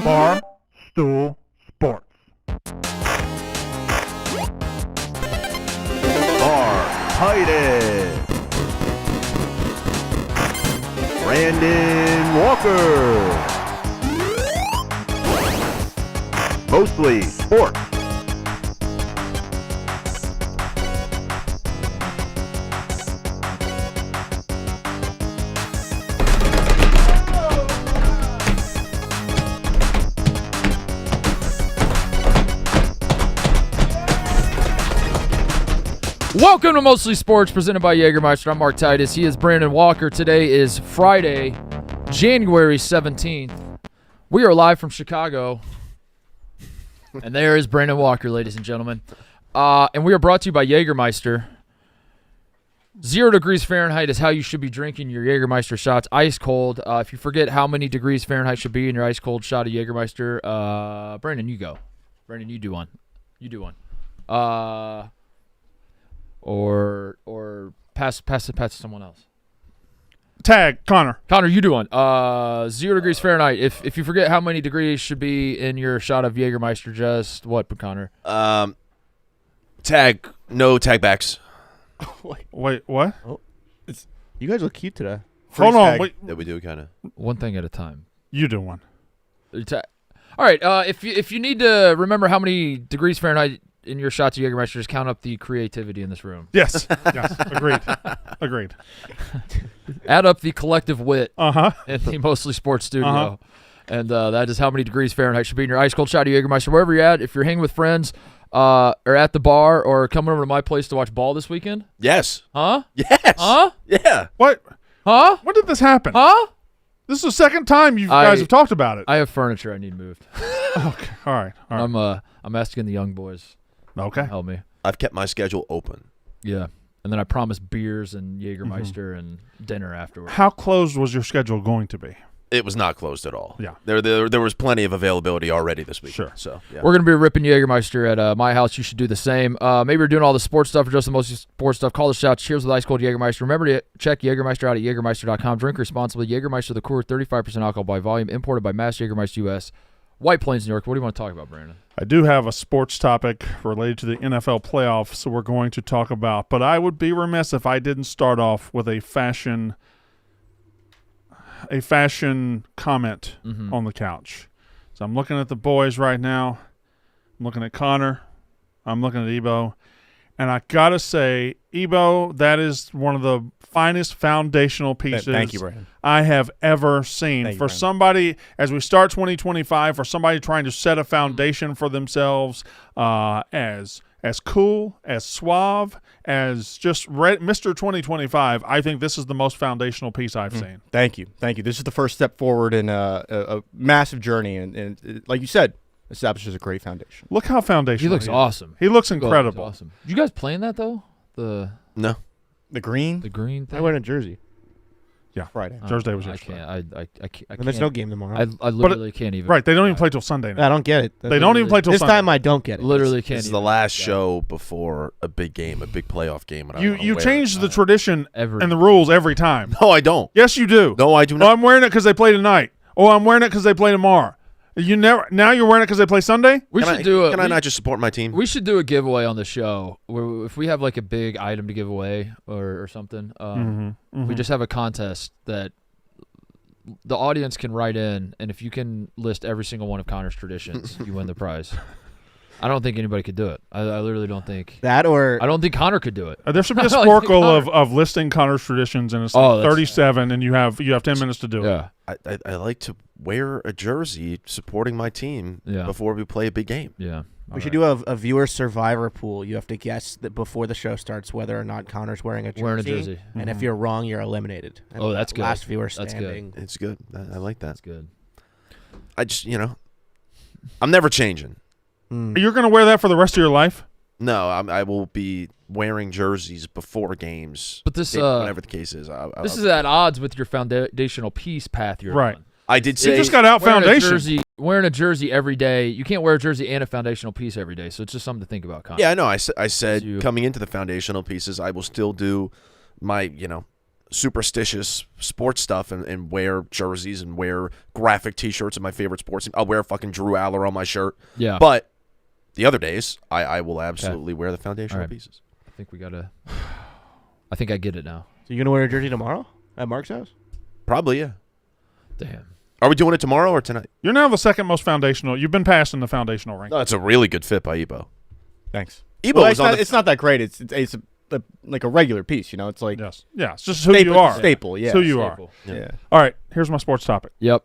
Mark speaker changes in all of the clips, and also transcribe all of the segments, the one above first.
Speaker 1: Bar Stool Sports. Titus, Brandon Walker, mostly sports.
Speaker 2: Welcome to Mostly Sports, presented by Jägermeister. I'm Mark Titus. He is Brandon Walker. Today is Friday, January 17th. We are live from Chicago. And there is Brandon Walker, ladies and gentlemen. And we are brought to you by Jägermeister. 0 degrees Fahrenheit is how you should be drinking your Jägermeister shots, ice cold. If you forget how many degrees Fahrenheit should be in your ice cold shot of Jägermeister, Brandon, you go. Brandon, you do one. You do one. Or pass it to someone else.
Speaker 3: Tag Connor.
Speaker 2: Connor, you do one. 0 degrees Fahrenheit. If you forget how many degrees should be in your shot of Jägermeister, just what, Connor?
Speaker 4: Tag backs.
Speaker 3: Wait, what?
Speaker 5: Oh, you guys look cute today.
Speaker 3: Hold on. Wait.
Speaker 4: Yeah, we do kind of.
Speaker 2: One thing at a time.
Speaker 3: You do one.
Speaker 2: All right. If you need to remember how many degrees Fahrenheit in your shots of Jägermeister, just count up the creativity in this room.
Speaker 3: Yes. Yes. Agreed.
Speaker 2: Add up the collective wit
Speaker 3: Uh-huh.
Speaker 2: in the Mostly Sports studio.
Speaker 3: Uh-huh.
Speaker 2: And that is how many degrees Fahrenheit should be in your ice cold shot of Jägermeister. Wherever you're at, if you're hanging with friends or at the bar or coming over to my place to watch ball this weekend.
Speaker 4: Yes.
Speaker 2: Huh?
Speaker 4: Yes.
Speaker 2: Huh?
Speaker 4: Yeah.
Speaker 3: What?
Speaker 2: Huh?
Speaker 3: When did this happen?
Speaker 2: Huh?
Speaker 3: This is the second time you guys have talked about it.
Speaker 2: I have furniture I need moved.
Speaker 3: Okay. All right.
Speaker 2: I'm asking the young boys
Speaker 3: Okay.
Speaker 2: to help me.
Speaker 4: I've kept my schedule open.
Speaker 2: Yeah. And then I promised beers and Jägermeister and dinner afterwards.
Speaker 3: How closed was your schedule going to be?
Speaker 4: It was not closed at all.
Speaker 3: Yeah.
Speaker 4: There was plenty of availability already this week.
Speaker 3: Sure.
Speaker 4: So yeah.
Speaker 2: We're going to be ripping Jägermeister at my house. You should do the same. Maybe you're doing all the sports stuff or just the most sports stuff. Call the shots. Cheers with ice cold Jägermeister. Remember to check Jägermeister out at Jägermeister.com. Drink responsibly. Jägermeister, the core, 35% alcohol by volume, imported by Mass Jägermeister U.S. White Plains, New York. What do you want to talk about, Brandon?
Speaker 3: I do have a sports topic related to the NFL playoffs, so we're going to talk about. But I would be remiss if I didn't start off with a fashion comment on the couch. So I'm looking at the boys right now. I'm looking at Connor. I'm looking at Ebo. And I got to say, Ebo, that is one of the finest foundational pieces
Speaker 5: Thank you, Brandon.
Speaker 3: I have ever seen.
Speaker 5: Thank you,
Speaker 3: For
Speaker 5: Brandon.
Speaker 3: somebody, as we start 2025, for somebody trying to set a foundation for themselves as cool, as suave, as just Mr. 2025, I think this is the most foundational piece I've seen.
Speaker 5: Thank you. This is the first step forward in a massive journey, and like you said, establishes a great foundation.
Speaker 3: Look how foundational
Speaker 2: He looks awesome.
Speaker 3: He looks
Speaker 2: He looks
Speaker 3: incredible.
Speaker 2: awesome. You guys playing that, though? The
Speaker 4: No.
Speaker 5: The green?
Speaker 2: green thing?
Speaker 5: I wear a jersey.
Speaker 3: Yeah.
Speaker 5: Friday.
Speaker 3: Thursday was
Speaker 2: I
Speaker 3: yesterday.
Speaker 2: can't. I can't.
Speaker 5: And there's no game tomorrow.
Speaker 2: I literally can't even.
Speaker 3: Right, they don't even play till Sunday now.
Speaker 5: I don't get it.
Speaker 3: They don't even play till
Speaker 5: This
Speaker 3: Sunday.
Speaker 5: time I don't get it.
Speaker 2: Literally can't
Speaker 4: This is
Speaker 2: even.
Speaker 4: the last show before a big game, a big playoff game. And I don't
Speaker 3: You
Speaker 4: wear
Speaker 3: change
Speaker 4: it.
Speaker 3: the tradition
Speaker 2: Every-
Speaker 3: and the rules every time.
Speaker 4: No, I don't.
Speaker 3: Yes, you do.
Speaker 4: No, I do
Speaker 3: Oh,
Speaker 4: not.
Speaker 3: I'm wearing it because they play tonight. Oh, I'm wearing it because they play tomorrow. You never. Now you're wearing it because they play Sunday.
Speaker 2: We
Speaker 4: Can
Speaker 2: should
Speaker 4: I,
Speaker 2: do
Speaker 4: Can
Speaker 2: it.
Speaker 4: I not just support my team?
Speaker 2: We should do a giveaway on the show where if we have like a big item to give away or something, we just have a contest that the audience can write in, and if you can list every single one of Connor's traditions, you win the prize. I don't think anybody could do it. I literally don't think.
Speaker 5: That or
Speaker 2: I don't think Connor could do it.
Speaker 3: There should be a
Speaker 2: I don't think
Speaker 3: sporkle
Speaker 2: Connor-
Speaker 3: of listing Connor's traditions, and it's
Speaker 2: Oh,
Speaker 3: like
Speaker 2: that's-
Speaker 3: 37, and you have 10 minutes to do it.
Speaker 2: Yeah.
Speaker 4: I like to wear a jersey supporting my team
Speaker 2: Yeah.
Speaker 4: before we play a big game.
Speaker 2: Yeah.
Speaker 5: we should do a viewer survivor pool. You have to guess that before the show starts whether or not Connor's wearing a jersey.
Speaker 2: Wearing a jersey.
Speaker 5: And if you're wrong, you're eliminated. And
Speaker 2: Oh, that's good.
Speaker 5: Last viewer
Speaker 2: That's good.
Speaker 5: standing.
Speaker 4: It's good. I like that.
Speaker 2: That's good.
Speaker 4: I just, I'm never changing.
Speaker 3: You're going to wear that for the rest of your life?
Speaker 4: No, I will be wearing jerseys before games.
Speaker 2: But this
Speaker 4: whatever the case is.
Speaker 2: this is at odds with your foundational peace path you're
Speaker 3: Right.
Speaker 2: on.
Speaker 4: I did
Speaker 3: You
Speaker 4: say
Speaker 3: just got out foundation.
Speaker 2: Wearing a jersey every day, you can't wear a jersey and a foundational piece every day, so it's just something to think about. Connor.
Speaker 4: Yeah, I know. I said
Speaker 2: You-
Speaker 4: coming into the foundational pieces, I will still do my superstitious sports stuff and wear jerseys and wear graphic T-shirts of my favorite sports team. I'll wear fucking Drew Aller on my shirt.
Speaker 2: Yeah.
Speaker 4: But the other days, I will absolutely wear the foundational pieces.
Speaker 2: I think we gotta. I think I get it now.
Speaker 6: So you gonna wear a jersey tomorrow at Mark's house?
Speaker 4: Probably, yeah.
Speaker 2: Damn.
Speaker 4: Are we doing it tomorrow or tonight?
Speaker 3: You're now the second most foundational. You've been passed in the foundational rank.
Speaker 4: No, it's a really good fit by Ebo.
Speaker 5: Thanks.
Speaker 4: Ebo
Speaker 5: Well,
Speaker 4: was on the
Speaker 5: it's not that great. It's like a regular piece. You know, it's like
Speaker 3: Yes. Yeah. It's just who you are.
Speaker 5: Staple. Yeah.
Speaker 3: It's who you are.
Speaker 2: Staple.
Speaker 5: Yeah.
Speaker 3: All right. Here's my sports topic.
Speaker 2: Yep.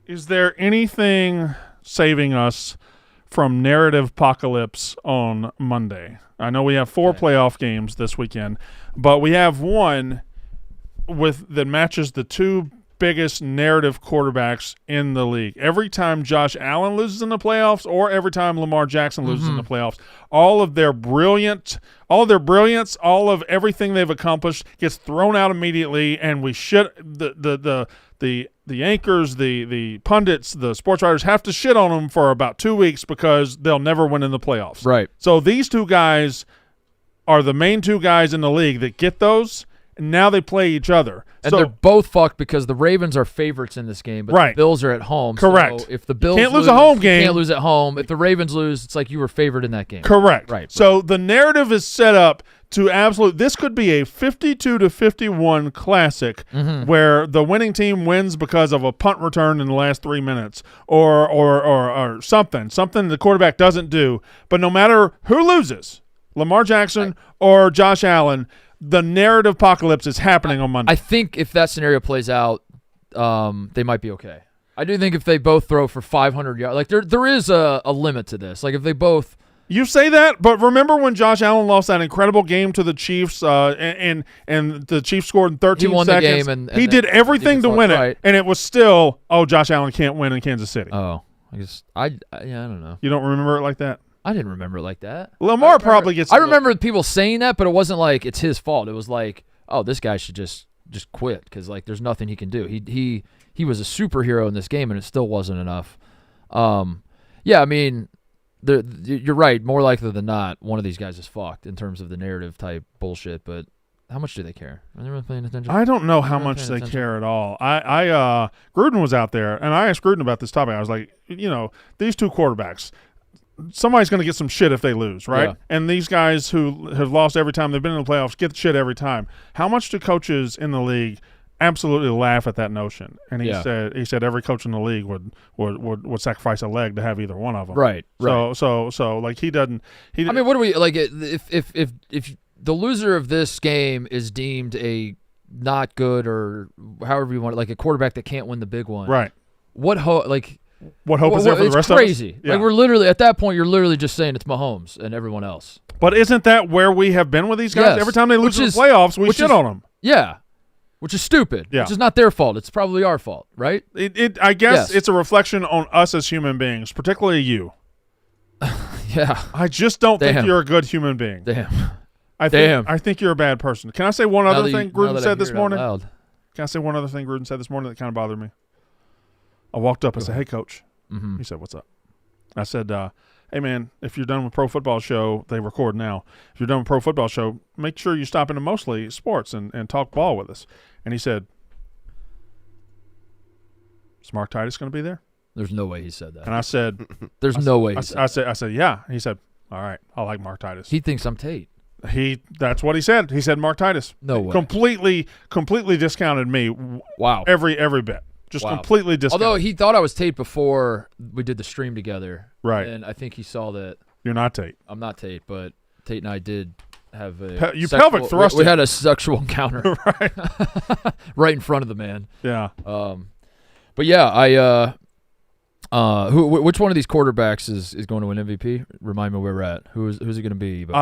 Speaker 3: Is there anything saving us from narrative apocalypse on Monday? I know we have 4 playoff games this weekend, but we have one that matches the 2 biggest narrative quarterbacks in the league. Every time Josh Allen loses in the playoffs or every time Lamar Jackson loses in the playoffs, all of their brilliance, all of everything they've accomplished gets thrown out immediately, and we shit the anchors, the pundits, the sports writers have to shit on them for about 2 weeks because they'll never win in the playoffs.
Speaker 2: Right.
Speaker 3: So these 2 guys are the main 2 guys in the league that get those, and now they play each other.
Speaker 2: And
Speaker 3: so
Speaker 2: they're both fucked because the Ravens are favorites in this game, but the Bills are at home.
Speaker 3: Correct.
Speaker 2: So if the Bills
Speaker 3: can't lose a home game.
Speaker 2: You can't lose at home. If the Ravens lose, it's like you were favored in that game.
Speaker 3: Correct.
Speaker 2: Right.
Speaker 3: So the narrative is set up to this could be a 52-51 classic where the winning team wins because of a punt return in the last 3 minutes or something the quarterback doesn't do. But no matter who loses, Lamar Jackson or Josh Allen, the narrative apocalypse is happening on Monday.
Speaker 2: I think if that scenario plays out, they might be okay. I do think if they both throw for 500 yards, like there is a limit to this. Like if they both.
Speaker 3: You say that, but remember when Josh Allen lost that incredible game to the Chiefs, and the Chiefs scored in 13
Speaker 2: He won
Speaker 3: seconds?
Speaker 2: the game, and
Speaker 3: he did everything to win it,
Speaker 2: right.
Speaker 3: and it was still, Josh Allen can't win in Kansas City.
Speaker 2: Oh, I guess I don't know.
Speaker 3: You don't remember it like that?
Speaker 2: I didn't remember it like that.
Speaker 3: Lamar probably gets.
Speaker 2: I remember people saying that, but it wasn't like it's his fault. It was like, oh, this guy should just quit because like there's nothing he can do. He was a superhero in this game, and it still wasn't enough. Yeah, I mean, you're right. More likely than not, one of these guys is fucked in terms of the narrative type bullshit. But how much do they care? Are they really paying attention?
Speaker 3: I don't know how much they care at all. Gruden was out there, and I asked Gruden about this topic. I was like, these 2 quarterbacks. Somebody's going to get some shit if they lose, right?
Speaker 2: Yeah.
Speaker 3: And these guys who have lost every time they've been in the playoffs get shit every time. How much do coaches in the league absolutely laugh at that notion? And he said every coach in the league would sacrifice a leg to have either one of them.
Speaker 2: Right.
Speaker 3: So like he doesn't.
Speaker 2: I mean, what do we like? If the loser of this game is deemed a not good or however you want it, like a quarterback that can't win the big one,
Speaker 3: right?
Speaker 2: What hope
Speaker 3: is there for the rest of us?
Speaker 2: It's crazy.
Speaker 3: Yeah.
Speaker 2: Like we're literally at that point. You're literally just saying it's Mahomes and everyone else.
Speaker 3: But isn't that where we have been with these guys?
Speaker 2: Yes.
Speaker 3: Every time they lose in the playoffs, we shit on them.
Speaker 2: Yeah, which is stupid.
Speaker 3: Yeah.
Speaker 2: Which is not their fault. It's probably our fault, right?
Speaker 3: I guess it's a reflection on us as human beings, particularly you.
Speaker 2: Yeah.
Speaker 3: I just don't think you're a good human being.
Speaker 2: Damn.
Speaker 3: I think you're a bad person. Can I say one other thing Gruden said this morning? Can I say one other thing Gruden said this morning that kind of bothered me? I walked up and said, "Hey, coach."
Speaker 2: Mm-hmm.
Speaker 3: He said, "What's up?" I said, "Hey, man, if you're done with Pro Football Show, they record now. If you're done with Pro Football Show, make sure you stop into Mostly Sports and talk ball with us." And he said, "Is Mark Titus going to be there?"
Speaker 2: There's no way he said that.
Speaker 3: And I said,
Speaker 2: "There's no way."
Speaker 3: I said, "Yeah." He said, "All right, I like Mark Titus."
Speaker 2: He thinks I'm Tate.
Speaker 3: That's what he said. He said Mark Titus.
Speaker 2: No way.
Speaker 3: Completely discounted me.
Speaker 2: Wow.
Speaker 3: Every bit. Just completely discounted.
Speaker 2: Although he thought I was Tate before we did the stream together.
Speaker 3: Right.
Speaker 2: And I think he saw that.
Speaker 3: You're not Tate.
Speaker 2: I'm not Tate, but Tate and I did have
Speaker 3: pelvic thrusting.
Speaker 2: We had a sexual encounter.
Speaker 3: Right.
Speaker 2: Right in front of the man.
Speaker 3: Yeah.
Speaker 2: But yeah, which one of these quarterbacks is going to win MVP? Remind me where we're at. Who's it going to be?
Speaker 3: Can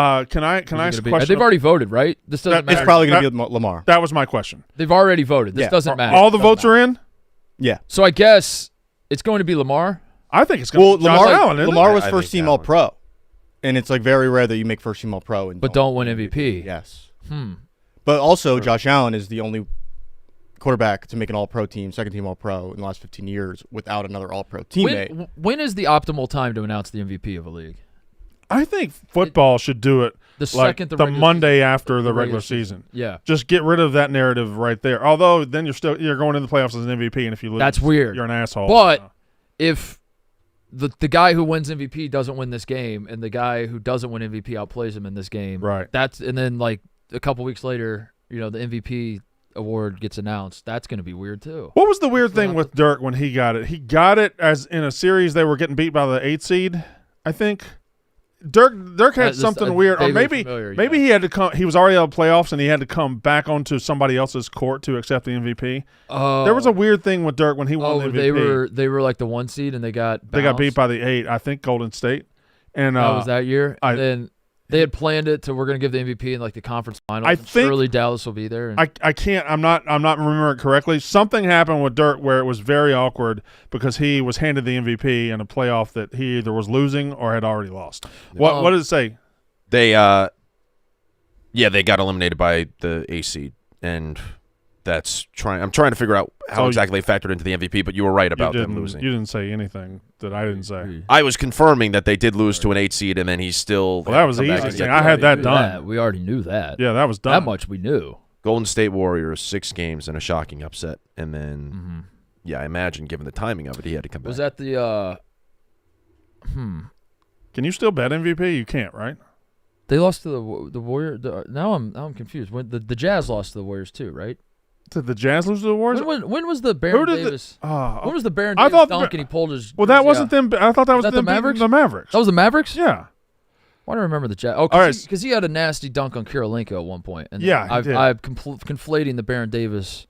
Speaker 3: I ask a question?
Speaker 2: They've already voted, right? This doesn't matter.
Speaker 5: It's probably going to be Lamar.
Speaker 3: That was my question.
Speaker 2: They've already voted. This doesn't matter.
Speaker 3: All the votes are in?
Speaker 5: Yeah.
Speaker 2: So I guess it's going to be Lamar.
Speaker 3: I think it's going to be Josh Allen.
Speaker 5: Lamar was first team All-Pro, and it's like very rare that you make first team All-Pro and
Speaker 2: don't win MVP.
Speaker 5: Yes. But also, Josh Allen is the only quarterback to make an All-Pro team, second team All-Pro in the last 15 years without another All-Pro teammate.
Speaker 2: When is the optimal time to announce the MVP of a league?
Speaker 3: I think football should do it
Speaker 2: The
Speaker 3: like
Speaker 2: second the
Speaker 3: the
Speaker 2: regular
Speaker 3: Monday after the regular season.
Speaker 2: Yeah.
Speaker 3: Just get rid of that narrative right there. Although then you're going into the playoffs as an MVP, and if you lose,
Speaker 2: That's weird.
Speaker 3: You're an asshole.
Speaker 2: But if the guy who wins MVP doesn't win this game, and the guy who doesn't win MVP outplays him in this game,
Speaker 3: Right.
Speaker 2: and then like a couple weeks later, the MVP award gets announced. That's going to be weird too.
Speaker 3: What was the weird thing with Dirk when he got it? He got it as in a series they were getting beat by the 8 seed, I think. Dirk had something weird, or maybe he had to come. He was already out of playoffs, and he had to come back onto somebody else's court to accept the MVP.
Speaker 2: Oh,
Speaker 3: There was a weird thing with Dirk when he won the MVP.
Speaker 2: they were like the 1 seed, and they got
Speaker 3: beat by the 8, I think, Golden State. And
Speaker 2: that was that year. And then they had planned it to we're going to give the MVP in like the conference finals.
Speaker 3: I think
Speaker 2: surely Dallas will be there.
Speaker 3: I can't. I'm not remembering it correctly. Something happened with Dirk where it was very awkward because he was handed the MVP in a playoff that he either was losing or had already lost. What did it say?
Speaker 4: They they got eliminated by the 8 seed, and I'm trying to figure out how exactly it factored into the MVP, but you were right about them losing.
Speaker 3: You didn't say anything that I didn't say.
Speaker 4: I was confirming that they did lose to an 8 seed, and then he still.
Speaker 3: Well, that was the easiest thing. I had that done.
Speaker 2: We already knew that.
Speaker 3: Yeah, that was done.
Speaker 2: That much we knew.
Speaker 4: Golden State Warriors 6 games and a shocking upset, and then I imagine given the timing of it, he had to come back.
Speaker 2: Was that the?
Speaker 3: Can you still bet MVP? You can't, right?
Speaker 2: They lost to the Warriors. Now I'm confused. When the Jazz lost to the Warriors too, right?
Speaker 3: Did the Jazz lose to the Warriors?
Speaker 2: When was the Baron Davis? When was the Baron
Speaker 3: I
Speaker 2: Davis
Speaker 3: thought
Speaker 2: dunk and he pulled his?
Speaker 3: Well, that wasn't them. I thought that was
Speaker 2: that
Speaker 3: them
Speaker 2: the Mavericks?
Speaker 3: beating the Mavericks.
Speaker 2: That was the Mavericks?
Speaker 3: Yeah.
Speaker 2: Why do I remember the Jazz? Oh, because he had a nasty dunk on Kirilenko at one point. And
Speaker 3: yeah,
Speaker 2: I'm conflating the Baron Davis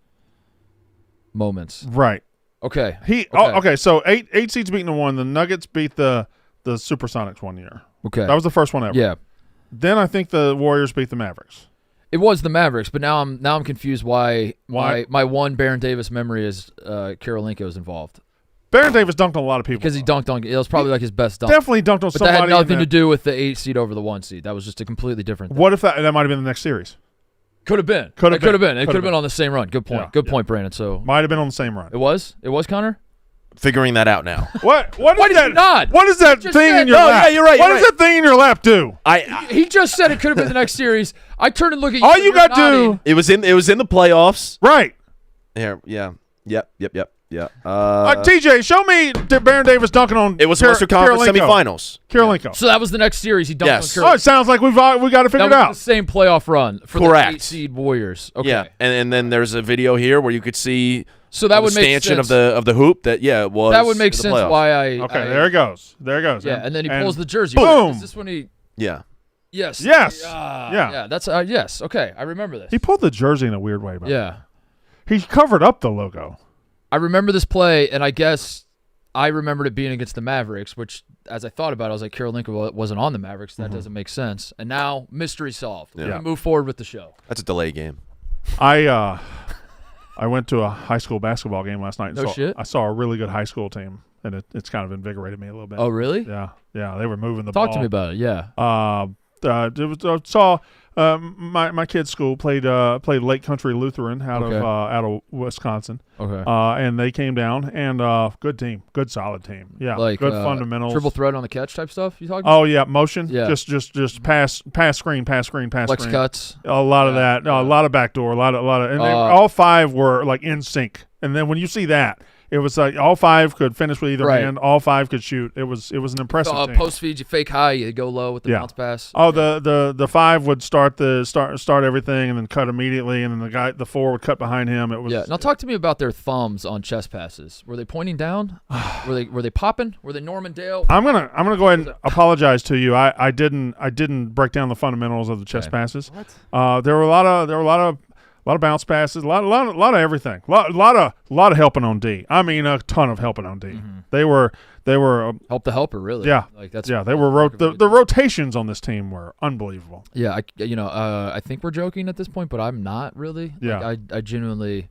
Speaker 2: moments.
Speaker 3: Right.
Speaker 2: Okay.
Speaker 3: Okay. So eight seeds beating the 1. The Nuggets beat the Supersonics 1 year.
Speaker 2: Okay.
Speaker 3: That was the first one ever.
Speaker 2: Yeah.
Speaker 3: Then I think the Warriors beat the Mavericks.
Speaker 2: It was the Mavericks, but now I'm confused why my one Baron Davis memory is Kirilenko is involved.
Speaker 3: Baron Davis dunked on a lot of people.
Speaker 2: Because he dunked on – it was probably like his best dunk.
Speaker 3: Definitely dunked on somebody.
Speaker 2: But that had nothing to do with the 8 seed over the 1 seed. That was just a completely different thing.
Speaker 3: What if that might have been the next series?
Speaker 2: Could have been. It could have been. It could have been on the same run. Good point. Good point, Brandon. So
Speaker 3: might have been on the same run.
Speaker 2: It was? It was, Connor?
Speaker 4: Figuring that out now.
Speaker 3: What is
Speaker 2: Why did
Speaker 3: that?
Speaker 2: you nod?
Speaker 3: What is that thing in your lap?
Speaker 4: Yeah, you're right.
Speaker 3: What does that thing in your lap do?
Speaker 2: He just said it could have been the next series. I turned and looked at you.
Speaker 3: All you got to do.
Speaker 4: It was in the playoffs.
Speaker 3: Right.
Speaker 4: Yep.
Speaker 3: TJ, show me Baron Davis dunking on.
Speaker 4: It was Western Conference semifinals.
Speaker 3: Kirilenko.
Speaker 2: So that was the next series. He dunked on Kirilenko.
Speaker 3: Oh, it sounds like we got to figure it
Speaker 2: That
Speaker 3: out.
Speaker 2: was the same playoff run for the 8 seed Warriors. Okay.
Speaker 4: Yeah, and then there's a video here where you could see.
Speaker 2: So that would make
Speaker 4: stanchion
Speaker 2: sense
Speaker 4: of the hoop. It was.
Speaker 2: That would make sense
Speaker 4: playoffs.
Speaker 2: why
Speaker 3: Okay, there it goes.
Speaker 2: Yeah, and then he pulls the jersey.
Speaker 3: Boom.
Speaker 2: Is this when he?
Speaker 4: Yeah.
Speaker 2: Yes.
Speaker 3: Yes.
Speaker 2: Yeah. That's yes. Okay, I remember this.
Speaker 3: He pulled the jersey in a weird way.
Speaker 2: Yeah.
Speaker 3: He covered up the logo.
Speaker 2: I remember this play, and I guess I remembered it being against the Mavericks, which, as I thought about it, I was like, Kirilenko wasn't on the Mavericks. That doesn't make sense. And now, mystery solved.
Speaker 4: Yeah.
Speaker 2: We can move forward with the show.
Speaker 4: That's a delay game.
Speaker 3: I went to a high school basketball game last night.
Speaker 2: No shit.
Speaker 3: I saw a really good high school team, and it's kind of invigorated me a little bit.
Speaker 2: Oh, really?
Speaker 3: Yeah, they were moving the ball.
Speaker 2: Talk to me about it. Yeah.
Speaker 3: My kid's school played Lake Country Lutheran out of Wisconsin.
Speaker 2: Okay.
Speaker 3: And they came down and good team, good solid team. Yeah,
Speaker 2: like
Speaker 3: good fundamentals.
Speaker 2: Triple threat on the catch type stuff. You talking?
Speaker 3: Oh yeah, motion.
Speaker 2: Yeah.
Speaker 3: Just pass screen,
Speaker 2: flex
Speaker 3: screen.
Speaker 2: cuts.
Speaker 3: A lot of that. A lot of backdoor. A lot of. And all 5 were like in sync. And then when you see that, it was like all 5 could finish with either hand. All 5 could shoot. It was an impressive team.
Speaker 2: Post feed, you fake high, you go low with the bounce pass.
Speaker 3: Oh, the 5 would start everything and then cut immediately, and then the 4 would cut behind him. It was
Speaker 2: Now talk to me about their thumbs on chest passes. Were they pointing down? were they popping? Were they Norman Dale?
Speaker 3: I'm gonna go ahead and apologize to you. I didn't break down the fundamentals of the chest passes.
Speaker 2: What?
Speaker 3: There were a lot of bounce passes, a lot of everything, a lot of helping on D. I mean, a ton of helping on D.
Speaker 2: Mm-hmm.
Speaker 3: They were
Speaker 2: help the helper, really.
Speaker 3: Yeah,
Speaker 2: like that's
Speaker 3: They were the rotations on this team were unbelievable.
Speaker 2: Yeah, I think we're joking at this point, but I'm not really.
Speaker 3: Yeah,
Speaker 2: like, I genuinely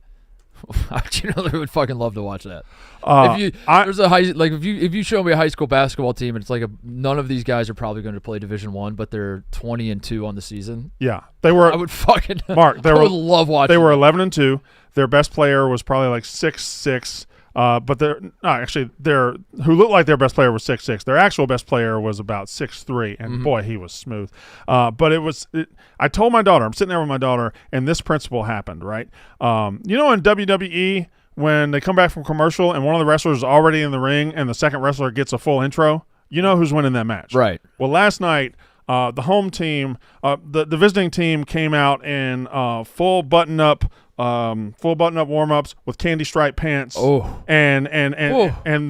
Speaker 2: would fucking love to watch that. If you show me a high school basketball team and it's like none of these guys are probably going to play Division I, but they're 20-2 on the season.
Speaker 3: Yeah, they were.
Speaker 2: I would fucking
Speaker 3: Mark.
Speaker 2: I would love watching.
Speaker 3: They were 11-2. Their best player was probably like 6'6". But they're who looked like their best player was 6'6". Their actual best player was about 6'3", and boy, he was smooth. But I told my daughter, I'm sitting there with my daughter, and this principle happened, right? In WWE, when they come back from commercial and one of the wrestlers is already in the ring and the second wrestler gets a full intro, you know who's winning that match.
Speaker 2: Right.
Speaker 3: Well, last night, the home team, the visiting team came out in full button-up warm-ups with candy striped pants.
Speaker 2: Oh.
Speaker 3: And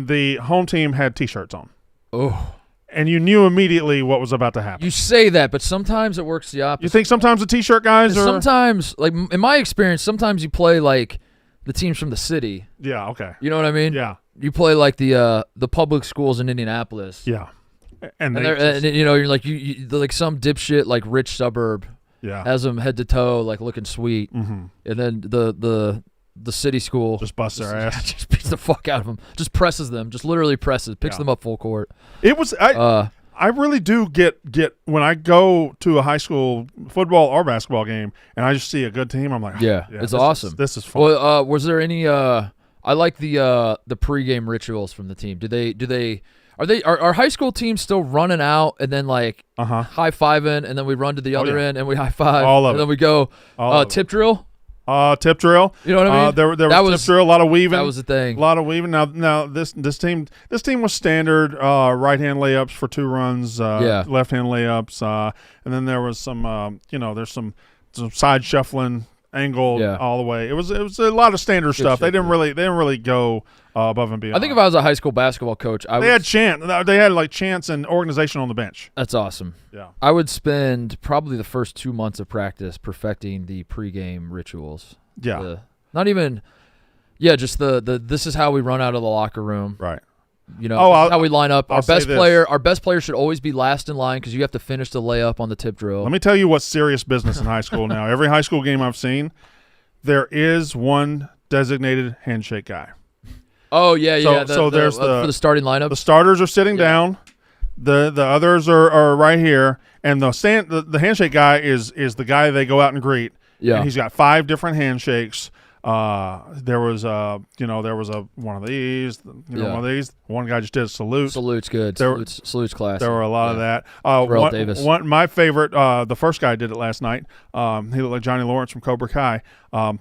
Speaker 3: the home team had T-shirts on.
Speaker 2: Oh.
Speaker 3: And you knew immediately what was about to happen.
Speaker 2: You say that, but sometimes it works the opposite.
Speaker 3: You think sometimes the T-shirt guys are...
Speaker 2: Sometimes, like in my experience, sometimes you play like the teams from the city.
Speaker 3: Yeah, okay.
Speaker 2: You know what I mean?
Speaker 3: Yeah.
Speaker 2: You play like the public schools in Indianapolis.
Speaker 3: Yeah. And
Speaker 2: you're like you like some dipshit like rich suburb has them head to toe like looking sweet, and then the city school
Speaker 3: just busts their ass,
Speaker 2: just beats the fuck out of them, just presses them, just literally picks them up full court.
Speaker 3: It was I really do get when I go to a high school football or basketball game and I just see a good team, I'm like,
Speaker 2: it's awesome.
Speaker 3: This is fun.
Speaker 2: Well, was there any? I like the pregame rituals from the team. Are high school teams still running out and then like high fiving and then we run to the other end and we high five and then we go tip drill?
Speaker 3: Tip drill.
Speaker 2: You know what I mean?
Speaker 3: There was tip drill, a lot of weaving.
Speaker 2: That was the thing.
Speaker 3: A lot of weaving. Now this team was standard right hand layups for 2 runs, left hand layups, and then there was some there's some side shuffling, angled all the way. It was a lot of standard stuff. They didn't really go above and beyond.
Speaker 2: I think if I was a high school basketball coach, they
Speaker 3: had like chants and organization on the bench.
Speaker 2: That's awesome.
Speaker 3: Yeah.
Speaker 2: I would spend probably the first 2 months of practice perfecting the pregame rituals.
Speaker 3: Yeah.
Speaker 2: Just the this is how we run out of the locker room.
Speaker 3: Right.
Speaker 2: How we line up. Our best player should always be last in line because you have to finish the layup on the tip drill.
Speaker 3: Let me tell you what's serious business in high school now. Every high school game I've seen, there is one designated handshake guy.
Speaker 2: Oh yeah.
Speaker 3: So there's
Speaker 2: for the starting lineup.
Speaker 3: The starters are sitting down. The others are right here, and the handshake guy is the guy they go out and greet.
Speaker 2: Yeah.
Speaker 3: And he's got 5 different handshakes. There was one of these. One of these. One guy just did a salute.
Speaker 2: Salute's good. Salute's classic.
Speaker 3: There were a lot of that.
Speaker 2: Davis.
Speaker 3: My favorite. The first guy did it last night. He looked like Johnny Lawrence from Cobra Kai.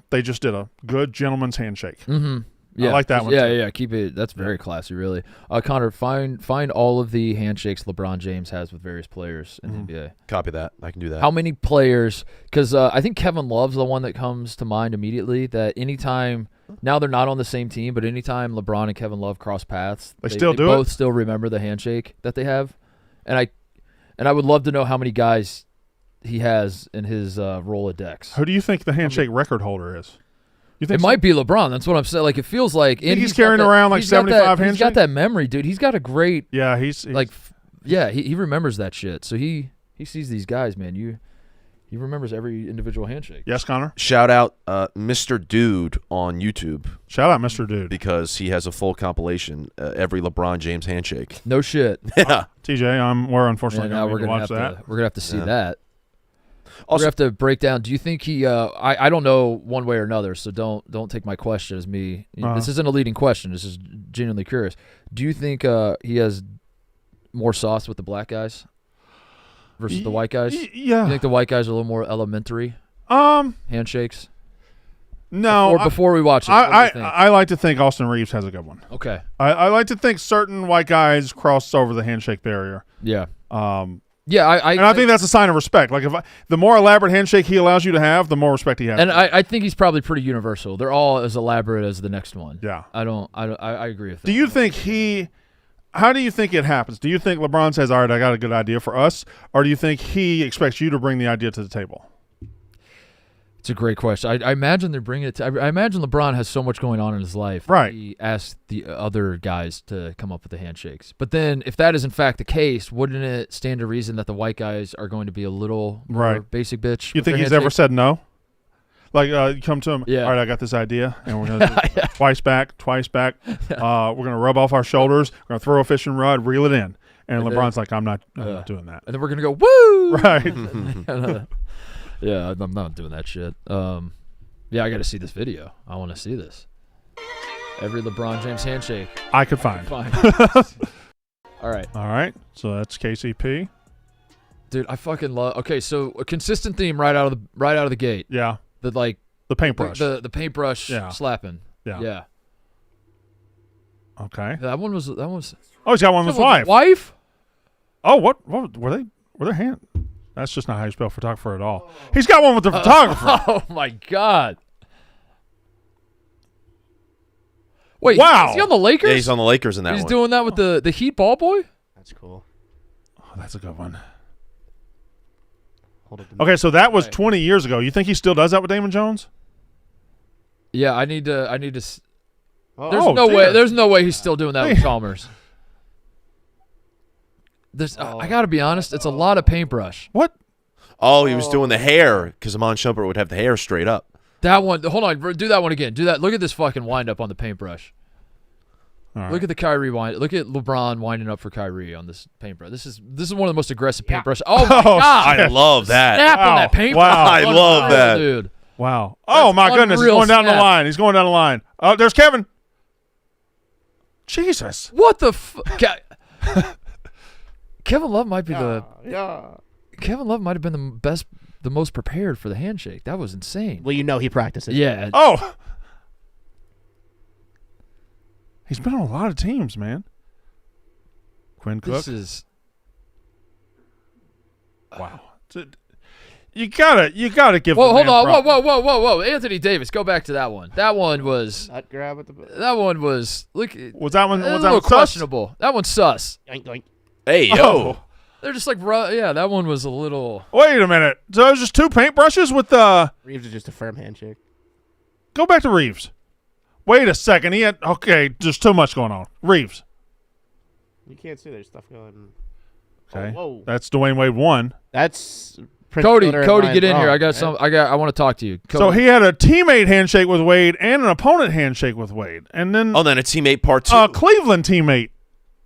Speaker 3: They just did a good gentleman's handshake.
Speaker 2: Mm-hmm. Yeah.
Speaker 3: I like that one.
Speaker 2: Yeah. Keep it. That's very classy, really. Connor, find all of the handshakes LeBron James has with various players in the NBA.
Speaker 4: Copy that. I can do that.
Speaker 2: How many players? Because I think Kevin Love's the one that comes to mind immediately. That anytime now they're not on the same team, but anytime LeBron and Kevin Love cross paths, they both still remember the handshake that they have. And I would love to know how many guys he has in his Rolodex.
Speaker 3: Who do you think the handshake record holder is?
Speaker 2: It might be LeBron. That's what I'm saying. Like, it feels like
Speaker 3: he's carrying around like 75 handshakes.
Speaker 2: He's got that memory, dude. He's got a great.
Speaker 3: Yeah, he's
Speaker 2: like, he remembers that shit. So he sees these guys, man. He remembers every individual handshake.
Speaker 3: Yes, Connor.
Speaker 4: Shout out Mr. Dude on YouTube.
Speaker 3: Shout out Mr. Dude
Speaker 4: because he has a full compilation every LeBron James handshake.
Speaker 2: No shit.
Speaker 4: Yeah.
Speaker 3: TJ, we're unfortunately
Speaker 2: going
Speaker 3: to watch that.
Speaker 2: We're gonna have to see that. Also, we have to break down. Do you think he? I don't know one way or another, so don't take my question as me. This isn't a leading question. This is genuinely curious. Do you think he has more sauce with the black guys versus the white guys?
Speaker 3: Yeah.
Speaker 2: You think the white guys are a little more elementary? Handshakes.
Speaker 3: No.
Speaker 2: Before we watch it,
Speaker 3: I like to think Austin Reeves has a good one.
Speaker 2: Okay.
Speaker 3: I like to think certain white guys cross over the handshake barrier.
Speaker 2: Yeah.
Speaker 3: Yeah, I think that's a sign of respect. Like the more elaborate handshake he allows you to have, the more respect he has.
Speaker 2: And I think he's probably pretty universal. They're all as elaborate as the next one.
Speaker 3: Yeah.
Speaker 2: I agree with that.
Speaker 3: Do you think how do you think it happens? Do you think LeBron says, "All right, I got a good idea for us," or do you think he expects you to bring the idea to the table?
Speaker 2: It's a great question. I imagine they're bringing it to. I imagine LeBron has so much going on in his life.
Speaker 3: Right.
Speaker 2: He asked the other guys to come up with the handshakes. But then, if that is in fact the case, wouldn't it stand to reason that the white guys are going to be a little more basic bitch?
Speaker 3: You think he's ever said no? Like you come to him.
Speaker 2: Yeah.
Speaker 3: All right, I got this idea, and we're gonna do twice back. We're gonna rub off our shoulders. We're gonna throw a fishing rod, reel it in, and LeBron's like, I'm not doing that.
Speaker 2: And then we're gonna go woo.
Speaker 3: Right.
Speaker 2: Yeah, I'm not doing that shit. Yeah, I got to see this video. I want to see this. Every LeBron James handshake.
Speaker 3: I could find.
Speaker 2: Fine. All right.
Speaker 3: All right. So that's KCP.
Speaker 2: Dude, I fucking love. Okay, so a consistent theme right out of the gate.
Speaker 3: Yeah.
Speaker 2: The like
Speaker 3: The paintbrush.
Speaker 2: the paintbrush
Speaker 3: Yeah.
Speaker 2: slapping.
Speaker 3: Yeah.
Speaker 2: Yeah.
Speaker 3: Okay.
Speaker 2: That one was.
Speaker 3: Oh, he's got one with his wife.
Speaker 2: Wife?
Speaker 3: Oh, what were they? Were their hand? That's just not how you spell photographer at all. He's got one with the photographer.
Speaker 2: Oh my God. Wait,
Speaker 3: Wow.
Speaker 2: is he on the Lakers?
Speaker 4: Yeah, he's on the Lakers in that
Speaker 2: He's
Speaker 4: one.
Speaker 2: doing that with the Heat ball boy?
Speaker 6: That's cool.
Speaker 3: Oh, that's a good one.
Speaker 6: Hold up.
Speaker 3: Okay, so that was
Speaker 2: Right.
Speaker 3: 20 years ago. You think he still does that with Damon Jones?
Speaker 2: Yeah, I need to. There's
Speaker 3: Oh,
Speaker 2: no
Speaker 3: dear.
Speaker 2: way. There's no way he's still doing that with Chalmers. I got to be honest. It's a lot of paintbrush.
Speaker 3: What?
Speaker 4: Oh, he was doing the hair because Amon Shumpert would have the hair straight up.
Speaker 2: That one. Hold on. Do that one again. Do that. Look at this fucking wind up on the paintbrush.
Speaker 3: All right.
Speaker 2: Look at the Kyrie wind. Look at LeBron winding up for Kyrie on this paintbrush. This is one of the most aggressive paintbrush. Oh my
Speaker 3: Oh,
Speaker 2: God!
Speaker 4: I love that.
Speaker 2: Snap on
Speaker 3: Wow.
Speaker 2: that paintbrush.
Speaker 3: Wow.
Speaker 4: I love
Speaker 2: Unreal,
Speaker 4: that.
Speaker 2: dude.
Speaker 3: Wow. Oh, my goodness. He's
Speaker 2: unreal
Speaker 3: going down the
Speaker 2: snap.
Speaker 3: line. He's going down the line. Oh, there's Kevin. Jesus.
Speaker 2: What the Kevin Love might be Kevin Love might have been the most prepared for the handshake. That was insane.
Speaker 6: Well, you know he practices.
Speaker 2: Yeah.
Speaker 3: Oh. He's been on a lot of teams, man. Quinn Cook.
Speaker 2: This is
Speaker 3: Wow. You gotta give.
Speaker 2: Whoa,
Speaker 3: the
Speaker 2: hold
Speaker 3: man
Speaker 2: on.
Speaker 3: props.
Speaker 2: Whoa. Anthony Davis, go back to that one. That one was
Speaker 6: Nut grab at the
Speaker 2: look.
Speaker 3: Was that one?
Speaker 2: A
Speaker 3: Was
Speaker 2: little
Speaker 3: that sus?
Speaker 2: questionable. That one's sus.
Speaker 6: yoink, yoink.
Speaker 4: Hey, yo.
Speaker 3: Oh.
Speaker 2: They're just like, yeah, that one was a little.
Speaker 3: Wait a minute. So there's just two paintbrushes with the.
Speaker 6: Reeves is just a firm handshake.
Speaker 3: Go back to Reeves. Wait a second. He had. Okay, there's too much going on. Reeves.
Speaker 6: You can't see there's stuff going.
Speaker 3: Okay.
Speaker 6: Oh, whoa.
Speaker 3: That's Dwayne Wade 1.
Speaker 6: That's Prince
Speaker 2: Cody,
Speaker 6: Fielder and
Speaker 2: Cody,
Speaker 6: Ryan
Speaker 2: get in here.
Speaker 6: Braun,
Speaker 2: I got
Speaker 6: right?
Speaker 2: some. I want to talk to you. Cody.
Speaker 3: So he had a teammate handshake with Wade and an opponent handshake with Wade, and then
Speaker 4: Oh, then a teammate part two.
Speaker 3: a Cleveland teammate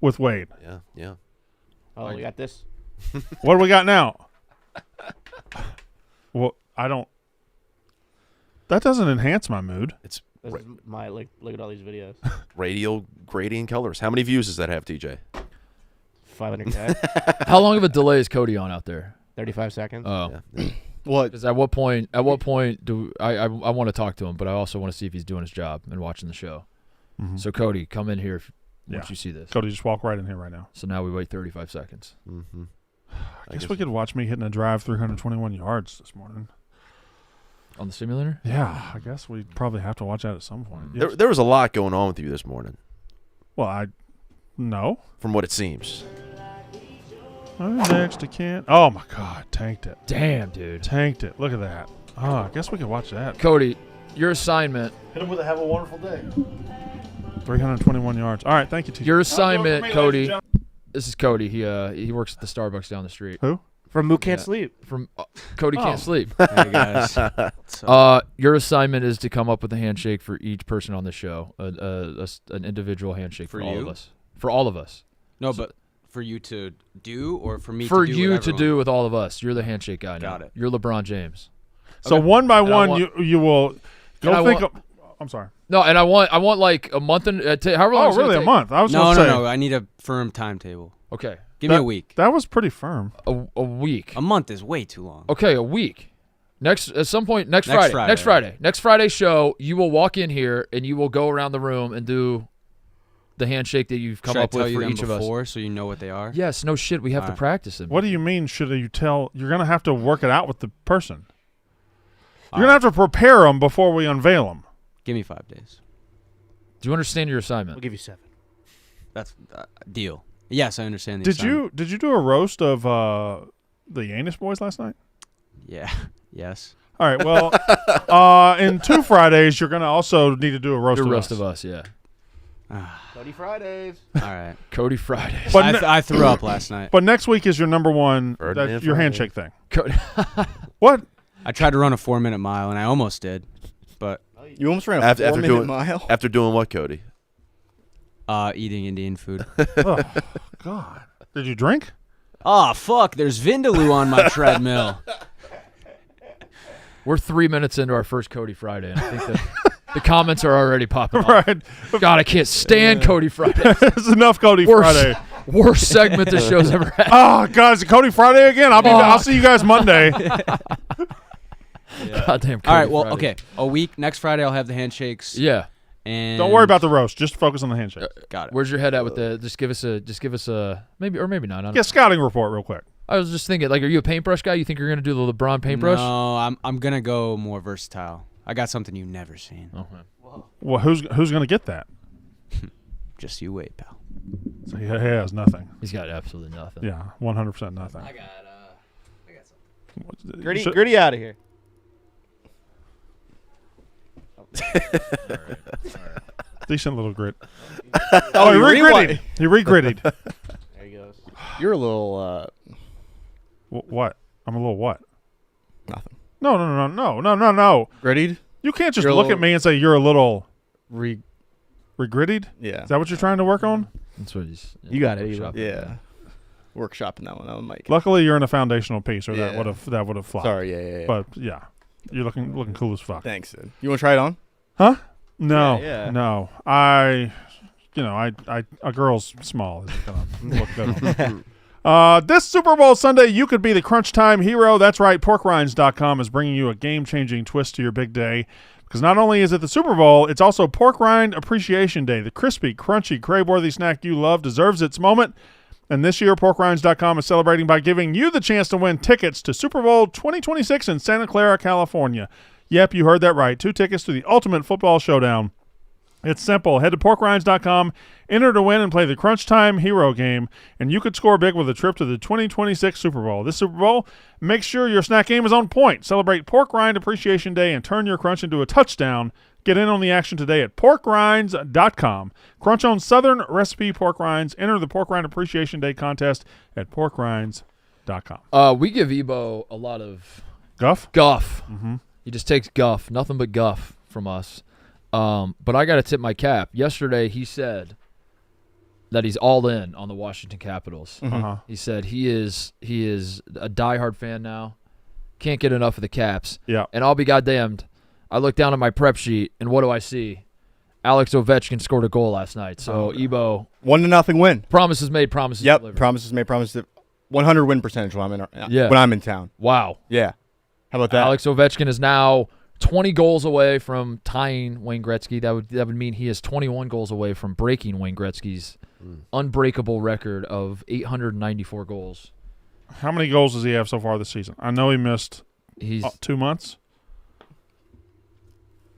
Speaker 3: with Wade.
Speaker 4: Yeah.
Speaker 6: Oh, we got this.
Speaker 3: What do we got now? Well, I don't. That doesn't enhance my mood.
Speaker 4: It's
Speaker 6: This is my look at all these videos.
Speaker 4: radial gradient colors. How many views does that have, TJ?
Speaker 6: 500K,
Speaker 2: How long of a delay is Cody on out there?
Speaker 6: 35 seconds.
Speaker 2: Oh,
Speaker 4: Yeah.
Speaker 5: What?
Speaker 2: because at what point do I want to talk to him, but I also want to see if he's doing his job and watching the show.
Speaker 3: Mhm.
Speaker 2: So Cody, come in here once
Speaker 3: Yeah.
Speaker 2: you see this.
Speaker 3: Cody, just walk right in here right now.
Speaker 2: So now we wait 35 seconds.
Speaker 4: Mm-hmm.
Speaker 3: I guess we could watch me hitting a drive 321 yards this morning.
Speaker 2: On the simulator?
Speaker 3: Yeah, I guess we probably have to watch that at some point. Yes.
Speaker 4: There was a lot going on with you this morning,
Speaker 3: Well, no.
Speaker 4: from what it seems.
Speaker 3: Next to Kent. Oh my God, tanked it.
Speaker 2: Damn, dude.
Speaker 3: Tanked it. Look at that. Oh, I guess we could watch that.
Speaker 2: Cody, your assignment.
Speaker 3: Hit him with a have a wonderful day. 321 yards. All right, thank you, TJ.
Speaker 2: Your assignment, Cody.
Speaker 3: Ladies
Speaker 2: This is Cody. He works at the Starbucks down the street.
Speaker 3: Who?
Speaker 6: From Moo Can't
Speaker 2: Yeah.
Speaker 6: Sleep.
Speaker 2: From Cody
Speaker 3: Oh.
Speaker 2: can't sleep.
Speaker 6: Hey, guys.
Speaker 2: Your assignment is to come up with a handshake for each person on the show. An individual handshake for,
Speaker 7: For
Speaker 2: all
Speaker 7: you?
Speaker 2: of us. For all of us.
Speaker 7: No, but for you to do or for me
Speaker 2: For
Speaker 7: to do
Speaker 2: you
Speaker 7: with
Speaker 2: to
Speaker 7: everyone?
Speaker 2: do with all of us. You're the handshake guy now.
Speaker 7: Got it.
Speaker 2: You're LeBron James.
Speaker 3: So
Speaker 2: Okay.
Speaker 3: one by
Speaker 2: And I
Speaker 3: one,
Speaker 2: want-
Speaker 3: you will go
Speaker 2: And I
Speaker 3: think.
Speaker 2: want-
Speaker 3: I'm sorry.
Speaker 2: No, and I want like a month and however long.
Speaker 3: Oh,
Speaker 2: it's gonna
Speaker 3: really? A
Speaker 2: take.
Speaker 3: month? I was
Speaker 7: No,
Speaker 3: going
Speaker 7: no,
Speaker 3: to say
Speaker 7: no. I need a firm timetable.
Speaker 2: Okay,
Speaker 7: Give me a week.
Speaker 3: that was pretty firm.
Speaker 2: a week.
Speaker 7: A month is way too long.
Speaker 2: Okay, a week. At some point next
Speaker 7: Next
Speaker 2: Friday.
Speaker 7: Friday,
Speaker 2: Next
Speaker 7: right.
Speaker 2: Friday. Next Friday show. You will walk in here and you will go around the room and do the handshake that you've come
Speaker 7: Should I
Speaker 2: up
Speaker 7: tell
Speaker 2: with
Speaker 7: you
Speaker 2: for
Speaker 7: them
Speaker 2: each of us.
Speaker 7: before so you know what they are?
Speaker 2: Yes. No shit. We have to
Speaker 7: Alright.
Speaker 2: practice them.
Speaker 3: What do you mean? Should you tell? You're going to have to work it out with the person.
Speaker 7: All
Speaker 3: You're going to have to prepare them before we unveil them.
Speaker 7: Give me 5 days.
Speaker 2: Do you understand your
Speaker 6: We'll
Speaker 2: assignment?
Speaker 6: give you 7.
Speaker 7: That's deal. Yes, I understand the
Speaker 3: Did
Speaker 7: assignment.
Speaker 3: you do a roast of the Yanis boys last night?
Speaker 7: Yeah. Yes.
Speaker 3: All right. Well, in 2 Fridays, you're going to also need to do a roast
Speaker 2: The
Speaker 3: of
Speaker 2: rest
Speaker 3: us.
Speaker 2: of us, yeah.
Speaker 6: Cody Fridays.
Speaker 7: All right.
Speaker 2: Cody Fridays.
Speaker 3: But
Speaker 7: I threw up last night.
Speaker 3: But next week is your number one.
Speaker 4: Ferdinand
Speaker 3: That's your
Speaker 4: Friday.
Speaker 3: handshake thing.
Speaker 2: Cody.
Speaker 3: What?
Speaker 7: I tried to run a 4-minute mile and I almost did, but
Speaker 5: You almost ran a
Speaker 4: After
Speaker 5: 4-minute
Speaker 4: doing
Speaker 5: mile.
Speaker 4: after doing what, Cody?
Speaker 7: eating Indian food.
Speaker 3: Oh, God. Did you drink?
Speaker 7: Oh fuck! There's Vindaloo on my treadmill.
Speaker 2: We're 3 minutes into our first Cody Friday, and I think that The comments are already popping up.
Speaker 3: Right.
Speaker 2: God, I can't stand Cody Friday.
Speaker 3: It's enough Cody Friday.
Speaker 2: Worst segment this show's ever had.
Speaker 3: Oh, God, is it Cody Friday again? I'll see you guys Monday.
Speaker 2: Goddamn Cody
Speaker 7: All right. Well,
Speaker 2: Friday.
Speaker 7: okay. A week next Friday, I'll have the handshakes.
Speaker 2: Yeah.
Speaker 7: And
Speaker 3: Don't worry about the roast. Just focus on the handshake.
Speaker 7: Got it.
Speaker 2: Where's your head at with the? Just give us a maybe not. I don't know.
Speaker 3: Yeah, scouting report real quick.
Speaker 2: I was just thinking, like, are you a paintbrush guy? You think you're gonna do the LeBron paintbrush?
Speaker 7: No, I'm gonna go more versatile. I got something you've never seen.
Speaker 2: Okay.
Speaker 3: Well, who's going to get that?
Speaker 7: Just you wait, pal.
Speaker 3: So he has nothing.
Speaker 2: He's got absolutely nothing.
Speaker 3: Yeah, 100% nothing.
Speaker 7: I got something.
Speaker 6: Gritty out of here.
Speaker 3: Decent little grit.
Speaker 5: Oh,
Speaker 3: he
Speaker 5: you
Speaker 3: regritted. He regritted.
Speaker 6: There he goes. You're a little.
Speaker 3: What? I'm a little what?
Speaker 5: Nothing.
Speaker 3: No.
Speaker 5: Grittied?
Speaker 3: You can't just
Speaker 5: You're a
Speaker 3: look at
Speaker 5: little-
Speaker 3: me and say you're a little
Speaker 5: Re.
Speaker 3: regritted.
Speaker 5: Yeah.
Speaker 3: Is that what you're trying to work on?
Speaker 2: That's what he's.
Speaker 6: You got it, Evo.
Speaker 5: Yeah. Workshopping that one. That one, Mike.
Speaker 3: Luckily, you're in a foundational piece, or
Speaker 5: Yeah.
Speaker 3: that would have flopped.
Speaker 5: Sorry. Yeah.
Speaker 3: But yeah, you're looking cool as fuck.
Speaker 5: Thanks, dude. You want to try it on?
Speaker 3: Huh? No,
Speaker 6: Yeah.
Speaker 3: no. A girl's small. It's gonna look good on. This Super Bowl Sunday, you could be the crunch time hero. That's right. PorkRinds.com is bringing you a game-changing twist to your big day. Because not only is it the Super Bowl, it's also Pork Rind Appreciation Day. The crispy, crunchy, crave-worthy snack you love deserves its moment. And this year, PorkRinds.com is celebrating by giving you the chance to win tickets to Super Bowl 2026 in Santa Clara, California. Yep, you heard that right. 2 tickets to the ultimate football showdown. It's simple. Head to PorkRinds.com, enter to win, and play the Crunch Time Hero game, and you could score big with a trip to the 2026 Super Bowl. This Super Bowl, make sure your snack game is on point. Celebrate Pork Rind Appreciation Day and turn your crunch into a touchdown. Get in on the action today at PorkRinds.com. Crunch on Southern recipe pork rinds. Enter the Pork Rind Appreciation Day contest at PorkRinds.com.
Speaker 2: We give Ebo a lot of
Speaker 3: Guff?
Speaker 2: guff.
Speaker 3: Mm-hmm.
Speaker 2: He just takes guff, nothing but guff from us. But I got to tip my cap. Yesterday, he said that he's all in on the Washington Capitals.
Speaker 3: Uh-huh.
Speaker 2: He said he is a diehard fan now. Can't get enough of the Caps.
Speaker 3: Yeah.
Speaker 2: And I'll be goddamned. I look down at my prep sheet, and what do I see? Alex Ovechkin scored a goal last night. So, Ebo,
Speaker 5: 1-0 win.
Speaker 2: promises made, promises
Speaker 5: Yep.
Speaker 2: delivered.
Speaker 5: Promises made. Promises. 100 win percentage when I'm in town.
Speaker 2: Wow.
Speaker 5: Yeah. How about that?
Speaker 2: Alex Ovechkin is now 20 goals away from tying Wayne Gretzky. That would mean he is 21 goals away from breaking Wayne Gretzky's unbreakable record of 894 goals.
Speaker 3: How many goals does he have so far this season? I know he missed
Speaker 2: He's
Speaker 3: 2 months.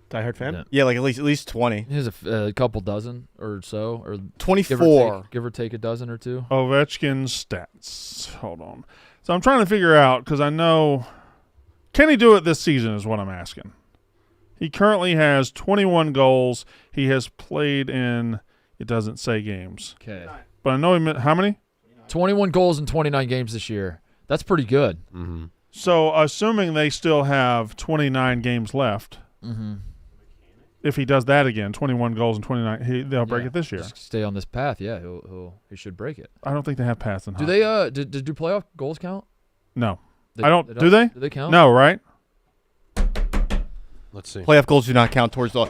Speaker 6: Diehard fan?
Speaker 5: Yeah, like at least 20.
Speaker 2: he has a couple dozen or so, or
Speaker 5: 24.
Speaker 2: give or take a dozen or two.
Speaker 3: Ovechkin's stats. Hold on. So I'm trying to figure out, because I know, can he do it this season is what I'm asking. He currently has 21 goals. He has played in, it doesn't say games.
Speaker 2: Okay.
Speaker 3: But I know how many?
Speaker 2: 21 goals in 29 games this year. That's pretty good.
Speaker 4: Mm-hmm.
Speaker 3: So assuming they still have 29 games left, if he does that again, 21 goals and 29, they'll break
Speaker 2: Yeah.
Speaker 3: it this year.
Speaker 2: Just stay on this path. Yeah, he should break it.
Speaker 3: I don't think they have paths in
Speaker 2: Do
Speaker 3: hockey.
Speaker 2: they do playoff goals count?
Speaker 3: No. I don't. Do they?
Speaker 2: Do they count?
Speaker 3: No, right?
Speaker 4: Let's see.
Speaker 5: Playoff goals do not count towards the.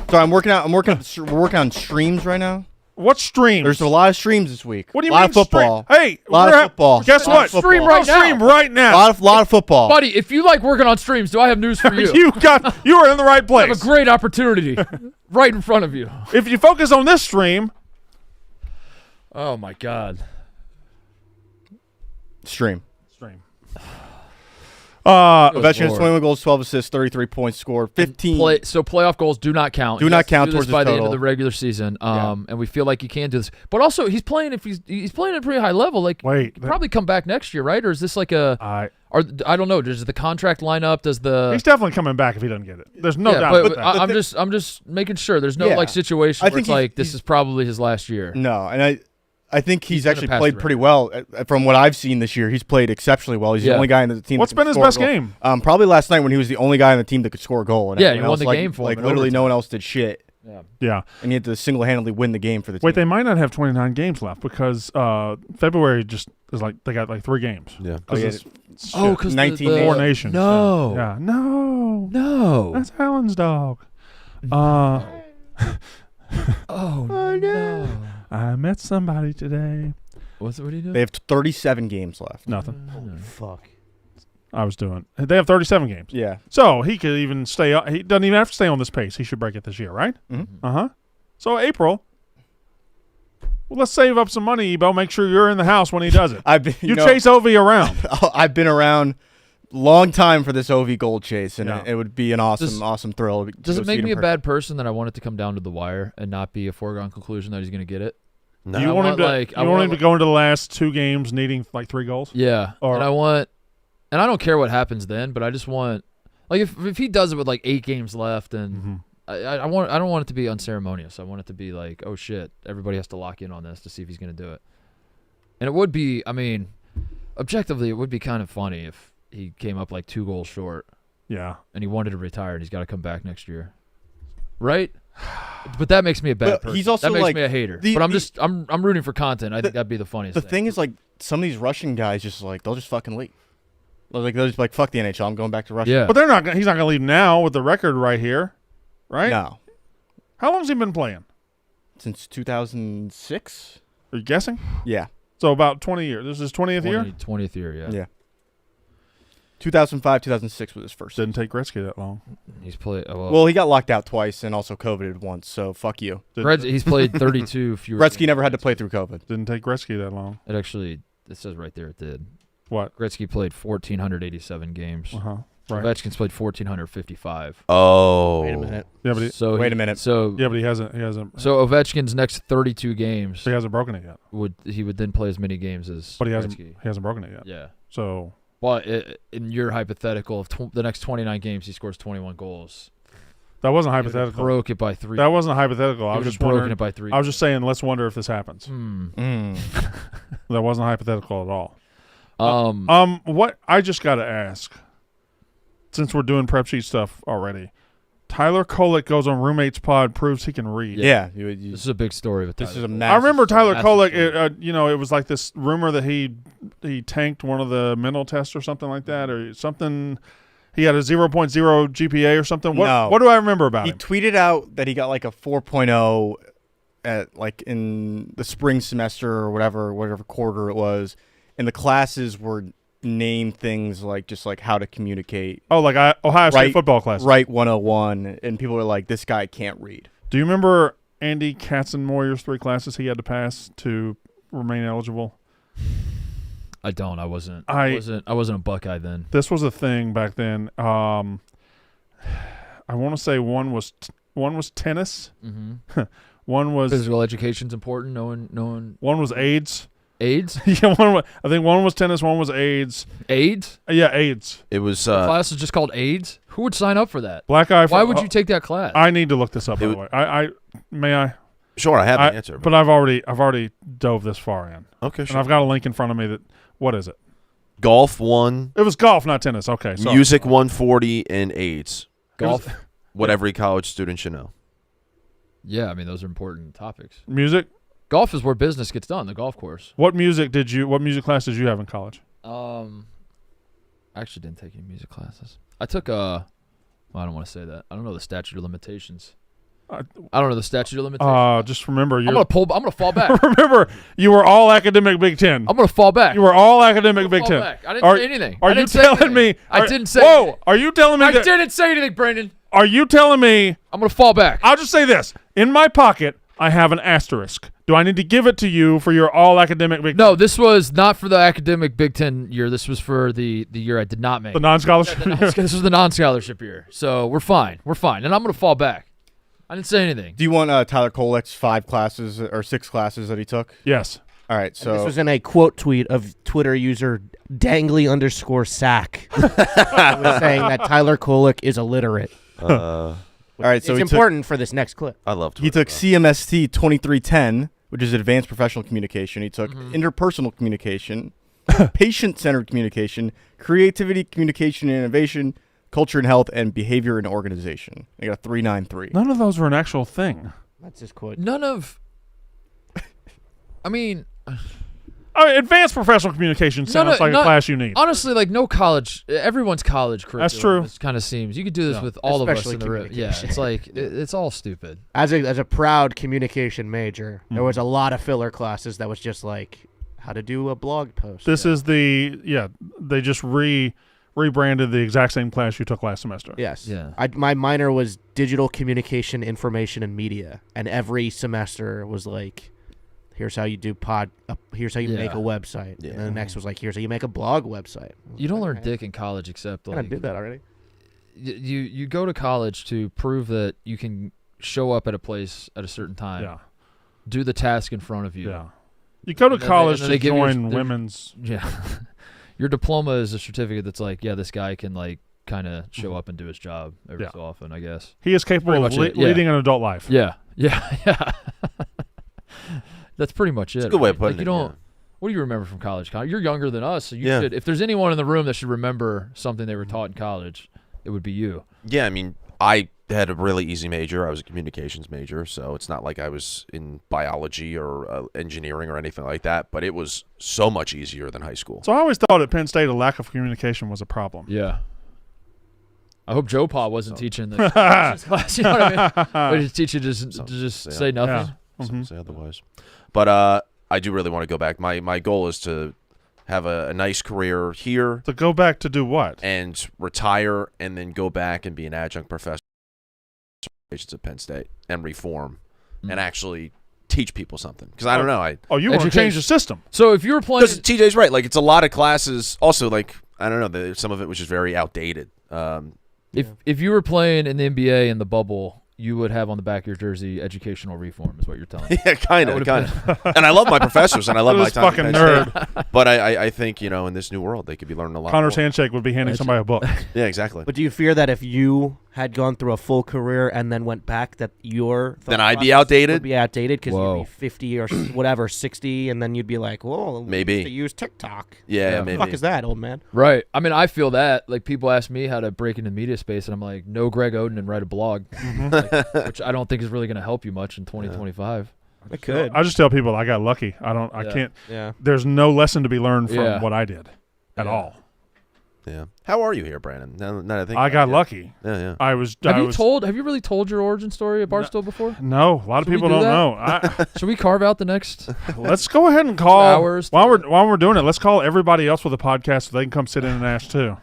Speaker 5: So we're working on streams right now.
Speaker 3: What streams?
Speaker 5: There's a lot of streams this week.
Speaker 3: What do you
Speaker 5: a lot
Speaker 3: mean
Speaker 5: of football.
Speaker 3: Hey,
Speaker 5: Lot of
Speaker 3: we're
Speaker 5: football.
Speaker 3: Guess
Speaker 5: Lot
Speaker 3: what?
Speaker 5: of football.
Speaker 2: Stream right now.
Speaker 3: Stream right now.
Speaker 5: lot of football.
Speaker 2: Buddy, if you like working on streams, do I have news for you?
Speaker 3: You are in the right
Speaker 2: You
Speaker 3: place.
Speaker 2: have a great opportunity right in front of you.
Speaker 3: If you focus on this stream,
Speaker 2: Oh, my God.
Speaker 5: Stream.
Speaker 2: Good
Speaker 5: Ovechkin has
Speaker 2: Lord.
Speaker 5: 21 goals, 12 assists, 33 points scored, 15.
Speaker 2: So playoff goals do not count.
Speaker 5: Do
Speaker 2: He
Speaker 5: not
Speaker 2: has to
Speaker 5: count
Speaker 2: do this
Speaker 5: towards
Speaker 2: by
Speaker 5: his
Speaker 2: the end of
Speaker 5: total.
Speaker 2: the regular season.
Speaker 5: Yeah.
Speaker 2: And we feel like he can do this. But also, he's playing he's playing at a pretty high level. Like,
Speaker 3: wait.
Speaker 2: he could probably come back next year, right? Or is this like I don't know. Does the contract line up? Does the
Speaker 3: he's definitely coming back if he doesn't get it. There's no doubt
Speaker 2: but
Speaker 3: about that.
Speaker 2: I'm just making sure. There's no
Speaker 5: Yeah.
Speaker 2: like situation
Speaker 5: I
Speaker 2: where
Speaker 5: think
Speaker 2: it's like
Speaker 5: he's-
Speaker 2: this is probably his last year.
Speaker 5: No, and I think he's
Speaker 2: gonna
Speaker 5: actually
Speaker 2: pass
Speaker 5: played
Speaker 2: the
Speaker 5: pretty well. From what I've seen this year, he's played exceptionally well. He's
Speaker 2: Yeah.
Speaker 5: the only guy in the team.
Speaker 3: What's
Speaker 5: that can
Speaker 3: been his
Speaker 5: score a
Speaker 3: best
Speaker 5: goal.
Speaker 3: game?
Speaker 5: Probably last night when he was the only guy on the team that could score a goal. And
Speaker 2: Yeah, he
Speaker 5: everyone
Speaker 2: won
Speaker 5: else,
Speaker 2: the game for him
Speaker 5: Like
Speaker 2: in
Speaker 5: literally, no
Speaker 2: overtime.
Speaker 5: one else did shit,
Speaker 3: Yeah.
Speaker 5: and he had to single-handedly win the game for the team.
Speaker 3: Wait, they might not have 29 games left because February just is like they got like 3 games.
Speaker 4: Yeah.
Speaker 5: Oh, yeah.
Speaker 2: Oh, because
Speaker 5: 19
Speaker 3: 4 nations.
Speaker 2: No.
Speaker 3: Yeah. No.
Speaker 2: No.
Speaker 3: That's Alan's dog.
Speaker 2: Oh no!
Speaker 3: I met somebody today.
Speaker 2: What are you doing?
Speaker 5: They have 37 games left.
Speaker 3: Nothing.
Speaker 6: Fuck.
Speaker 3: I was doing. They have 37 games.
Speaker 5: Yeah.
Speaker 3: So he could even stay. He doesn't even have to stay on this pace. He should break it this year, right?
Speaker 5: Mhm.
Speaker 3: So April. Well, let's save up some money, Ebo. Make sure you're in the house when he does it.
Speaker 5: I've been,
Speaker 3: You chase OV around.
Speaker 5: I've been around long time for this OV gold chase, and
Speaker 3: Yeah.
Speaker 5: it would be an awesome thrill. to
Speaker 2: Does
Speaker 5: go
Speaker 2: it
Speaker 5: see
Speaker 2: make
Speaker 5: in
Speaker 2: me a
Speaker 5: person.
Speaker 2: bad person that I want it to come down to the wire and not be a foregone conclusion that he's going to get it?
Speaker 4: No.
Speaker 3: You
Speaker 2: I
Speaker 3: want him
Speaker 2: want,
Speaker 3: to?
Speaker 2: like- I
Speaker 3: you want
Speaker 2: want,
Speaker 3: him to go into the last 2 games needing like 3 goals?
Speaker 2: Yeah,
Speaker 3: Or-
Speaker 2: and I don't care what happens then, but I just want, like, if he does it with like 8 games left, and I don't want it to be unceremonious. I want it to be like, oh shit, everybody has to lock in on this to see if he's going to do it. And it would be, I mean, objectively, it would be kind of funny if he came up like 2 goals short
Speaker 3: Yeah.
Speaker 2: and he wanted to retire and he's got to come back next year, right? But that makes me a bad
Speaker 5: But
Speaker 2: person.
Speaker 5: he's also,
Speaker 2: that makes
Speaker 5: like,
Speaker 2: me a hater.
Speaker 5: the-
Speaker 2: but I'm
Speaker 5: the-
Speaker 2: just I'm rooting for content. I think that'd be the funniest
Speaker 5: The
Speaker 2: thing.
Speaker 5: thing is, like, some of these Russian guys just like they'll just fucking leave. Like they'll just be like, fuck the NHL, I'm going back to Russia.
Speaker 2: Yeah.
Speaker 3: But they're not. He's not going to leave now with the record right here, right?
Speaker 5: No,
Speaker 3: How long's he been playing?
Speaker 5: since 2006.
Speaker 3: Are you guessing?
Speaker 5: Yeah,
Speaker 3: So about 20 years. This is his 20th year.
Speaker 2: 20th year, yeah.
Speaker 5: yeah. 2005, 2006 was his first.
Speaker 3: Didn't take Gretzky that long.
Speaker 2: He's played. Oh,
Speaker 5: Well, he got locked out twice and also COVIDed once. So fuck you.
Speaker 2: He's played 32 fewer.
Speaker 5: Gretzky
Speaker 2: games.
Speaker 5: never had to play through COVID.
Speaker 3: Didn't take Gretzky that long.
Speaker 2: It actually, it says right there it did.
Speaker 3: What?
Speaker 2: Gretzky played 1,487 games.
Speaker 3: Right.
Speaker 2: Ovechkin's played 1,455.
Speaker 4: Oh.
Speaker 6: Wait a minute.
Speaker 3: Yeah, but he,
Speaker 2: So
Speaker 5: Wait a minute.
Speaker 2: So
Speaker 3: yeah, but he hasn't. He hasn't.
Speaker 2: so Ovechkin's next 32 games
Speaker 3: He hasn't broken it yet.
Speaker 2: would then play as many games as
Speaker 3: But he hasn't.
Speaker 2: Gretzky.
Speaker 3: He hasn't broken it yet.
Speaker 2: Yeah.
Speaker 3: So
Speaker 2: Well, in your hypothetical, of the next 29 games he scores 21 goals.
Speaker 3: that wasn't
Speaker 2: He would've
Speaker 3: hypothetical.
Speaker 2: broke it by 3.
Speaker 3: That wasn't hypothetical. I
Speaker 2: He
Speaker 3: was
Speaker 2: would've
Speaker 3: just
Speaker 2: broken
Speaker 3: wondering.
Speaker 2: it by 3.
Speaker 3: I was just saying. Let's wonder if this happens.
Speaker 5: Mm.
Speaker 3: That wasn't hypothetical at all. What I just got to ask, since we're doing prep sheet stuff already, Tyler Kolek goes on Roommates Pod, proves he can read.
Speaker 5: Yeah.
Speaker 2: This is a big story with
Speaker 5: This
Speaker 2: Tyler.
Speaker 5: is a
Speaker 2: Cole.
Speaker 5: massive
Speaker 3: I remember Tyler
Speaker 2: massive
Speaker 3: Kolek.
Speaker 2: story.
Speaker 3: It was like this rumor that he tanked one of the mental tests or something like that, or something. He had a 0.0 GPA or something.
Speaker 5: No.
Speaker 3: What do I remember about
Speaker 5: He
Speaker 3: him?
Speaker 5: tweeted out that he got like a 4.0 at like in the spring semester or whatever quarter it was, and the classes were named things like just like how to communicate.
Speaker 3: Oh, like Ohio State
Speaker 5: Right-
Speaker 3: football class.
Speaker 5: Right 101, and people were like, this guy can't read.
Speaker 3: Do you remember Andy Katzenmoyer's 3 classes he had to pass to remain eligible?
Speaker 2: I don't. I wasn't
Speaker 3: I-
Speaker 2: a Buckeye then.
Speaker 3: This was a thing back then. I want to say one was tennis.
Speaker 2: Mm-hmm.
Speaker 3: One was
Speaker 2: Physical education's important. Knowing
Speaker 3: one was AIDS.
Speaker 2: AIDS.
Speaker 3: Yeah, I think one was tennis. One was AIDS.
Speaker 2: AIDS.
Speaker 3: Yeah, AIDS.
Speaker 4: It was
Speaker 2: Class is just called AIDS. Who would sign up for that?
Speaker 3: Black eye.
Speaker 2: Why would you take that class?
Speaker 3: I need to look this up. By
Speaker 4: It
Speaker 3: the way, I may I.
Speaker 4: sure. I have the answer.
Speaker 3: But I've already dove this far in,
Speaker 4: Okay,
Speaker 3: and
Speaker 4: sure.
Speaker 3: I've got a link in front of me that. What is it?
Speaker 4: Golf 1,
Speaker 3: It was golf, not tennis. Okay, so
Speaker 4: music 140, and AIDS.
Speaker 2: Golf.
Speaker 4: What every college student should know.
Speaker 2: Yeah, I mean those are important topics.
Speaker 3: music.
Speaker 2: Golf is where business gets done. The golf course.
Speaker 3: What music class did you have in college?
Speaker 2: I actually didn't take any music classes. I took well, I don't want to say that. I don't know the statute of limitations. I don't know the statute of limitations.
Speaker 3: Just remember
Speaker 2: I'm gonna fall back.
Speaker 3: remember, you were all academic Big Ten.
Speaker 2: I'm gonna fall back.
Speaker 3: You were all academic Big
Speaker 2: Fall
Speaker 3: Ten.
Speaker 2: back. I didn't
Speaker 3: Are-
Speaker 2: say anything.
Speaker 3: Are
Speaker 2: I
Speaker 3: you
Speaker 2: didn't say
Speaker 3: telling
Speaker 2: anything.
Speaker 3: me?
Speaker 2: I didn't say
Speaker 3: Whoa!
Speaker 2: anything.
Speaker 3: Are you telling me?
Speaker 2: I
Speaker 3: that,
Speaker 2: didn't say anything, Brandon.
Speaker 3: Are you telling me?
Speaker 2: I'm gonna fall back.
Speaker 3: I'll just say this: in my pocket, I have an asterisk. Do I need to give it to you for your all academic Big
Speaker 2: No, this was not for the academic Big Ten year. This was for the year I did not make.
Speaker 3: the non-scholarship?
Speaker 2: This was the non-scholarship year. So we're fine. We're fine. And I'm going to fall back. I didn't say anything.
Speaker 5: Do you want Tyler Kolek's 5 classes or 6 classes that he took?
Speaker 3: Yes.
Speaker 5: All right,
Speaker 6: This
Speaker 5: so
Speaker 6: was in a quote tweet of Twitter user dangly_sack. was saying that Tyler Kolek is illiterate.
Speaker 5: all right, so
Speaker 6: it's
Speaker 5: he took,
Speaker 6: important for this next clip.
Speaker 4: I love
Speaker 5: he
Speaker 4: Twitter,
Speaker 5: took CMST 2310, which is advanced professional communication. He took interpersonal communication, patient-centered communication, creativity, communication and innovation, culture and health, and behavior and organization. I got a 393.
Speaker 3: None of those were an actual thing.
Speaker 6: That's his quote.
Speaker 2: None of. I mean,
Speaker 3: Advanced professional communication sounds like a class you need.
Speaker 2: Honestly, like no college. Everyone's college curriculum.
Speaker 3: That's true.
Speaker 2: It kind of seems. You could do this with all of us
Speaker 6: Especially
Speaker 2: in the room. Yeah, it's like it's all stupid.
Speaker 6: As a proud communication major, there was a lot of filler classes that was just like how to do a blog post.
Speaker 3: This is they just rebranded the exact same class you took last semester.
Speaker 6: Yes.
Speaker 2: Yeah.
Speaker 6: My minor was digital communication, information, and media, and every semester was like, here's how you do here's how you make a website.
Speaker 4: Yeah.
Speaker 6: And then the next was like, here's how you make a blog website.
Speaker 2: You don't learn dick in college except
Speaker 6: I
Speaker 2: like
Speaker 6: did that already.
Speaker 2: you go to college to prove that you can show up at a place at a certain time.
Speaker 3: Yeah.
Speaker 2: Do the task in front of you.
Speaker 3: Yeah. You go to
Speaker 2: And then
Speaker 3: college
Speaker 2: they
Speaker 3: to
Speaker 2: give you
Speaker 3: join women's.
Speaker 2: Yeah. Your diploma is a certificate that's like, yeah, this guy can like kind of show up and do his job every so often, I guess.
Speaker 3: He is capable of leading an adult life.
Speaker 2: Yeah. Yeah. That's pretty much it.
Speaker 4: It's a good way of
Speaker 2: right?
Speaker 4: putting
Speaker 2: Like,
Speaker 4: it.
Speaker 2: you don't. What do you remember from college? You're younger than us, so you
Speaker 4: Yeah.
Speaker 2: should. If there's anyone in the room that should remember something they were taught in college, it would be you.
Speaker 4: Yeah, I mean, I had a really easy major. I was a communications major, so it's not like I was in biology or engineering or anything like that, but it was so much easier than high school.
Speaker 3: So I always thought at Penn State a lack of communication was a problem.
Speaker 2: Yeah. I hope Joe Pa wasn't teaching the communications class. You know what I mean? Would he teach you to just say nothing?
Speaker 3: Yeah.
Speaker 4: Some say otherwise. But I do really want to go back. My goal is to have a nice career here
Speaker 3: To go back to do what?
Speaker 4: and retire and then go back and be an adjunct professor at Penn State and reform and actually teach people something. Because I don't know.
Speaker 3: You want to change the system.
Speaker 2: So if you were playing,
Speaker 4: Because TJ's right. Like, it's a lot of classes. Also, like, I don't know. Some of it was just very outdated.
Speaker 2: if you were playing in the NBA in the bubble, you would have on the back of your jersey "educational reform" is what you're telling me.
Speaker 4: Yeah, kind of. And I love my professors and I love my
Speaker 3: This
Speaker 4: time.
Speaker 3: fucking
Speaker 4: at Penn
Speaker 3: nerd.
Speaker 4: State. But I think, in this new world, they could be learning a lot
Speaker 3: Connor's
Speaker 4: more.
Speaker 3: handshake would be handing somebody a book.
Speaker 4: Yeah, exactly.
Speaker 6: But do you fear that if you had gone through a full career and then went back, that your
Speaker 4: Then I'd be
Speaker 6: process
Speaker 4: outdated?
Speaker 6: Would be outdated because
Speaker 2: Whoa.
Speaker 6: you'd be 50 or whatever, 60, and then you'd be like, "Well,
Speaker 4: Maybe.
Speaker 6: we used to use TikTok."
Speaker 4: Yeah,
Speaker 6: What
Speaker 4: maybe.
Speaker 6: the fuck is that, old man?
Speaker 2: Right. I mean, I feel that. Like, people ask me how to break into media space, and I'm like, no Greg Oden and write a blog, which I don't think is really going to help you much in 2025.
Speaker 6: It could.
Speaker 3: I just tell people I got lucky. I
Speaker 2: Yeah.
Speaker 3: can't.
Speaker 6: Yeah.
Speaker 3: There's no lesson to be learned from
Speaker 2: Yeah.
Speaker 3: what I did at
Speaker 2: Yeah.
Speaker 3: all.
Speaker 4: Yeah. How are you here, Brandon? Now I think
Speaker 3: I got
Speaker 4: yeah.
Speaker 3: lucky.
Speaker 4: Yeah, yeah.
Speaker 3: I was.
Speaker 2: Have you really told your origin story at Barstow before?
Speaker 3: No, a lot of
Speaker 2: Should we
Speaker 3: people
Speaker 2: do
Speaker 3: don't
Speaker 2: that?
Speaker 3: know.
Speaker 2: Should we carve out the next?
Speaker 3: Let's go ahead and call
Speaker 2: hours
Speaker 3: while we're doing it. Let's call everybody else with a podcast so they can come sit in and ask too.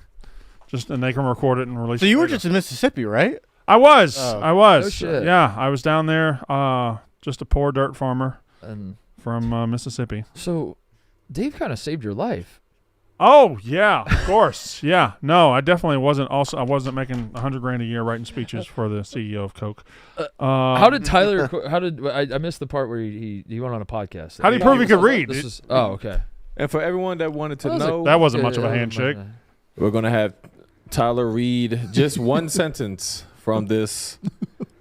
Speaker 3: And they can record it and release.
Speaker 5: So
Speaker 3: it
Speaker 5: you were
Speaker 3: later.
Speaker 5: just in Mississippi, right?
Speaker 3: I was.
Speaker 5: Oh.
Speaker 3: I was.
Speaker 2: No shit.
Speaker 3: Yeah, I was down there. Just a poor dirt farmer
Speaker 2: And
Speaker 3: from Mississippi.
Speaker 2: so, Dave kind of saved your life.
Speaker 3: Oh yeah, of course. Yeah, no, I definitely wasn't. Also, I wasn't making $100,000 a year writing speeches for the CEO of Coke.
Speaker 2: How did Tyler? I missed the part where he went on a podcast.
Speaker 3: How do you prove he could read?
Speaker 2: This is okay.
Speaker 8: And for everyone that wanted to
Speaker 2: That was a-
Speaker 8: know,
Speaker 3: That wasn't
Speaker 2: Yeah,
Speaker 3: much of a
Speaker 2: that was
Speaker 3: handshake.
Speaker 2: much-
Speaker 8: we're going to have Tyler read just one sentence from this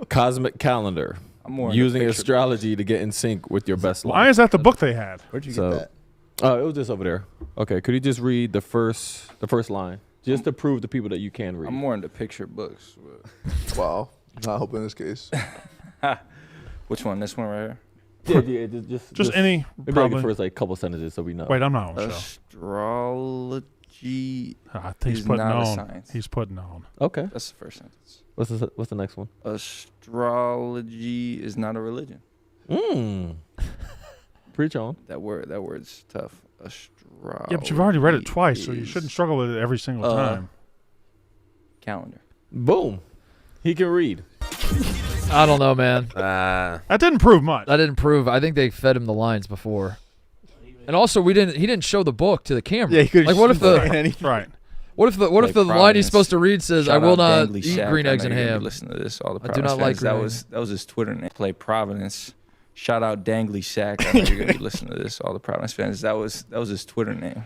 Speaker 8: cosmic calendar,
Speaker 9: I'm more
Speaker 8: using
Speaker 9: into picture
Speaker 8: astrology to get in sync with your best
Speaker 3: Why
Speaker 8: life.
Speaker 3: is that the book they had?
Speaker 9: Where'd you
Speaker 8: So-
Speaker 9: get that?
Speaker 8: It was just over there. Okay, could you just read the first line, just to prove to people that you can read?
Speaker 9: I'm more into picture books.
Speaker 10: Wow. Not helping in this case.
Speaker 9: Which one? This one right here?
Speaker 8: Yeah,
Speaker 3: Just any.
Speaker 8: maybe like
Speaker 3: Probably.
Speaker 8: the first couple sentences so we know.
Speaker 3: Wait, I'm not on the show.
Speaker 9: Astrology.
Speaker 3: He's
Speaker 9: is
Speaker 3: putting
Speaker 9: not a
Speaker 3: on.
Speaker 9: science.
Speaker 3: He's putting on.
Speaker 8: Okay,
Speaker 9: That's the first sentence.
Speaker 8: what's the next one?
Speaker 9: Astrology is not a religion.
Speaker 8: Preach on.
Speaker 9: That word's tough. Astrology.
Speaker 3: Yeah, but you've already read it twice, so you shouldn't struggle with it every single time.
Speaker 9: Calendar.
Speaker 8: Boom, he can read.
Speaker 2: I don't know, man.
Speaker 3: That didn't prove much.
Speaker 2: That didn't prove. I think they fed him the lines before. And also, he didn't show the book to the camera.
Speaker 5: Yeah, he could.
Speaker 2: Like, what if the
Speaker 3: Right.
Speaker 2: what if the
Speaker 9: Like
Speaker 2: line
Speaker 9: Providence.
Speaker 2: he's supposed to read says, "I
Speaker 9: Shout
Speaker 2: will
Speaker 9: out
Speaker 2: not
Speaker 9: Dangly
Speaker 2: eat
Speaker 9: Shack.
Speaker 2: green
Speaker 9: I
Speaker 2: eggs
Speaker 9: know
Speaker 2: and
Speaker 9: you're gonna
Speaker 2: ham."
Speaker 9: be listening to this, all the
Speaker 2: I do not
Speaker 9: Providence
Speaker 2: like
Speaker 9: fans. That
Speaker 2: green
Speaker 9: was his Twitter name. Play Providence. Shout out Dangly Shack. I know you're gonna be listening to this, all the Providence fans. That was his Twitter name.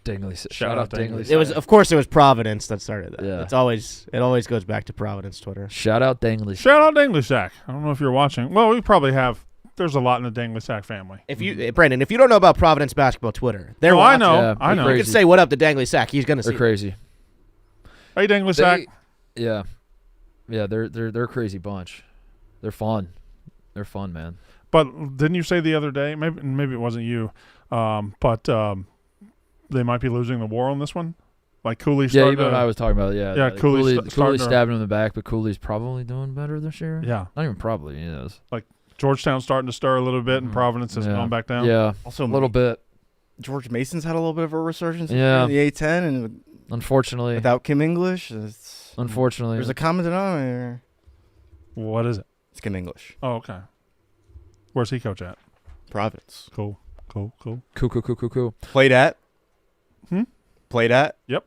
Speaker 2: Dangly.
Speaker 3: Shout
Speaker 2: Shout
Speaker 3: out
Speaker 2: out Dangly.
Speaker 3: Dangly.
Speaker 6: It was, of course, it was Providence that started that.
Speaker 2: Yeah.
Speaker 6: It always goes back to Providence Twitter.
Speaker 2: Shout out Dangly.
Speaker 3: Shout out Dangley Sack. I don't know if you're watching. Well, we probably have. There's a lot in the Dangley Sack family.
Speaker 6: If you, Brandon, if you don't know about Providence basketball Twitter, they're
Speaker 3: Oh, I
Speaker 6: watching.
Speaker 3: know.
Speaker 2: Yeah,
Speaker 3: I know.
Speaker 2: they're
Speaker 6: You
Speaker 2: crazy.
Speaker 6: can say what up to Dangly Sack. He's gonna see.
Speaker 2: They're crazy.
Speaker 3: Hey, Dangley Sack.
Speaker 2: Yeah, they're a crazy bunch. They're fun. They're fun, man.
Speaker 3: But didn't you say the other day? Maybe it wasn't you. But they might be losing the war on this one. Like Cooley's
Speaker 2: Yeah,
Speaker 3: starting
Speaker 2: Ebo and
Speaker 3: to-
Speaker 2: I was talking about it. Yeah,
Speaker 3: Yeah,
Speaker 2: like
Speaker 3: Cooley's
Speaker 2: Cooley
Speaker 3: starting to-
Speaker 2: stabbing him in the back, but Cooley's probably doing better this year.
Speaker 3: Yeah.
Speaker 2: Not even probably. He is.
Speaker 3: Georgetown's starting to stir a little bit, and Providence has gone back down.
Speaker 2: Yeah,
Speaker 5: Also,
Speaker 2: a little bit.
Speaker 5: George Mason's had a little bit of a resurgence
Speaker 2: Yeah.
Speaker 5: in the A10, and
Speaker 2: Unfortunately.
Speaker 5: without Kim English,
Speaker 2: Unfortunately.
Speaker 5: there's a common denominator.
Speaker 3: What is it?
Speaker 5: It's Kim English.
Speaker 3: Oh, okay. Where's he coach at?
Speaker 5: Providence.
Speaker 3: Cool.
Speaker 2: Cool.
Speaker 5: Played at.
Speaker 3: Hmm?
Speaker 5: Played at.
Speaker 3: Yep.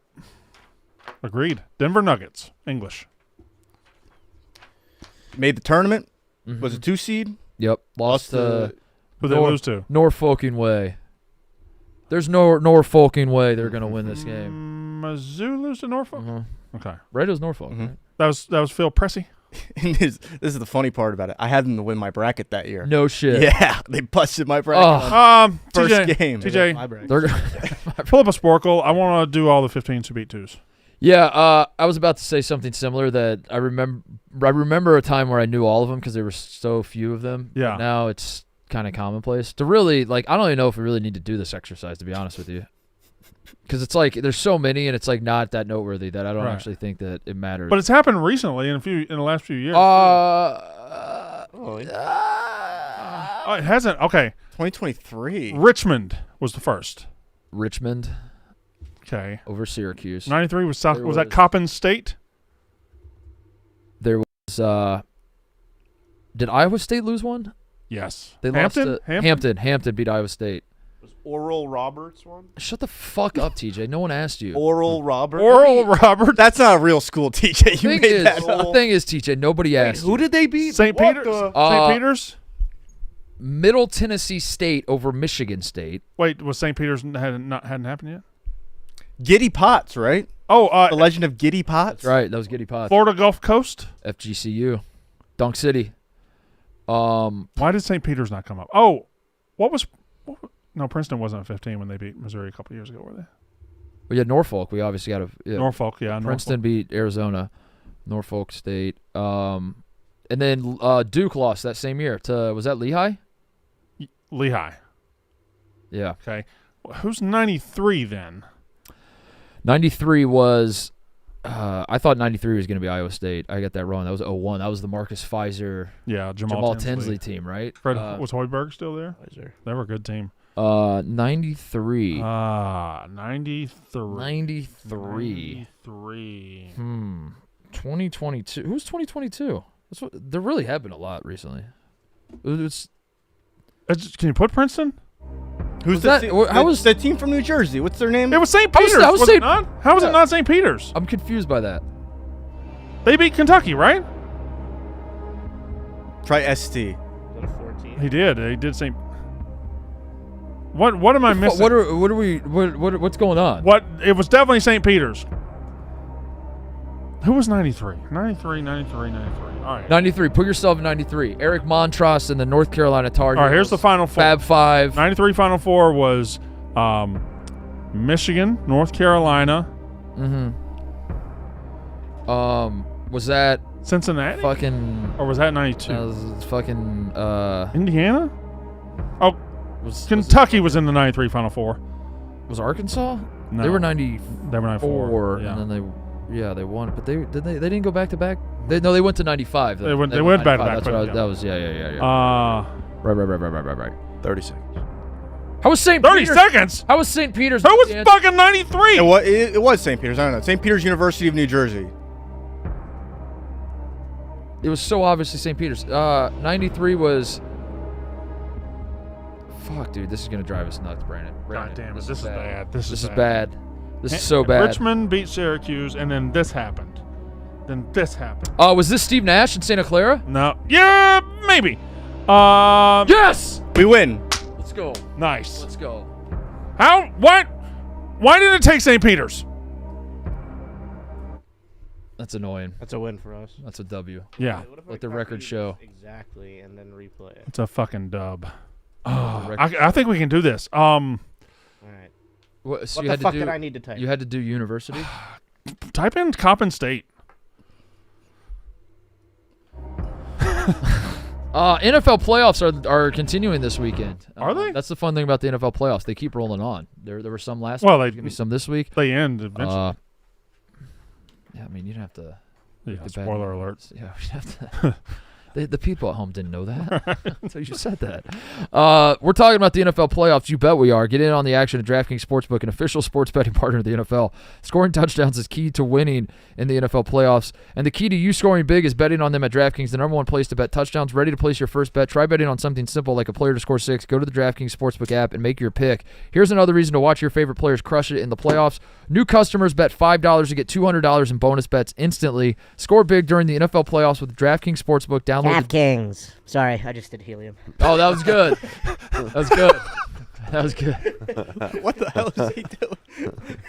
Speaker 3: Agreed. Denver Nuggets. English.
Speaker 5: Made the tournament.
Speaker 2: Mhm.
Speaker 5: Was a 2 seed.
Speaker 2: Yep. Lost to
Speaker 3: Who they lose to?
Speaker 2: Norfolking Way. There's no Norfolking Way they're going to win this game.
Speaker 3: Mizzou lose to Norfolk? Okay.
Speaker 2: Right, it was Norfolk.
Speaker 5: Mhm.
Speaker 2: Right?
Speaker 3: That was Phil Pressey.
Speaker 5: And this is the funny part about it. I had them to win my bracket that year.
Speaker 2: No shit.
Speaker 5: Yeah, they busted my bracket. on first
Speaker 3: TJ,
Speaker 5: game.
Speaker 3: TJ,
Speaker 2: They're
Speaker 3: pull up a Sporkle. I want to do all the 15s who beat 2s.
Speaker 2: Yeah, I was about to say something similar that I remember a time where I knew all of them because there were so few of them.
Speaker 3: Yeah.
Speaker 2: But now it's kind of commonplace. To really, I don't even know if we really need to do this exercise, to be honest with you. Because it's there's so many and it's not that noteworthy that I don't
Speaker 3: Right.
Speaker 2: actually think that it matters.
Speaker 3: But it's happened recently in the last few years. It hasn't. Okay.
Speaker 5: 2023.
Speaker 3: Richmond was the first.
Speaker 2: Richmond
Speaker 3: Okay.
Speaker 2: over Syracuse.
Speaker 3: 93 was South.
Speaker 2: There
Speaker 3: Was that
Speaker 2: was-
Speaker 3: Coppin State?
Speaker 2: There was. Did Iowa State lose one?
Speaker 3: Yes.
Speaker 2: They
Speaker 3: Hampton?
Speaker 2: lost to Hampton. Hampton beat Iowa State.
Speaker 11: Was Oral Roberts one?
Speaker 2: Shut the fuck up, TJ. No one asked you.
Speaker 5: Oral Robert.
Speaker 3: Oral Roberts.
Speaker 5: That's not a real school, TJ. You
Speaker 2: thing
Speaker 5: made
Speaker 2: is,
Speaker 5: that
Speaker 2: the
Speaker 5: up.
Speaker 2: thing is, TJ, nobody asked
Speaker 11: Who
Speaker 2: you.
Speaker 11: did they beat?
Speaker 3: St.
Speaker 11: What
Speaker 3: Peter's.
Speaker 11: the-
Speaker 3: St. Peter's.
Speaker 2: Middle Tennessee State over Michigan State.
Speaker 3: Wait, was St. Peter's hadn't happened yet?
Speaker 5: Giddy Potts, right?
Speaker 3: Oh,
Speaker 5: The legend of Giddy Potts.
Speaker 2: That's right. That was Giddy Potts.
Speaker 3: Florida Gulf Coast.
Speaker 2: FGCU. Dunk City.
Speaker 3: Why did St. Peter's not come up? Oh, no, Princeton wasn't at 15 when they beat Missouri a couple years ago, were they?
Speaker 2: We had Norfolk. We obviously got
Speaker 3: Norfolk, yeah.
Speaker 2: Princeton beat Arizona. Norfolk State. And then Duke lost that same year to, was that Lehigh?
Speaker 3: Lehigh.
Speaker 2: Yeah.
Speaker 3: Okay. Who's 93 then?
Speaker 2: 93 was, I thought 93 was going to be Iowa State. I got that wrong. That was 01. That was the Marcus Pfizer,
Speaker 3: Yeah,
Speaker 2: Jamal Tinsley team, right?
Speaker 3: Fred, was Hoiberg still there?
Speaker 11: Pfizer.
Speaker 3: They were a good team.
Speaker 2: 93.
Speaker 3: 93.
Speaker 2: 93.
Speaker 3: 93.
Speaker 2: 2022. Who's 2022? There really have been a lot recently.
Speaker 3: Can you put Princeton?
Speaker 5: Who's
Speaker 2: that? How was
Speaker 5: the team from New Jersey? What's their name?
Speaker 3: It was St.
Speaker 2: How was-
Speaker 3: Peter's.
Speaker 2: how was
Speaker 3: was
Speaker 2: St.
Speaker 3: it not? How was it not St. Peter's?
Speaker 2: I'm confused by that.
Speaker 3: They beat Kentucky, right?
Speaker 5: Try ST.
Speaker 11: Was that a 14?
Speaker 3: He did. He did St. What am I missing?
Speaker 2: What's going on?
Speaker 3: What? It was definitely St. Peter's. Who was 93? 93. All right.
Speaker 2: 93. Put yourself in 93. Eric Montross and the North Carolina Tar Heels.
Speaker 3: All right, here's the Final Four.
Speaker 2: Fab Five.
Speaker 3: 93 Final Four was Michigan, North Carolina.
Speaker 2: Was that
Speaker 3: Cincinnati?
Speaker 2: fucking?
Speaker 3: Or was that 92?
Speaker 2: Was fucking.
Speaker 3: Indiana? Oh, Kentucky was in the 93 Final Four.
Speaker 2: Was Arkansas?
Speaker 3: No.
Speaker 2: They were 94.
Speaker 3: They were 94.
Speaker 2: And then they won, but they didn't go back to back. They went to 95.
Speaker 3: They went back to back.
Speaker 2: That's what that was. Yeah. Right.
Speaker 4: 30 seconds.
Speaker 2: How was St.
Speaker 3: 30
Speaker 2: Peter's?
Speaker 3: seconds?
Speaker 2: How was St. Peter's?
Speaker 3: Who was fucking 93?
Speaker 5: It was St. Peter's. I don't know. St. Peter's University of New Jersey.
Speaker 2: It was so obviously St. Peter's. 93 was. Fuck, dude, this is gonna drive us nuts, Brandon.
Speaker 3: God damn it, this is bad. This is
Speaker 2: bad. This is so bad.
Speaker 3: Richmond beat Syracuse, and then this happened.
Speaker 2: Was this Steve Nash in Santa Clara?
Speaker 3: No. Yeah, maybe.
Speaker 2: Yes!
Speaker 5: We win.
Speaker 2: Let's go.
Speaker 3: Nice.
Speaker 2: Let's go.
Speaker 3: How? What? Why did it take St. Peter's?
Speaker 2: That's annoying.
Speaker 6: That's a win for us.
Speaker 2: That's a W.
Speaker 3: Yeah.
Speaker 2: Let the record show.
Speaker 6: Exactly, and then replay it.
Speaker 3: It's a fucking dub.
Speaker 2: Oh,
Speaker 3: I think we can do this.
Speaker 6: All right.
Speaker 2: So
Speaker 6: What
Speaker 2: you
Speaker 6: the
Speaker 2: had
Speaker 6: fuck
Speaker 2: to do,
Speaker 6: did I need to type?
Speaker 2: You had to do university?
Speaker 3: Type in Coppin State.
Speaker 2: NFL playoffs are continuing this weekend.
Speaker 3: Are they?
Speaker 2: That's the fun thing about the NFL playoffs. They keep rolling on. There were some last
Speaker 3: Well,
Speaker 2: week.
Speaker 3: they-
Speaker 2: There's going to be some this week.
Speaker 3: They end eventually.
Speaker 2: Yeah, I mean, you'd have to.
Speaker 3: Yeah,
Speaker 2: get
Speaker 3: spoiler alert.
Speaker 2: Yeah, we'd have to. The people at home didn't know that until you said that. We're talking about the NFL playoffs. You bet we are. Get in on the action at DraftKings Sportsbook, an official sports betting partner of the NFL. Scoring touchdowns is key to winning in the NFL playoffs, and the key to you scoring big is betting on them at DraftKings, the number one place to bet touchdowns. Ready to place your first bet? Try betting on something simple like a player to score 6. Go to the DraftKings Sportsbook app and make your pick. Here's another reason to watch your favorite players crush it in the playoffs. New customers bet $5 to get $200 in bonus bets instantly. Score big during the NFL playoffs with DraftKings Sportsbook. Download
Speaker 12: DraftKings. Sorry, I just did helium.
Speaker 2: Oh, that was good. That was good. That was good.
Speaker 5: What the hell is he doing?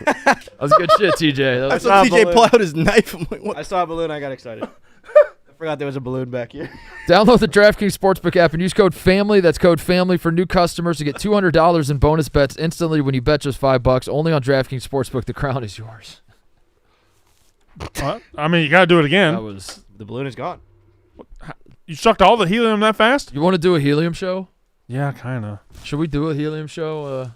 Speaker 2: That was good shit, TJ.
Speaker 5: I saw TJ pull out his knife. I'm like, what?
Speaker 7: I saw a balloon. I got excited. I forgot there was a balloon back here.
Speaker 2: Download the DraftKings Sportsbook app and use code FAMILY. That's code FAMILY for new customers to get $200 in bonus bets instantly when you bet just $5. Only on DraftKings Sportsbook. The crown is yours.
Speaker 3: What? I mean, you got to do it again.
Speaker 2: That was.
Speaker 7: The balloon is gone.
Speaker 3: You sucked all the helium that fast?
Speaker 2: You want to do a helium show?
Speaker 3: Yeah, kind of.
Speaker 2: Should we do a helium show?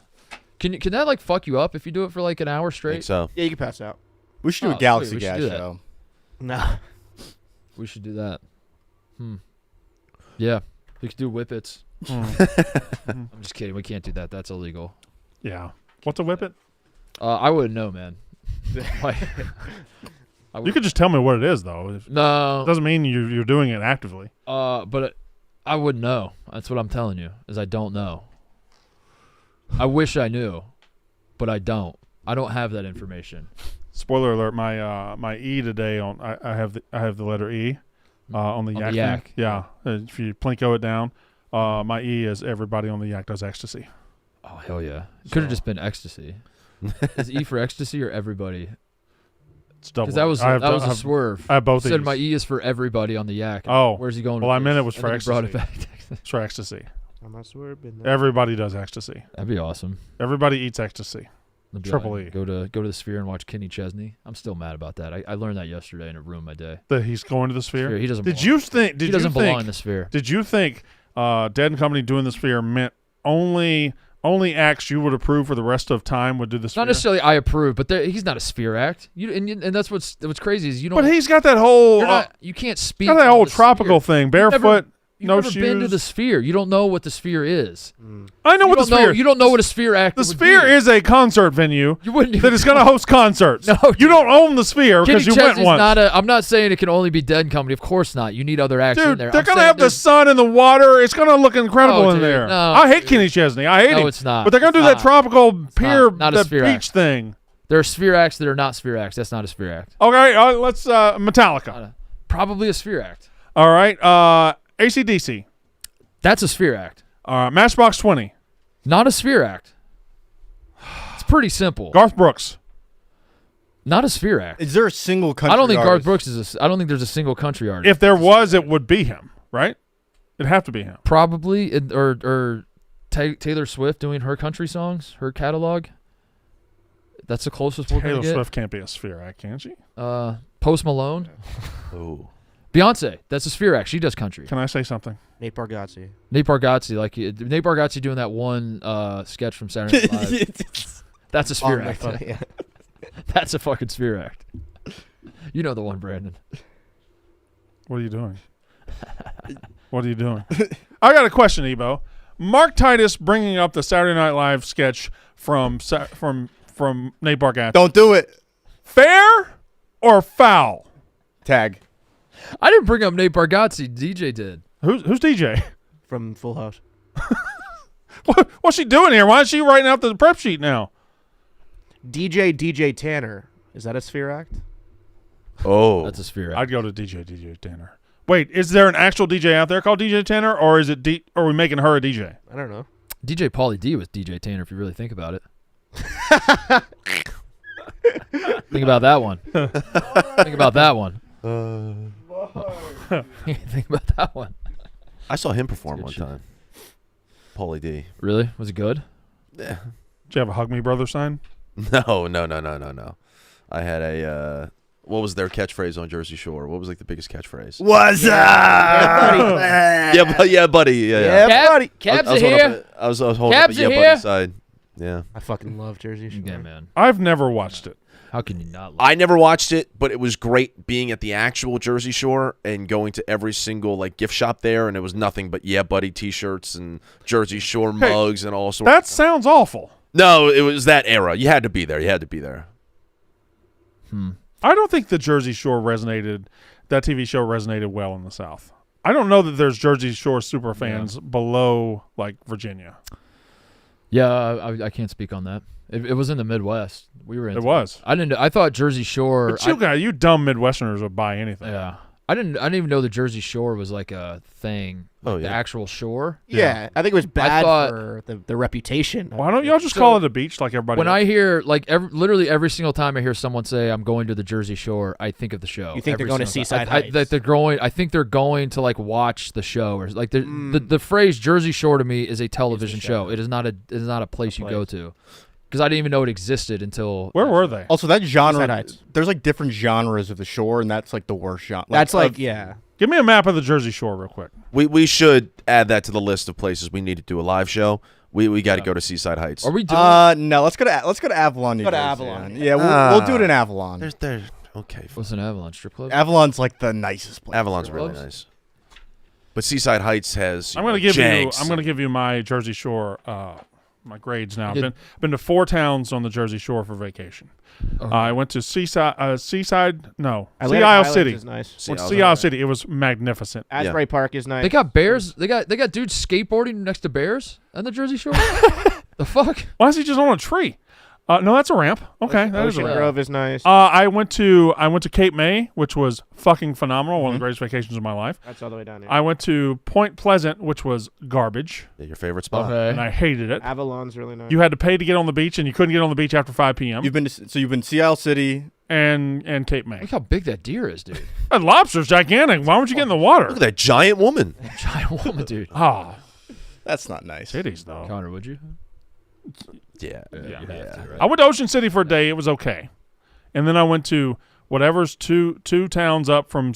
Speaker 2: Can that like fuck you up if you do it for like an hour straight?
Speaker 4: think so.
Speaker 7: Yeah, you can pass out.
Speaker 5: We should do
Speaker 2: Oh,
Speaker 5: a Galaxy
Speaker 2: sweet, we should
Speaker 5: Gas
Speaker 2: do that.
Speaker 5: show.
Speaker 7: No.
Speaker 2: We should do that. Yeah, we could do whippets. I'm just kidding. We can't do that. That's illegal.
Speaker 3: Yeah. What's a whippet?
Speaker 2: I wouldn't know, man. Like,
Speaker 3: You could just tell me what it is, though.
Speaker 2: No.
Speaker 3: It doesn't mean you're doing it actively.
Speaker 2: But I wouldn't know. That's what I'm telling you, is I don't know. I wish I knew, but I don't. I don't have that information.
Speaker 3: Spoiler alert: my E today on I have the letter E on the
Speaker 2: On
Speaker 3: yak.
Speaker 2: the yak.
Speaker 3: Thing. Yeah. If you plinko it down, my E is everybody on the yak does ecstasy.
Speaker 2: Oh hell yeah! It could have just been ecstasy. Is E for ecstasy or everybody?
Speaker 3: It's double.
Speaker 2: Because that was a swerve.
Speaker 3: I have both.
Speaker 2: Said
Speaker 3: E's.
Speaker 2: my E is for everybody on the yak.
Speaker 3: Oh,
Speaker 2: where's he going?
Speaker 3: Well,
Speaker 2: with
Speaker 3: I meant
Speaker 2: this?
Speaker 3: it was
Speaker 2: And
Speaker 3: for
Speaker 2: then he brought
Speaker 3: ecstasy.
Speaker 2: it back.
Speaker 3: It's for ecstasy.
Speaker 7: I'm not swerving.
Speaker 3: Everybody does ecstasy.
Speaker 2: That'd be awesome.
Speaker 3: Everybody eats ecstasy. Triple E.
Speaker 2: Go to the Sphere and watch Kenny Chesney. I'm still mad about that. I learned that yesterday and it ruined my day.
Speaker 3: That he's going to the Sphere.
Speaker 2: He doesn't.
Speaker 3: Did
Speaker 2: belong.
Speaker 3: you think? Did
Speaker 2: he doesn't
Speaker 3: you think,
Speaker 2: belong in the Sphere?
Speaker 3: Did you think Dead and Company doing the Sphere meant only acts you would approve for the rest of time would do the Sphere?
Speaker 2: Not necessarily I approve, but he's not a Sphere act. And that's what's crazy is you don't.
Speaker 3: But he's got that whole.
Speaker 2: You can't speak.
Speaker 3: Got that
Speaker 2: on
Speaker 3: whole
Speaker 2: the
Speaker 3: tropical
Speaker 2: Sphere.
Speaker 3: thing, barefoot,
Speaker 2: You've
Speaker 3: no
Speaker 2: never
Speaker 3: shoes.
Speaker 2: been to the Sphere. You don't know what the Sphere is.
Speaker 3: I know what the Sphere.
Speaker 2: You don't know what a Sphere act.
Speaker 3: The
Speaker 2: would
Speaker 3: Sphere
Speaker 2: be.
Speaker 3: is a concert venue
Speaker 2: You wouldn't
Speaker 3: that
Speaker 2: even
Speaker 3: is going to host concerts.
Speaker 2: No,
Speaker 3: you don't own the Sphere
Speaker 2: Kenny
Speaker 3: because you went
Speaker 2: Chesney's
Speaker 3: once.
Speaker 2: I'm not saying it can only be Dead Company. Of course not. You need other acts in
Speaker 3: Dude,
Speaker 2: there.
Speaker 3: they're
Speaker 2: I'm
Speaker 3: going to
Speaker 2: saying
Speaker 3: have the
Speaker 2: there's-
Speaker 3: sun and the water. It's going to look incredible
Speaker 2: No,
Speaker 3: in
Speaker 2: dude,
Speaker 3: there.
Speaker 2: no,
Speaker 3: I hate
Speaker 2: dude.
Speaker 3: Kenny Chesney. I hate
Speaker 2: No,
Speaker 3: him.
Speaker 2: it's not.
Speaker 3: But they're going to do
Speaker 2: It's
Speaker 3: that tropical pier,
Speaker 2: not a
Speaker 3: that
Speaker 2: Sphere
Speaker 3: beach
Speaker 2: act.
Speaker 3: thing.
Speaker 2: There are Sphere acts that are not Sphere acts. That's not a Sphere act.
Speaker 3: Okay, let's Metallica.
Speaker 2: Probably a Sphere act.
Speaker 3: All right, AC/DC.
Speaker 2: That's a Sphere act.
Speaker 3: Matchbox 20.
Speaker 2: Not a Sphere act. It's pretty simple.
Speaker 3: Garth Brooks.
Speaker 2: Not a Sphere act.
Speaker 5: Is there a single country
Speaker 2: I don't think Garth
Speaker 5: artist?
Speaker 2: Brooks is. I don't think there's a single country artist.
Speaker 3: If there was, it would be him, right? It'd have to be him.
Speaker 2: Probably, or Taylor Swift doing her country songs, her catalog. That's the closest we're
Speaker 3: Taylor
Speaker 2: gonna get.
Speaker 3: Swift can't be a Sphere act, can she?
Speaker 2: Post Malone.
Speaker 4: Oh.
Speaker 2: Beyonce. That's a Sphere act. She does country.
Speaker 3: Can I say something?
Speaker 6: Nate Bargatze.
Speaker 2: Nate Bargatze doing that one sketch from Saturday Night Live. That's a Sphere act.
Speaker 6: Yeah.
Speaker 2: That's a fucking Sphere act. You know the one, Brandon.
Speaker 3: What are you doing? What are you doing? I got a question, Ebo. Mark Titus bringing up the Saturday Night Live sketch from Nate Bargatze.
Speaker 5: Don't do it.
Speaker 3: Fair or foul?
Speaker 5: Tag.
Speaker 2: I didn't bring up Nate Bargatze. DJ did.
Speaker 3: Who's DJ?
Speaker 6: From Full House.
Speaker 3: What's she doing here? Why is she writing out the prep sheet now?
Speaker 6: DJ Tanner. Is that a Sphere act?
Speaker 4: Oh.
Speaker 2: That's a Sphere act.
Speaker 3: I'd go to DJ Tanner. Wait, is there an actual DJ out there called DJ Tanner, or is it or are we making her a DJ?
Speaker 6: I don't know.
Speaker 2: DJ Pauly D was DJ Tanner, if you really think about it. Think about that one. Think about that one. Think about that one.
Speaker 4: I saw him perform
Speaker 2: Good
Speaker 4: one
Speaker 2: shit.
Speaker 4: time. Pauly D.
Speaker 2: Really? Was it good?
Speaker 4: Yeah.
Speaker 3: Did you have a Hug Me Brother sign?
Speaker 4: No. I had What was their catchphrase on Jersey Shore? What was like the biggest catchphrase?
Speaker 5: What's up?
Speaker 4: Yeah, buddy. Yeah.
Speaker 5: buddy.
Speaker 2: Cabs
Speaker 4: I
Speaker 2: are
Speaker 4: was holding
Speaker 2: here.
Speaker 4: up I was holding
Speaker 2: Cabs
Speaker 4: up
Speaker 2: are
Speaker 4: a
Speaker 2: here.
Speaker 4: buddy side. Yeah.
Speaker 6: I fucking love Jersey Shore.
Speaker 2: Yeah, man.
Speaker 3: I've never watched it.
Speaker 2: How can you not?
Speaker 4: I never watched it, but it was great being at the actual Jersey Shore and going to every single like gift shop there, and it was nothing but Yeah Buddy T-shirts and Jersey Shore mugs and all sorts.
Speaker 3: That sounds awful.
Speaker 4: No, it was that era. You had to be there. You had to be there.
Speaker 3: I don't think the Jersey Shore resonated. That TV show resonated well in the South. I don't know that there's Jersey Shore super fans below like Virginia.
Speaker 2: Yeah, I can't speak on that. It was in the Midwest. We were in.
Speaker 3: It was.
Speaker 2: I didn't. I thought Jersey Shore.
Speaker 3: But you dumb Midwesterners would buy anything.
Speaker 2: Yeah. I didn't even know the Jersey Shore was like a thing.
Speaker 4: Oh,
Speaker 2: The
Speaker 4: yeah.
Speaker 2: actual shore.
Speaker 6: Yeah, I think it was bad
Speaker 2: thought-
Speaker 6: for the reputation.
Speaker 3: Why don't y'all just call it a beach like everybody
Speaker 2: When
Speaker 3: else?
Speaker 2: I hear like literally every single time I hear someone say I'm going to the Jersey Shore, I think of the show.
Speaker 6: You think they're
Speaker 2: Every
Speaker 6: going to
Speaker 2: single time.
Speaker 6: Seaside Heights?
Speaker 2: That they're going. I think they're going to like watch the show or like the phrase Jersey Shore to me is a television show. It is not a place you go to. Because I didn't even know it existed until.
Speaker 3: Where were they?
Speaker 5: Also, that genre,
Speaker 6: Seaside Heights.
Speaker 5: there's like different genres of the shore, and that's like the worst genre.
Speaker 6: Yeah.
Speaker 3: Give me a map of the Jersey Shore real quick.
Speaker 4: We should add that to the list of places we need to do a live show. We got to go to Seaside Heights.
Speaker 2: Are we doing?
Speaker 5: No, let's go to Avalon.
Speaker 6: Go to Avalon.
Speaker 5: Yeah, we'll do it in Avalon.
Speaker 4: There's okay.
Speaker 2: What's an Avalon strip club?
Speaker 5: Avalon's like the nicest place.
Speaker 4: Avalon's really nice. But Seaside Heights has.
Speaker 3: I'm going to give you my Jersey Shore my grades now. I've been to 4 towns on the Jersey Shore for vacation. I went to Sea Isle City.
Speaker 6: Is nice.
Speaker 3: Went to Sea Isle City. It was magnificent.
Speaker 6: Asbury Park is nice.
Speaker 2: They got bears. They got dudes skateboarding next to bears on the Jersey Shore. The fuck?
Speaker 3: Why is he just on a tree? No, that's a ramp. Okay, that is a
Speaker 6: Ocean
Speaker 3: ramp.
Speaker 6: Grove is nice.
Speaker 3: I went to Cape May, which was fucking phenomenal. One of the greatest vacations of my life.
Speaker 6: That's all the way down here.
Speaker 3: I went to Point Pleasant, which was garbage,
Speaker 4: Yeah, your favorite spot.
Speaker 3: and I hated it.
Speaker 6: Avalon's really nice.
Speaker 3: You had to pay to get on the beach, and you couldn't get on the beach after 5 p.m.
Speaker 5: You've been to Sea Isle City.
Speaker 3: and Cape May.
Speaker 2: Look how big that deer is, dude.
Speaker 3: That lobster's gigantic. Why would you get in the water?
Speaker 4: Look at that giant woman.
Speaker 2: Giant woman, dude.
Speaker 3: Oh,
Speaker 5: That's not nice.
Speaker 3: cities though.
Speaker 2: Connor, would you?
Speaker 4: Yeah.
Speaker 2: You have to, right?
Speaker 3: I went to Ocean City for a day. It was okay, and then I went to whatever's two towns up from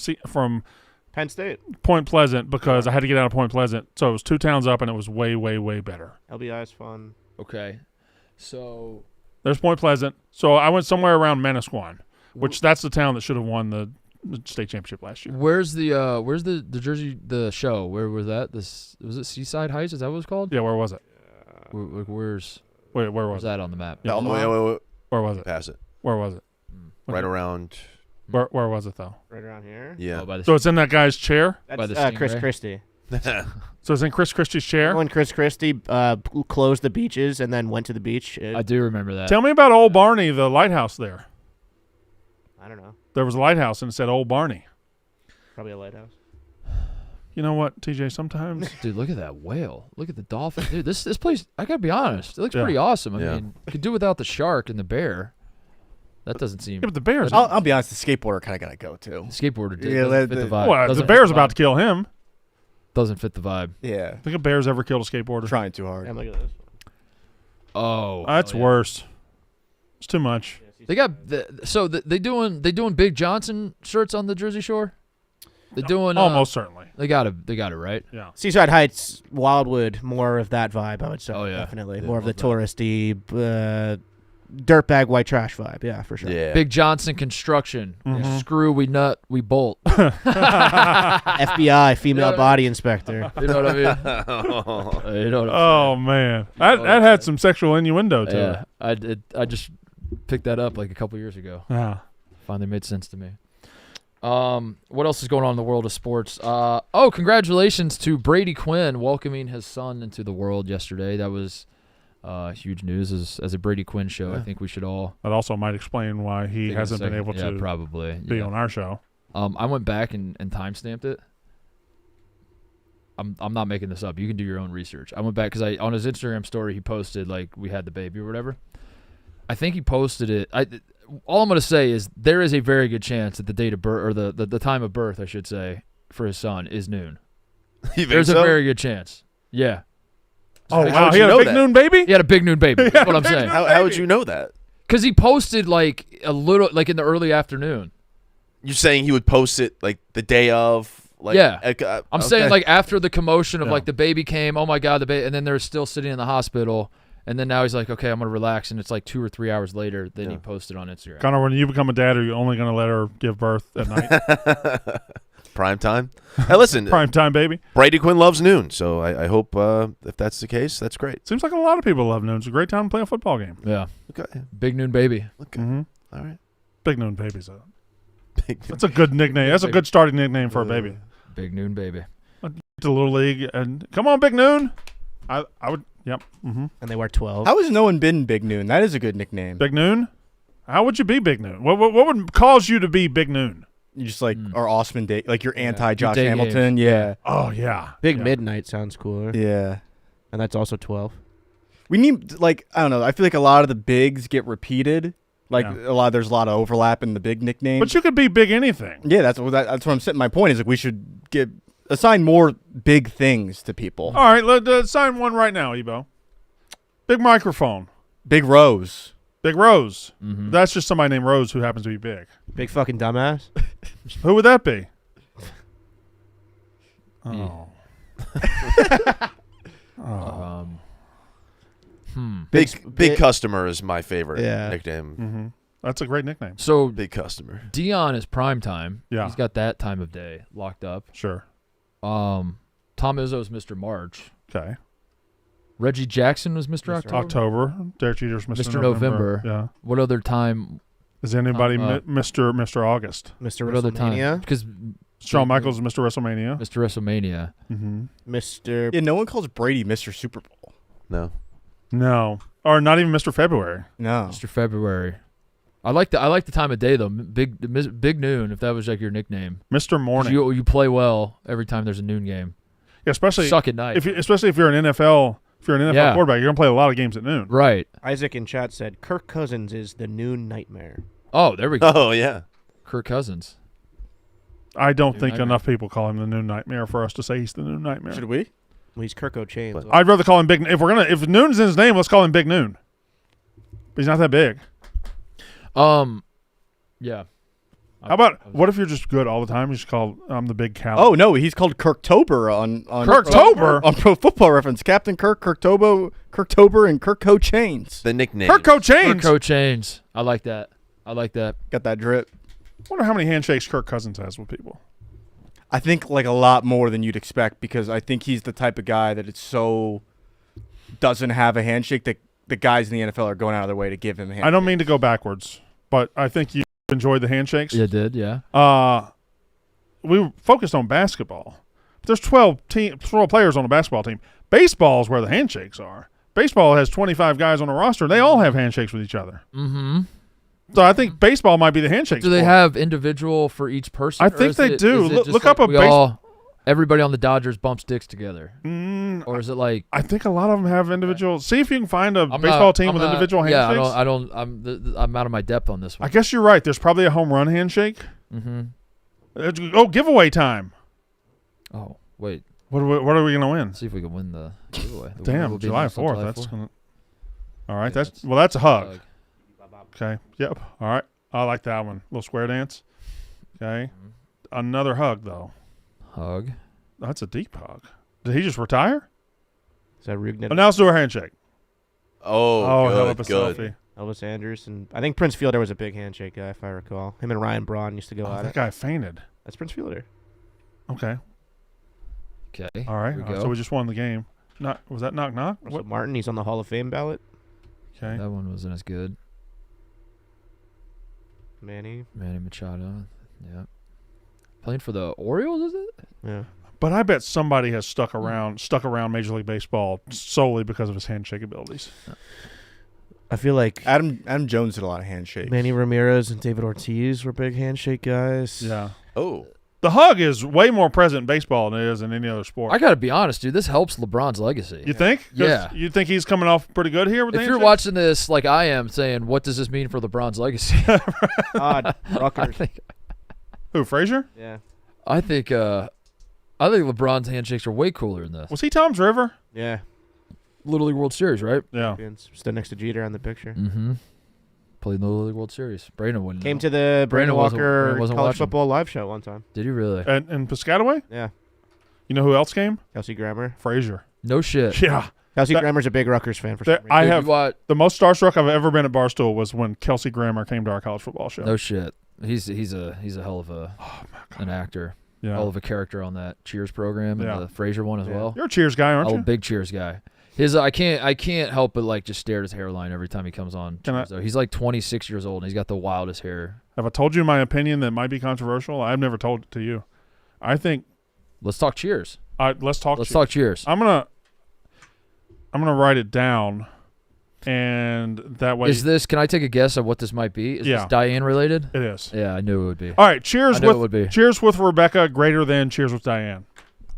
Speaker 6: Penn State.
Speaker 3: Point Pleasant because I had to get out of Point Pleasant. So it was 2 towns up, and it was way, way, way better.
Speaker 6: LBI is fun.
Speaker 2: Okay. So
Speaker 3: There's Point Pleasant. So I went somewhere around Manasquan, which that's the town that should have won the state championship last year.
Speaker 2: where's the Jersey the show? Where was that? Was it Seaside Heights? Is that what it's called?
Speaker 3: Yeah, where was it?
Speaker 2: Where's
Speaker 3: Wait, where was it?
Speaker 2: that on the map?
Speaker 3: Yeah,
Speaker 4: Wait.
Speaker 3: Where was it?
Speaker 4: Pass it.
Speaker 3: Where was it?
Speaker 4: Right around.
Speaker 3: Where was it though?
Speaker 6: Right around here.
Speaker 4: Yeah.
Speaker 2: Oh, by the
Speaker 3: So it's in that guy's chair.
Speaker 2: By
Speaker 6: That's
Speaker 2: the
Speaker 6: Chris
Speaker 2: Stingray?
Speaker 6: Christie.
Speaker 3: So it's in Chris Christie's chair.
Speaker 6: When Chris Christie closed the beaches and then went to the beach.
Speaker 2: I do remember that.
Speaker 3: Tell me about Old Barney, the lighthouse there.
Speaker 6: I don't know.
Speaker 3: There was a lighthouse and it said Old Barney.
Speaker 6: Probably a lighthouse.
Speaker 3: You know what, TJ? Sometimes
Speaker 2: Dude, look at that whale. Look at the dolphin. Dude, this place, I gotta be honest, it looks
Speaker 3: Yeah.
Speaker 2: pretty awesome. I
Speaker 4: Yeah.
Speaker 2: mean, you could do without the shark and the bear. That doesn't seem.
Speaker 3: yeah, but the bear's.
Speaker 5: I'll be honest. The skateboarder kind of gotta go too.
Speaker 2: Skateboarder
Speaker 5: Yeah,
Speaker 2: doesn't
Speaker 5: the-
Speaker 2: fit the vibe.
Speaker 3: Well, the
Speaker 2: Doesn't
Speaker 3: bear's
Speaker 2: fit
Speaker 3: about
Speaker 2: vibe.
Speaker 3: to kill him.
Speaker 2: Doesn't fit the vibe.
Speaker 5: Yeah,
Speaker 3: Think a bear's ever killed a skateboarder?
Speaker 5: trying too hard.
Speaker 6: And look at this.
Speaker 2: Oh,
Speaker 3: That's
Speaker 2: yeah.
Speaker 3: worse. It's too much.
Speaker 2: They got they doing Big Johnson shirts on the Jersey Shore. They're doing
Speaker 3: Almost certainly.
Speaker 2: They got it right.
Speaker 3: Yeah.
Speaker 6: Seaside Heights, Wildwood, more of that vibe, I would say.
Speaker 2: Oh, yeah.
Speaker 6: Definitely.
Speaker 2: Yeah,
Speaker 6: More of the
Speaker 2: love
Speaker 6: touristy, dirtbag white trash vibe. Yeah, for sure.
Speaker 4: Yeah.
Speaker 2: Big Johnson Construction.
Speaker 3: Mhm.
Speaker 2: Screw, we nut, we bolt.
Speaker 6: FBI, female
Speaker 2: Yeah.
Speaker 6: body inspector.
Speaker 2: You know what I mean? You know what I'm
Speaker 3: Oh man, that had some sexual innuendo to
Speaker 2: yeah, I did. I just picked that up like a couple years ago.
Speaker 3: it. Yeah.
Speaker 2: Finally made sense to me. What else is going on in the world of sports? Congratulations to Brady Quinn welcoming his son into the world yesterday. That was huge news as a Brady Quinn show. I think we should all.
Speaker 3: That also might explain why he
Speaker 2: take a
Speaker 3: hasn't been
Speaker 2: second.
Speaker 3: able to
Speaker 2: probably
Speaker 3: be on our show.
Speaker 2: I went back and time-stamped it. I'm not making this up. You can do your own research. I went back because on his Instagram story he posted like we had the baby or whatever. I think he posted it. All I'm gonna say is there is a very good chance that the date of birth or the time of birth I should say for his son is noon.
Speaker 4: You think
Speaker 2: There's
Speaker 4: so?
Speaker 2: a very good chance. Yeah.
Speaker 3: Oh
Speaker 4: How
Speaker 3: wow,
Speaker 4: would
Speaker 3: he
Speaker 4: you
Speaker 3: had a
Speaker 4: know
Speaker 3: big
Speaker 4: that?
Speaker 3: noon baby.
Speaker 2: He had a big noon baby. That's what I'm saying.
Speaker 4: How would you know that?
Speaker 2: Because he posted like a little like in the early afternoon.
Speaker 4: You're saying he would post it like the day of? Like,
Speaker 2: Yeah. I'm saying
Speaker 4: okay.
Speaker 2: like after the commotion of
Speaker 3: Yeah.
Speaker 2: like the baby came, oh my God, the baby, and then they're still sitting in the hospital, and then now he's like, okay, I'm gonna relax, and it's like 2 or 3 hours later, then he posted on Instagram.
Speaker 3: Connor, when you become a dad, are you only going to let her give birth at night?
Speaker 4: Prime time. Hey, listen,
Speaker 3: Prime time, baby.
Speaker 4: Brady Quinn loves noon, so I hope if that's the case, that's great.
Speaker 3: Seems like a lot of people love noon. It's a great time to play a football game.
Speaker 2: Yeah.
Speaker 4: Okay.
Speaker 2: Big Noon Baby.
Speaker 4: Okay.
Speaker 3: Mm-hmm.
Speaker 4: All right.
Speaker 3: Big Noon Baby's a.
Speaker 4: Big
Speaker 3: That's a good nickname. That's a good starting nickname for a baby.
Speaker 2: Big Noon Baby.
Speaker 3: To Little League and come on, Big Noon. I would. Yep. Mm-hmm.
Speaker 6: And they wear 12.
Speaker 5: How has no one been Big Noon? That is a good nickname.
Speaker 3: Big Noon. How would you be Big Noon? What would cause you to be Big Noon?
Speaker 5: You just like are Osman Day, like you're anti Josh
Speaker 2: Day
Speaker 5: Hamilton.
Speaker 2: games.
Speaker 5: Yeah.
Speaker 3: Oh yeah.
Speaker 6: Big
Speaker 3: Yeah.
Speaker 6: Midnight sounds cooler.
Speaker 5: Yeah.
Speaker 6: And that's also 12.
Speaker 5: We need like I don't know. I feel like a lot of the bigs get repeated. Like
Speaker 3: Yeah.
Speaker 5: there's a lot of overlap in the big nicknames.
Speaker 3: But you could be Big anything.
Speaker 5: Yeah, that's what I'm saying. My point is like we should assign more big things to people.
Speaker 3: All right, let's sign one right now, Ebo. Big microphone.
Speaker 5: Big Rose.
Speaker 3: Big Rose.
Speaker 2: Mm-hmm.
Speaker 3: That's just somebody named Rose who happens to be big.
Speaker 6: Big fucking dumbass.
Speaker 3: Who would that be? Oh.
Speaker 4: Big customer is my favorite nickname.
Speaker 3: Mm-hmm. That's a great nickname.
Speaker 2: So
Speaker 4: Big customer.
Speaker 2: Dion is prime time.
Speaker 3: Yeah.
Speaker 2: He's got that time of day locked up.
Speaker 3: Sure.
Speaker 2: Tom Izzo's Mr. March.
Speaker 3: Okay.
Speaker 2: Reggie Jackson was Mr. October.
Speaker 3: October. Derek Jeter's Mr.
Speaker 2: November.
Speaker 3: Yeah.
Speaker 2: What other time?
Speaker 3: Is anybody Mr. August?
Speaker 6: Mr.
Speaker 2: What other time?
Speaker 6: WrestleMania.
Speaker 2: Because
Speaker 3: Shawn Michaels is Mr. WrestleMania.
Speaker 2: Mr. WrestleMania.
Speaker 3: Mm-hmm.
Speaker 6: Mr.
Speaker 5: Yeah, no one calls Brady Mr. Super Bowl.
Speaker 4: No.
Speaker 3: No. Or not even Mr. February.
Speaker 5: No.
Speaker 2: Mr. February. I like the time of day though. Big Noon, if that was like your nickname.
Speaker 3: Mr. Morning.
Speaker 2: You play well every time there's a noon game.
Speaker 3: Yeah, especially
Speaker 2: Suck at night.
Speaker 3: Especially if you're an NFL
Speaker 2: Yeah.
Speaker 3: quarterback, you're gonna play a lot of games at noon.
Speaker 2: Right.
Speaker 6: Isaac in chat said Kirk Cousins is the noon nightmare.
Speaker 2: Oh, there we go.
Speaker 4: Oh yeah.
Speaker 2: Kirk Cousins.
Speaker 3: I don't
Speaker 2: Noon
Speaker 3: think
Speaker 2: Nightmare.
Speaker 3: got people call him the Noon Nightmare for us to say he's the Noon Nightmare.
Speaker 5: Should we?
Speaker 6: Well, he's Kirk O'Chain. so-
Speaker 3: I'd rather call him Big. If Noon's in his name, let's call him Big Noon. But he's not that big.
Speaker 2: Yeah.
Speaker 3: How about what if you're just good all the time? You just call the Big Cal.
Speaker 5: Oh no, he's called Kirktober on
Speaker 3: Kirktober?
Speaker 5: on Pro Football Reference. Captain Kirk, Kirktober, and Kirk Chains.
Speaker 4: The nickname.
Speaker 3: Kirk Chains.
Speaker 2: Kirk Chains. I like that.
Speaker 5: Got that drip.
Speaker 3: Wonder how many handshakes Kirk Cousins has with people.
Speaker 5: I think like a lot more than you'd expect because I think he's the type of guy that it's so doesn't have a handshake that the guys in the NFL are going out of their way to give him a handshake.
Speaker 3: I don't mean to go backwards, but I think you enjoyed the handshakes.
Speaker 2: You did, yeah.
Speaker 3: We were focused on basketball. There's 12 players on a basketball team. Baseball is where the handshakes are. Baseball has 25 guys on a roster. They all have handshakes with each other.
Speaker 2: Mm-hmm.
Speaker 3: So I think baseball might be the handshake.
Speaker 2: Do they have individual for each person?
Speaker 3: I
Speaker 2: or
Speaker 3: think
Speaker 2: is
Speaker 3: they
Speaker 2: it-
Speaker 3: do.
Speaker 2: is it
Speaker 3: Look
Speaker 2: just
Speaker 3: up
Speaker 2: like
Speaker 3: a
Speaker 2: everybody on the Dodgers bumps dicks together. Or is it like
Speaker 3: I think a lot of them have individual. See if you can find a baseball team with individual handshakes.
Speaker 2: Yeah, I'm out of my depth on this one.
Speaker 3: I guess you're right. There's probably a home run handshake.
Speaker 2: Mm-hmm.
Speaker 3: Oh, giveaway time.
Speaker 2: Oh, wait.
Speaker 3: What are we gonna win?
Speaker 2: See if we can win the giveaway. The winner
Speaker 3: Damn,
Speaker 2: will be
Speaker 3: July
Speaker 2: announced on
Speaker 3: 4th.
Speaker 2: July
Speaker 3: That's
Speaker 2: 4th.
Speaker 3: gonna. All right,
Speaker 2: Yeah,
Speaker 3: that's a hug.
Speaker 2: hug.
Speaker 3: Okay. Yep. All right. I like that one. Little square dance. Okay. Another hug though.
Speaker 2: Hug.
Speaker 3: That's a deep hug. Did he just retire?
Speaker 6: Is that Rugnet?
Speaker 3: Oh, now let's do our handshake.
Speaker 4: Oh,
Speaker 3: hell of
Speaker 4: good,
Speaker 3: a
Speaker 4: good.
Speaker 3: selfie.
Speaker 6: Elvis Andrews and I think Prince Fielder was a big handshake guy if I recall. Him and Ryan Braun used to go
Speaker 3: Oh,
Speaker 6: at
Speaker 3: that
Speaker 6: it.
Speaker 3: guy fainted.
Speaker 6: That's Prince Fielder.
Speaker 3: Okay.
Speaker 2: Okay.
Speaker 3: All right.
Speaker 2: Here we
Speaker 3: All right,
Speaker 2: go.
Speaker 3: so we just won the game. Was that knock knock?
Speaker 6: Russell Martin, he's on the Hall of Fame ballot.
Speaker 3: Okay.
Speaker 2: That one wasn't as good.
Speaker 6: Manny.
Speaker 2: Manny Machado. Yeah. Playing for the Orioles, is it?
Speaker 6: Yeah.
Speaker 3: But I bet somebody has stuck around Major League Baseball solely because of his handshake abilities.
Speaker 6: I feel like
Speaker 5: Adam Jones did a lot of handshakes.
Speaker 6: Manny Ramirez and David Ortiz were big handshake guys.
Speaker 3: Yeah.
Speaker 4: Oh.
Speaker 3: The hug is way more present in baseball than it is in any other sport.
Speaker 2: I got to be honest, dude. This helps LeBron's legacy.
Speaker 3: You think? 'Cause
Speaker 2: Yeah.
Speaker 3: You think he's coming off pretty good here with the
Speaker 2: If you're
Speaker 3: handshake?
Speaker 2: watching this like I am, saying, what does this mean for LeBron's legacy?
Speaker 6: Odd. Rucker.
Speaker 3: Who, Frazier?
Speaker 6: Yeah.
Speaker 2: I think LeBron's handshakes are way cooler than this.
Speaker 3: Was he Tom's River?
Speaker 6: Yeah.
Speaker 2: Little League World Series, right?
Speaker 3: Yeah.
Speaker 6: Stood next to Jeter on the picture.
Speaker 2: Mm-hmm. Played in the Little League World Series. Brandon wouldn't
Speaker 6: Came
Speaker 2: know.
Speaker 6: to the Brandon Walker
Speaker 2: wasn't
Speaker 6: college
Speaker 2: watching.
Speaker 6: football live show one time.
Speaker 2: Did you really?
Speaker 3: And Piscataway?
Speaker 6: Yeah.
Speaker 3: You know who else came?
Speaker 6: Kelsey Grammer.
Speaker 3: Frazier.
Speaker 2: No shit.
Speaker 3: Yeah.
Speaker 6: Kelsey Grammer's a big Rutgers fan for some reason.
Speaker 3: I
Speaker 2: Dude,
Speaker 3: have
Speaker 2: what?
Speaker 3: the most starstruck I've ever been at Barstool was when Kelsey Grammer came to our college football show.
Speaker 2: No shit. He's a hell of an actor.
Speaker 3: Yeah.
Speaker 2: Hell of a character on that Cheers program and the Frasier one as well.
Speaker 3: You're a Cheers guy, aren't you?
Speaker 2: Oh, big Cheers guy. His I can't help but like just stare at his hairline every time he comes on. Cheers, though. He's like 26 years old and he's got the wildest hair.
Speaker 3: Have I told you my opinion that might be controversial? I've never told it to you. I think.
Speaker 2: Let's talk Cheers.
Speaker 3: Let's talk.
Speaker 2: Let's talk Cheers.
Speaker 3: I'm gonna write it down, and that way.
Speaker 2: Is this? Can I take a guess of what this might be? Is this Diane related?
Speaker 3: It is.
Speaker 2: Yeah, I knew it would be.
Speaker 3: All right, Cheers
Speaker 2: I knew it would be.
Speaker 3: Cheers with Rebecca greater than Cheers with Diane.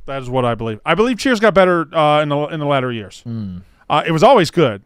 Speaker 3: That is what I believe. I believe Cheers got better in the latter years. It was always good.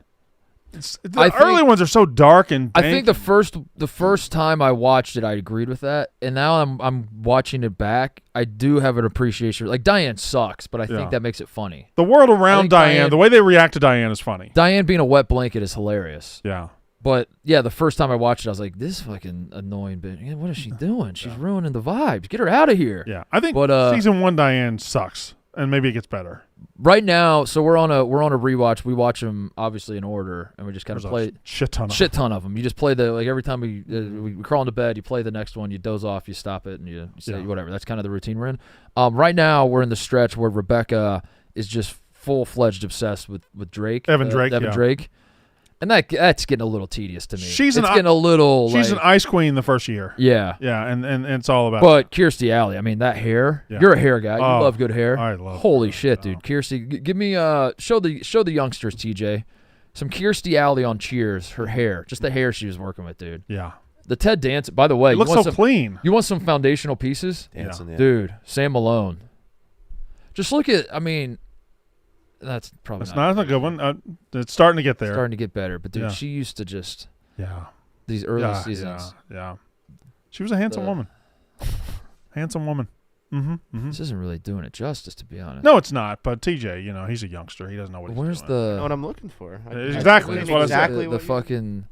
Speaker 3: The early ones are so dark and dank.
Speaker 2: I think the first time I watched it, I agreed with that, and now I'm watching it back. I do have an appreciation. Like Diane sucks, but I think that makes it funny.
Speaker 3: The world around Diane, the way they react to Diane is funny.
Speaker 2: Diane being a wet blanket is hilarious.
Speaker 3: Yeah.
Speaker 2: But yeah, the first time I watched it, I was like, "This fucking annoying bitch. What is she doing? She's ruining the vibes. Get her out of here."
Speaker 3: Yeah, I think season 1 Diane sucks, and maybe it gets better.
Speaker 2: Right now, so we're on a rewatch. We watch them obviously in order, and we just kind of play
Speaker 3: shit ton of them.
Speaker 2: You just play every time we crawl into bed, you play the next one, you doze off, you stop it, and you say whatever. That's kind of the routine we're in. Right now, we're in the stretch where Rebecca is just full-fledged obsessed with Drake,
Speaker 3: Evan Drake,
Speaker 2: and that's getting a little tedious to me.
Speaker 3: She's
Speaker 2: getting a little.
Speaker 3: She's an ice queen the first year.
Speaker 2: Yeah,
Speaker 3: yeah, and it's all about.
Speaker 2: But Kirstie Alley, I mean that hair. Yeah. You're a hair guy. You love good hair.
Speaker 3: I love.
Speaker 2: Holy shit, dude! Kirstie, give me show the youngsters, TJ, some Kirstie Alley on Cheers. Her hair, just the hair she was working with, dude.
Speaker 3: Yeah.
Speaker 2: The Ted Danson. By the way,
Speaker 3: it looks so clean.
Speaker 2: You want some foundational pieces?
Speaker 4: Danson,
Speaker 2: dude. Sam Malone. Just look at. I mean. That's probably
Speaker 3: not a good one. It's starting to get there.
Speaker 2: Starting to get better. But, dude, she used to just these early seasons.
Speaker 3: Yeah. She was a handsome woman. Handsome woman. Mm-hmm.
Speaker 2: This isn't really doing it justice, to be honest.
Speaker 3: No, it's not. But TJ, he's a youngster. He doesn't know what he's
Speaker 2: Where's
Speaker 3: doing.
Speaker 2: the...
Speaker 6: I know what I'm looking for.
Speaker 3: Exactly. That's what I said.
Speaker 2: The fucking...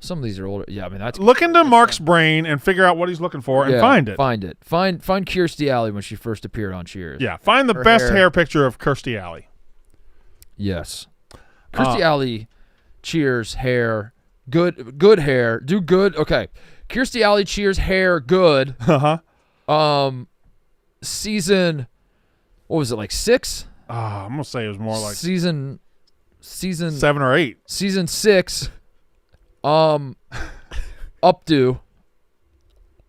Speaker 2: Some of these are older. Yeah, I mean, that's...
Speaker 3: Look into Mark's brain and figure out what he's looking for and find it.
Speaker 2: Find it. Find Kirstie Alley when she first appeared on Cheers.
Speaker 3: Yeah. Find the best hair picture of Kirstie Alley.
Speaker 2: Yes. Kirstie Alley, Cheers, hair, good hair, do good. Okay. Kirstie Alley, Cheers, hair, good. Season, what was it, like 6?
Speaker 3: I'm going to say it was more like
Speaker 2: season
Speaker 3: 7 or 8.
Speaker 2: Season 6, updo.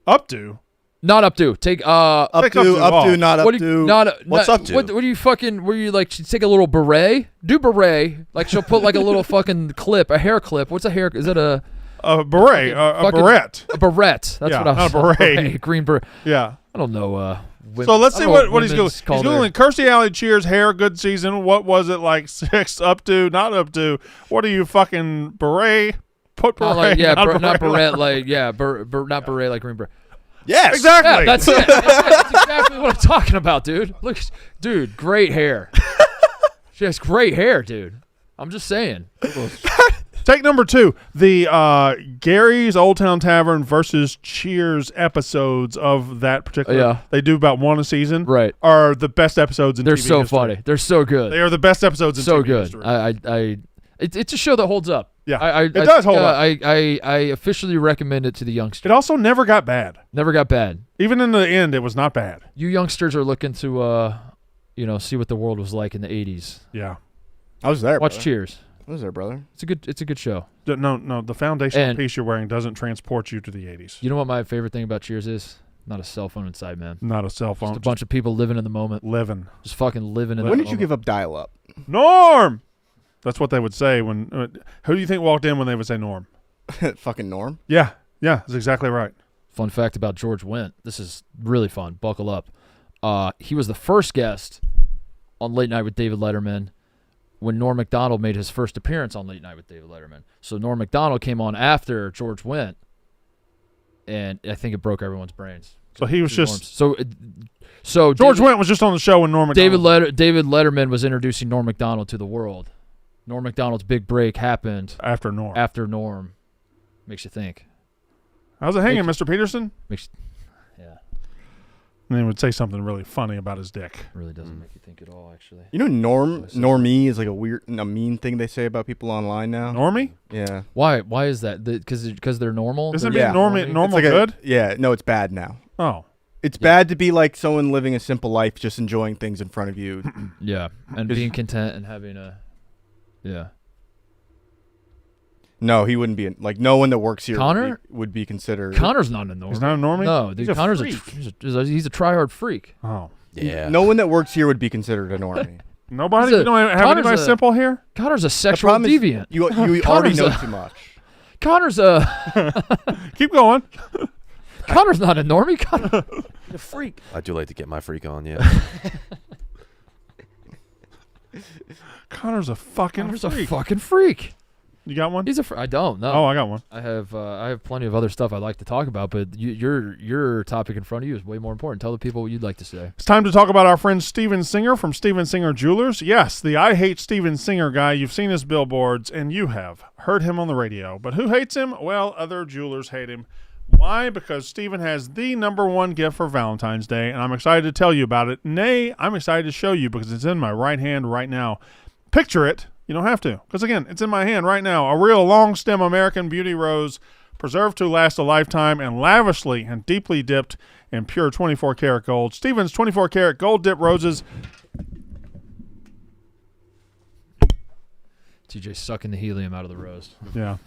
Speaker 3: Updo?
Speaker 2: Not updo. Take
Speaker 5: updo, not updo.
Speaker 2: What's updo? What do you fucking? Were you like? She take a little beret? Do beret? Like she'll put like a little fucking clip, a hair clip. What's a hair? Is it a
Speaker 3: beret? A beret.
Speaker 2: A beret. That's what I was.
Speaker 3: Not a beret.
Speaker 2: Green beret.
Speaker 3: Yeah.
Speaker 2: I don't know.
Speaker 3: So let's see what he's doing. He's googling Kirstie Alley, Cheers, hair, good season. What was it like? 6 updo, not updo. What are you fucking beret? Put beret.
Speaker 2: Not beret. Like not beret like green beret.
Speaker 5: Yes,
Speaker 3: exactly.
Speaker 2: Yeah, that's it. That's exactly what I'm talking about, dude. Look, dude, great hair. She has great hair, dude. I'm just saying.
Speaker 3: Take number 2, the Gary's Old Town Tavern versus Cheers episodes of that particular.
Speaker 2: Yeah.
Speaker 3: They do about 1 a season.
Speaker 2: Right.
Speaker 3: Are the best episodes in
Speaker 2: They're
Speaker 3: TV
Speaker 2: so
Speaker 3: history.
Speaker 2: funny. They're so good.
Speaker 3: They are the best episodes in
Speaker 2: so
Speaker 3: TV
Speaker 2: good.
Speaker 3: history.
Speaker 2: It's a show that holds up.
Speaker 3: Yeah, it does hold up.
Speaker 2: I officially recommend it to the youngsters.
Speaker 3: It also never got bad.
Speaker 2: Never got bad.
Speaker 3: Even in the end, it was not bad.
Speaker 2: You youngsters are looking to, see what the world was like in the 80s.
Speaker 3: Yeah.
Speaker 5: I was there.
Speaker 2: Watch
Speaker 5: brother.
Speaker 2: Cheers.
Speaker 5: I was there, brother.
Speaker 2: It's a good show.
Speaker 3: No, the foundational piece you're wearing doesn't transport you to the 80s.
Speaker 2: You know what my favorite thing about Cheers is? Not a cell phone inside, man.
Speaker 3: Not a cell phone.
Speaker 2: Just a bunch of people living in the moment.
Speaker 3: Just
Speaker 2: fucking living in the
Speaker 5: moment. When
Speaker 2: did
Speaker 5: you give up dial-up?
Speaker 3: Norm! That's what they would say when. Who do you think walked in when they would say Norm?
Speaker 5: Fucking Norm.
Speaker 3: Yeah, that's exactly right.
Speaker 2: Fun fact about George Wendt. This is really fun. Buckle up. He was the first guest on Late Night with David Letterman when Norm Macdonald made his first appearance on Late Night with David Letterman. So Norm Macdonald came on after George Wendt, and I think it broke everyone's brains.
Speaker 3: So he was just
Speaker 2: so
Speaker 3: George Wendt was just on the show when Norm Macdonald.
Speaker 2: David Letterman was introducing Norm Macdonald to the world. Norm Macdonald's big break happened
Speaker 3: after Norm.
Speaker 2: Makes you think.
Speaker 3: How's it hanging, Mr. Peterson?
Speaker 2: Yeah.
Speaker 3: And then he would say something really funny about his dick.
Speaker 2: Really doesn't make you think at all, actually.
Speaker 5: You know, normie is like a mean thing they say about people online now.
Speaker 3: Normie?
Speaker 5: Yeah.
Speaker 2: Why is that? Because they're normal?
Speaker 3: Isn't
Speaker 2: They're
Speaker 3: being normal
Speaker 5: It's like
Speaker 3: good?
Speaker 5: No, it's bad now.
Speaker 3: Oh.
Speaker 5: It's bad to be like someone living a simple life, just enjoying things in front of you.
Speaker 2: Yeah, and being content and having yeah.
Speaker 5: No, he wouldn't be. Like, no one that works here
Speaker 2: Connor?
Speaker 5: would be considered.
Speaker 2: Connor's not a normie.
Speaker 3: He's not a normie?
Speaker 2: No, dude, Connor's he's a try-hard freak.
Speaker 3: Oh.
Speaker 4: Yeah.
Speaker 5: No one that works here would be considered a normie.
Speaker 3: Nobody? You don't have anybody simple here?
Speaker 2: Connor's a sexual deviant.
Speaker 5: You already know too much.
Speaker 2: Connor's
Speaker 3: Keep going.
Speaker 2: Connor's not a normie. Connor's a freak.
Speaker 4: I do like to get my freak on, yeah.
Speaker 3: Connor's a fucking
Speaker 2: freak.
Speaker 3: You got one?
Speaker 2: I don't. No.
Speaker 3: Oh, I got one.
Speaker 2: I have plenty of other stuff I'd like to talk about, but your topic in front of you is way more important. Tell the people what you'd like to say.
Speaker 3: It's time to talk about our friend Steven Singer from Steven Singer Jewelers. Yes, the I Hate Steven Singer guy. You've seen his billboards, and you have heard him on the radio. But who hates him? Well, other jewelers hate him. Why? Because Steven has the #1 gift for Valentine's Day, and I'm excited to tell you about it. Nay, I'm excited to show you because it's in my right hand right now. Picture it. You don't have to, because again, it's in my hand right now. A real long stem American beauty rose, preserved to last a lifetime and lavishly and deeply dipped in pure 24 karat gold. Steven's 24 karat gold dip roses.
Speaker 2: TJ sucking the helium out of the rose.
Speaker 3: Yeah.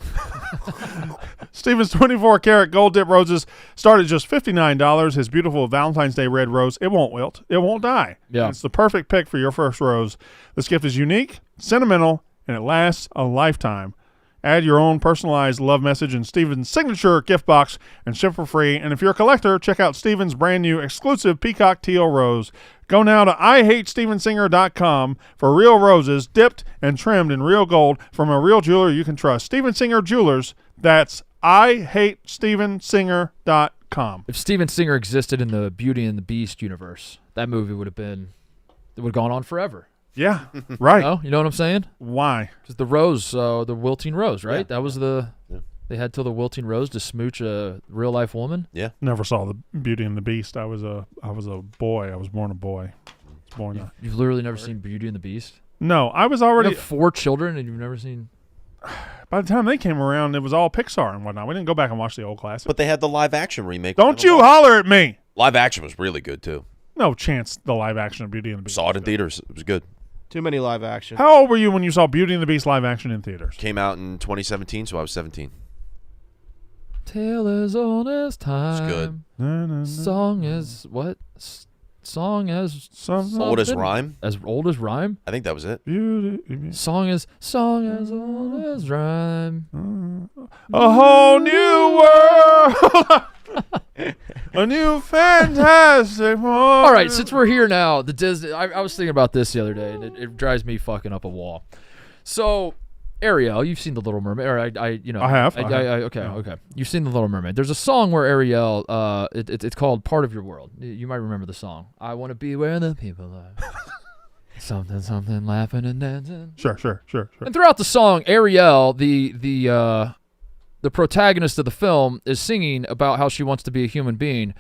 Speaker 3: Steven's 24 karat gold dip roses start at just $59. His beautiful Valentine's Day red rose, it won't wilt. It won't die.
Speaker 2: Yeah.
Speaker 3: It's the perfect pick for your first rose. This gift is unique, sentimental, and it lasts a lifetime. Add your own personalized love message in Steven's signature gift box and ship for free. And if you're a collector, check out Steven's brand new exclusive peacock teal rose. Go now to IHateStevenSinger.com for real roses dipped and trimmed in real gold from a real jeweler you can trust. Steven Singer Jewelers. That's IHateStevenSinger.com.
Speaker 2: If Steven Singer existed in the Beauty and the Beast universe, that movie would have gone on forever.
Speaker 3: Yeah, right.
Speaker 2: You know what I'm saying?
Speaker 3: Why?
Speaker 2: Because the rose, the wilting rose, right?
Speaker 4: Yeah.
Speaker 2: That was they had till the wilting rose to smooch a real life woman.
Speaker 4: Yeah.
Speaker 3: Never saw the Beauty and the Beast. I was a boy. I was born a boy.
Speaker 2: You've literally never seen Beauty and the Beast?
Speaker 3: No, I was already.
Speaker 2: You have 4 children and you've never seen.
Speaker 3: By the time they came around, it was all Pixar and whatnot. We didn't go back and watch the old classics.
Speaker 4: But they had the live action remake.
Speaker 3: Don't you holler at me!
Speaker 4: Live action was really good too.
Speaker 3: No chance the live action of Beauty and the Beast.
Speaker 4: Saw it in theaters. It was good.
Speaker 6: Too many live action.
Speaker 3: How old were you when you saw Beauty and the Beast live action in theaters?
Speaker 4: Came out in 2017, so I was 17.
Speaker 2: Tale as old as time.
Speaker 4: It's good.
Speaker 2: Song is what? Song as
Speaker 4: Old as rhyme.
Speaker 2: As old as rhyme.
Speaker 4: I think that was it.
Speaker 2: Song as old as rhyme.
Speaker 3: A whole new world. A new fantastic world.
Speaker 2: All right, since we're here now, the Disney. I was thinking about this the other day, and it drives me fucking up a wall. So, Ariel, you've seen The Little Mermaid, or I
Speaker 3: have.
Speaker 2: Okay. You've seen The Little Mermaid. There's a song where Ariel, it's called "Part of Your World." You might remember the song. I want to be where the people are. something, laughing and dancing.
Speaker 3: Sure.
Speaker 2: And throughout the song, Ariel, the protagonist of the film, is singing about how she wants to be a human being.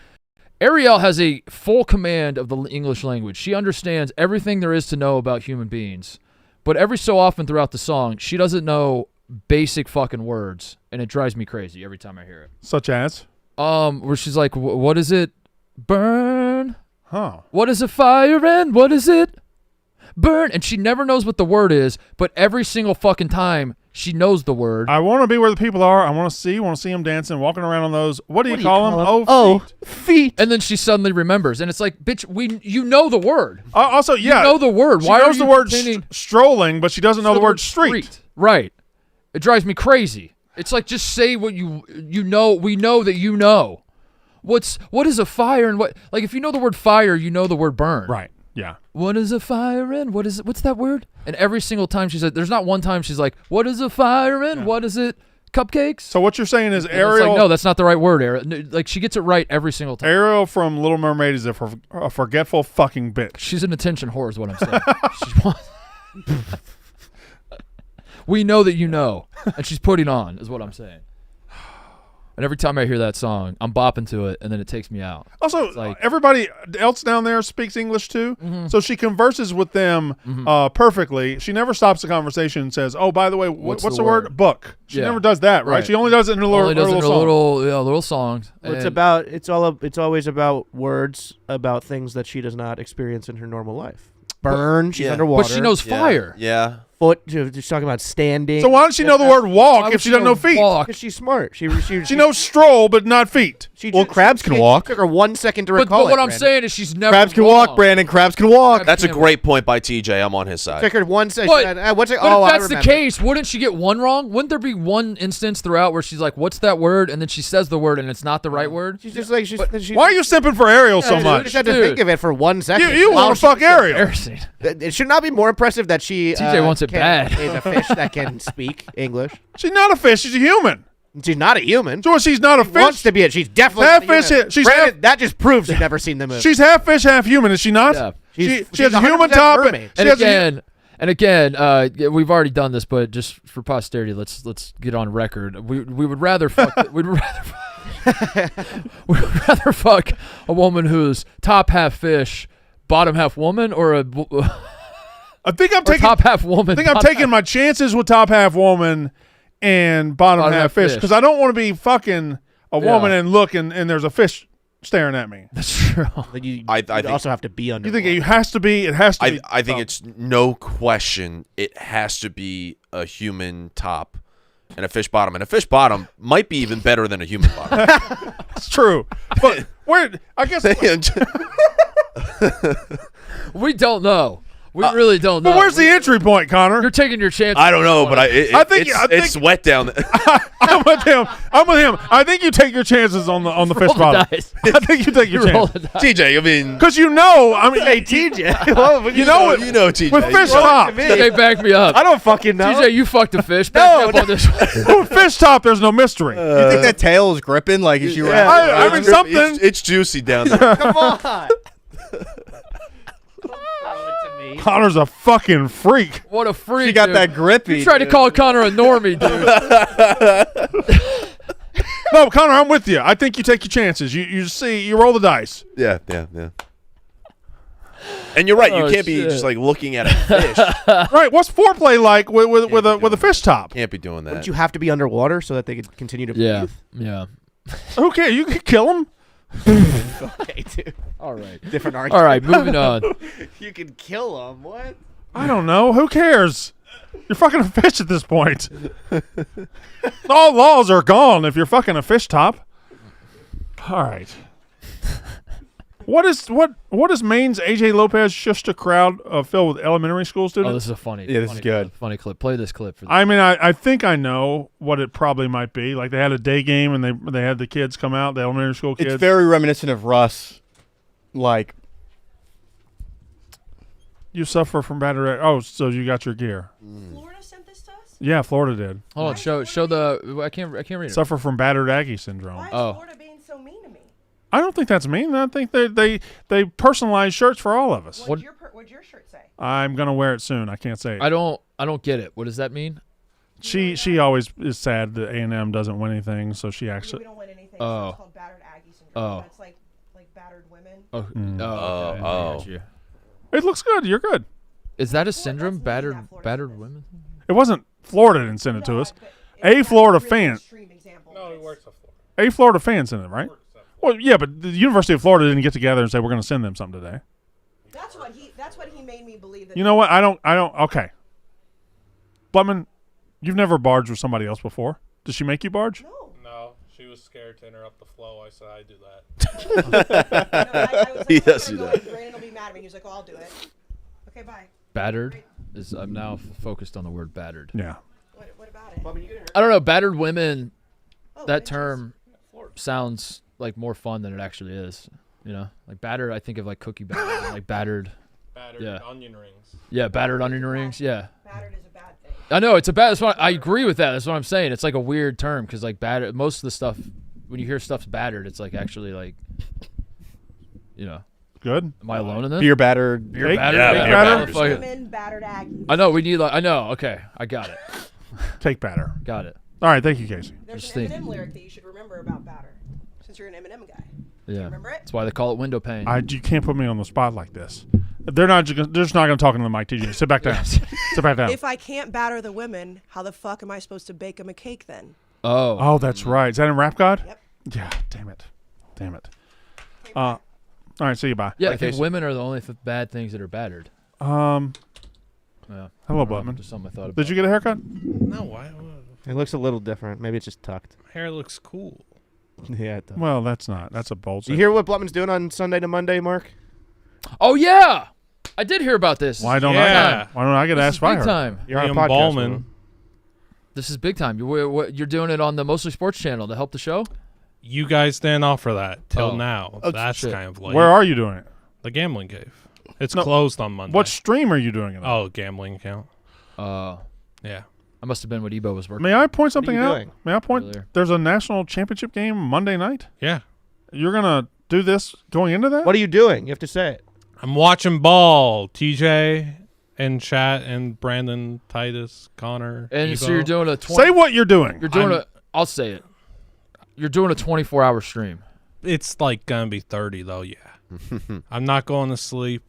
Speaker 2: Ariel has a full command of the English language. She understands everything there is to know about human beings. But every so often throughout the song, she doesn't know basic fucking words, and it drives me crazy every time I hear it.
Speaker 3: Such as?
Speaker 2: Where she's like, what is it? Burn.
Speaker 3: Huh.
Speaker 2: What is a fire and what is it? Burn. And she never knows what the word is, but every single fucking time she knows the word.
Speaker 3: I want to be where the people are. I want to see them dancing, walking around on those. What do you call them?
Speaker 2: Feet. And then she suddenly remembers, and it's like, bitch, you know the word.
Speaker 3: Also, yeah,
Speaker 2: you know the word.
Speaker 3: She
Speaker 2: Why
Speaker 3: knows
Speaker 2: are
Speaker 3: the
Speaker 2: you
Speaker 3: word
Speaker 2: pretending-
Speaker 3: strolling, but she doesn't know the word street.
Speaker 2: Right. It drives me crazy. It's like, just say what you know. We know that you know. What is a fire and what? Like, if you know the word fire, you know the word burn.
Speaker 3: Right. Yeah.
Speaker 2: What is a fire in? What's that word? And every single time she said, there's not one time she's like, what is a fire in? Yeah. What is it? Cupcakes?
Speaker 3: So what you're saying is
Speaker 2: and
Speaker 3: Ariel...
Speaker 2: It's like, no, that's not the right word, Ariel. Like, she gets it right every single time.
Speaker 3: Ariel from Little Mermaid is a forgetful fucking bitch.
Speaker 2: She's an attention whore is what I'm saying. We know that you know, and she's putting on is what I'm saying. And every time I hear that song, I'm bopping to it, and then it takes me out.
Speaker 3: Also,
Speaker 2: It's like-
Speaker 3: everybody else down there speaks English too, so she converses with them perfectly. She never stops the conversation and says, "Oh, by the way, what's the word? Book." She
Speaker 2: Yeah.
Speaker 3: never does that, right?
Speaker 2: Right.
Speaker 3: She only does it in a little,
Speaker 2: Only does it in
Speaker 3: little song.
Speaker 2: little songs.
Speaker 6: Well, it's
Speaker 2: And-
Speaker 6: about it's always about words about things that she does not experience in her normal life. Burn. She's
Speaker 4: Yeah.
Speaker 6: underwater.
Speaker 2: But she knows fire.
Speaker 4: Yeah.
Speaker 6: Foot. She's talking about standing.
Speaker 3: So why does she know the word
Speaker 2: Why
Speaker 3: walk
Speaker 2: would
Speaker 3: if she doesn't know feet?
Speaker 2: walk?
Speaker 6: Because she's smart. She
Speaker 3: She knows stroll, but not feet.
Speaker 5: Well, crabs can walk.
Speaker 6: Took her 1 second to
Speaker 2: But
Speaker 6: recall
Speaker 2: what
Speaker 6: it,
Speaker 2: I'm
Speaker 6: Brandon.
Speaker 2: saying is she's never
Speaker 5: Crabs can
Speaker 2: wrong.
Speaker 5: walk, Brandon. Crabs can walk.
Speaker 4: That's a
Speaker 2: Yeah.
Speaker 4: great point by TJ. I'm on his side.
Speaker 6: Took her 1 second.
Speaker 2: But,
Speaker 6: What's it?
Speaker 2: but
Speaker 6: Oh,
Speaker 2: if
Speaker 6: I
Speaker 2: that's the
Speaker 6: remember.
Speaker 2: case, wouldn't she get one wrong? Wouldn't there be one instance throughout where she's like, "What's that word?" and then she says the word and it's not the right word?
Speaker 6: She's just like she's.
Speaker 3: Why are you simping for Ariel so
Speaker 2: dude,
Speaker 6: You
Speaker 3: much?
Speaker 6: just had to
Speaker 2: Dude.
Speaker 6: think of it for 1 second.
Speaker 3: You
Speaker 6: While
Speaker 3: want to
Speaker 6: she-
Speaker 3: fuck Ariel?
Speaker 2: Embarrassing.
Speaker 6: It should not be more impressive that she
Speaker 2: TJ wants it bad.
Speaker 6: is a fish that can speak English.
Speaker 3: She's not a fish. She's a human.
Speaker 6: She's not a human.
Speaker 3: So she's not a
Speaker 6: She wants
Speaker 3: fish.
Speaker 6: to be it. She's definitely
Speaker 3: Half
Speaker 6: not a
Speaker 3: fish,
Speaker 6: human.
Speaker 3: she's
Speaker 6: Brandon,
Speaker 3: half-
Speaker 6: that just proves you've never seen the movie.
Speaker 3: She's half fish, half human, is she not?
Speaker 2: Yeah.
Speaker 3: She
Speaker 6: She's
Speaker 3: has a human
Speaker 6: 100%
Speaker 3: top.
Speaker 6: mermaid.
Speaker 3: She
Speaker 2: And
Speaker 3: has a hu-
Speaker 2: again, we've already done this, but just for posterity, let's get on record. We would rather fuck. We'd rather fuck a woman who's top half fish, bottom half woman, or
Speaker 3: I think I'm
Speaker 2: or
Speaker 3: taking.
Speaker 2: top half woman.
Speaker 3: I think I'm
Speaker 2: top
Speaker 3: taking
Speaker 2: half-
Speaker 3: my chances with top half woman and bottom half fish because I don't want to be fucking a woman
Speaker 2: Yeah.
Speaker 3: and look and there's a fish staring at me.
Speaker 2: That's true.
Speaker 6: But you
Speaker 4: I
Speaker 6: you'd
Speaker 4: think-
Speaker 6: also have to be under.
Speaker 3: You think it has to be? It has to be.
Speaker 4: I think it's no question. It has to be a human top and a fish bottom. And a fish bottom might be even better than a human bottom.
Speaker 3: It's true. But where? I guess.
Speaker 2: We don't know. We really don't know.
Speaker 3: But where's the entry point, Connor?
Speaker 2: You're taking your chances.
Speaker 4: I don't know, but
Speaker 3: I think-
Speaker 4: it's wet down there.
Speaker 3: I'm with him. I think you take your chances on the fish
Speaker 2: Roll the
Speaker 3: bottom.
Speaker 2: dice.
Speaker 3: I think you take your
Speaker 2: Roll
Speaker 3: chances.
Speaker 2: the dice.
Speaker 4: TJ, I mean,
Speaker 3: Because you know, I mean,
Speaker 6: Hey, TJ.
Speaker 3: you know it.
Speaker 4: you know, TJ.
Speaker 3: With fish top,
Speaker 2: TJ, back me up.
Speaker 6: I don't fucking know.
Speaker 2: TJ, you fucked a fish. Back me up on this one.
Speaker 3: with fish top, there's no mystery.
Speaker 5: You think that tail is gripping? Like, is she
Speaker 6: Yeah.
Speaker 3: I mean, something.
Speaker 4: It's juicy down there.
Speaker 6: Come on.
Speaker 3: Connor's a fucking freak.
Speaker 2: What a freak.
Speaker 5: She got
Speaker 2: dude.
Speaker 5: that grippy.
Speaker 2: You tried to call Connor a normie, dude.
Speaker 3: No, Connor, I'm with you. I think you take your chances. You roll the dice.
Speaker 4: Yeah. And you're right. You
Speaker 2: Oh,
Speaker 4: can't be
Speaker 2: shit.
Speaker 4: just like looking at a fish.
Speaker 3: Right? What's foreplay like with a fish top?
Speaker 4: Can't be doing that.
Speaker 6: Wouldn't you have to be underwater so that they could continue to
Speaker 2: Yeah.
Speaker 6: breathe?
Speaker 2: Yeah.
Speaker 3: Okay, you could kill him.
Speaker 6: Okay, dude.
Speaker 2: All right.
Speaker 6: Different argument.
Speaker 2: All right, moving on.
Speaker 6: You can kill them. What?
Speaker 3: I don't know. Who cares? You're fucking a fish at this point. All laws are gone if you're fucking a fish top. All right. What is Maine's AJ Lopez just a crowd filled with elementary school
Speaker 2: Oh,
Speaker 3: students?
Speaker 2: this is a funny.
Speaker 5: Yeah, this
Speaker 2: funny
Speaker 5: is good.
Speaker 2: Clip. Funny clip. Play this clip for
Speaker 3: I mean, I think I know what it probably might be. Like they had a day game and they had the kids come out, the elementary school kids.
Speaker 5: It's very reminiscent of Russ. Like,
Speaker 3: You suffer from battery. Oh, so you got your gear?
Speaker 13: Florida sent this to us?
Speaker 3: Yeah, Florida did.
Speaker 2: Hold on. Show the. I can't read it.
Speaker 3: Suffer from battered Aggie syndrome.
Speaker 13: Why is
Speaker 2: Oh.
Speaker 13: Florida being so mean to me?
Speaker 3: I don't think that's mean. I think they personalize shirts for all of us.
Speaker 13: What'd your shirt say?
Speaker 3: I'm gonna wear it soon. I can't say it.
Speaker 2: I don't get it. What does that mean?
Speaker 3: She always is sad that A&M doesn't win anything, so she actually.
Speaker 13: We don't win anything.
Speaker 2: Oh.
Speaker 13: So it's called battered Aggie syndrome.
Speaker 2: Oh.
Speaker 13: That's like battered women.
Speaker 2: Oh.
Speaker 3: Mm.
Speaker 2: Okay. I got you.
Speaker 3: It looks good. You're good.
Speaker 2: Is that a syndrome?
Speaker 13: that's
Speaker 2: Battered
Speaker 13: that Florida
Speaker 2: battered
Speaker 13: said
Speaker 2: women.
Speaker 3: It wasn't Florida didn't send it to us. A Florida fan. A Florida fan sent it, right? Well, yeah, but the University of Florida didn't get together and say we're going to send them something today.
Speaker 13: That's what he made me believe. That
Speaker 3: You know what? I don't. Okay. Blutman, you've never barged with somebody else before. Did she make you barge?
Speaker 11: No, she was scared to interrupt the flow. I said I do that.
Speaker 13: I was like,
Speaker 4: He
Speaker 13: "I'm
Speaker 4: does
Speaker 13: gonna
Speaker 4: do
Speaker 13: go
Speaker 4: that.
Speaker 13: and Brandon will be mad at me. He was like, "Oh, I'll do it." Okay, bye.
Speaker 2: Battered. I'm now focused on the word battered.
Speaker 3: Yeah.
Speaker 13: What about it?
Speaker 2: I don't know. Battered women.
Speaker 13: Oh,
Speaker 2: That term sounds like more fun than it actually is. You know, like battered. I think of like cookie batter, like battered.
Speaker 11: Battered
Speaker 2: Yeah.
Speaker 11: onion rings.
Speaker 2: Yeah, battered onion rings. Yeah.
Speaker 13: Battered is a bad thing.
Speaker 2: I know it's a bad. That's what I agree with that. That's what I'm saying. It's like a weird term because like battered. Most of the stuff when you hear stuff's battered, it's like actually like, you know.
Speaker 3: Good.
Speaker 2: Am I alone in this?
Speaker 5: beer battered.
Speaker 2: Beer battered.
Speaker 3: Yeah,
Speaker 2: Yeah,
Speaker 3: beer
Speaker 2: battered.
Speaker 3: battered.
Speaker 13: Women battered Aggies.
Speaker 2: I know we need like I know. Okay, I got it.
Speaker 3: Take batter.
Speaker 2: Got it.
Speaker 3: All right, thank you, Casey.
Speaker 13: There's
Speaker 2: Just
Speaker 13: an
Speaker 2: think.
Speaker 13: Eminem lyric that you should remember about batter, since you're an Eminem guy.
Speaker 2: Yeah.
Speaker 13: Remember it?
Speaker 2: That's why they call it window pane.
Speaker 3: You can't put me on the spot like this. They're just not going to talk into the mic, TJ. Sit back down. Sit back down.
Speaker 13: If I can't batter the women, how the fuck am I supposed to bake them a cake then?
Speaker 3: Oh, that's right. Is that in Rap God?
Speaker 13: Yep.
Speaker 3: Yeah. Damn it. All right. See you. Bye.
Speaker 2: Yeah,
Speaker 3: Bye,
Speaker 2: I think
Speaker 3: Casey.
Speaker 2: women are the only bad things that are battered.
Speaker 3: Yeah. Hello, Butman.
Speaker 2: Just something I thought about.
Speaker 3: Did you get a haircut?
Speaker 11: No, why?
Speaker 6: It looks a little different. Maybe it's just tucked.
Speaker 11: Hair looks cool.
Speaker 6: Yeah, it does.
Speaker 3: Well, that's not. That's a bold.
Speaker 6: You hear what Blutman's doing on Sunday to Monday, Mark?
Speaker 2: Oh yeah, I did hear about this.
Speaker 3: Why don't
Speaker 11: Yeah.
Speaker 3: I get
Speaker 2: This
Speaker 3: asked
Speaker 2: is
Speaker 3: by
Speaker 2: big
Speaker 3: her?
Speaker 2: time.
Speaker 6: You're on a
Speaker 11: Liam
Speaker 6: podcast.
Speaker 11: Ballman.
Speaker 6: with him.
Speaker 2: This is big time. You're doing it on the Mostly Sports channel to help the show.
Speaker 11: You guys didn't offer that till
Speaker 2: Oh.
Speaker 11: now.
Speaker 2: Oh,
Speaker 11: That's
Speaker 2: shit.
Speaker 11: kind of late.
Speaker 3: Where are you doing it?
Speaker 11: The gambling cave. It's
Speaker 3: No.
Speaker 11: closed on Monday.
Speaker 3: What stream are you doing it on?
Speaker 11: Oh, gambling account. Yeah.
Speaker 2: I must have been what Ebo was working.
Speaker 3: May I point something
Speaker 6: you
Speaker 3: out?
Speaker 6: doing?
Speaker 3: May I point?
Speaker 2: Earlier.
Speaker 3: There's a national championship game Monday night.
Speaker 11: Yeah.
Speaker 3: You're gonna do this going into that?
Speaker 6: What are you doing? You have to say it.
Speaker 11: I'm watching ball. TJ and chat and Brandon, Titus, Connor.
Speaker 2: And so
Speaker 11: Ebo.
Speaker 2: you're doing a 20.
Speaker 3: Say what you're doing.
Speaker 2: You're doing I'll say it. You're doing a 24-hour stream.
Speaker 11: It's like gonna be 30 though. Yeah. I'm not going to sleep.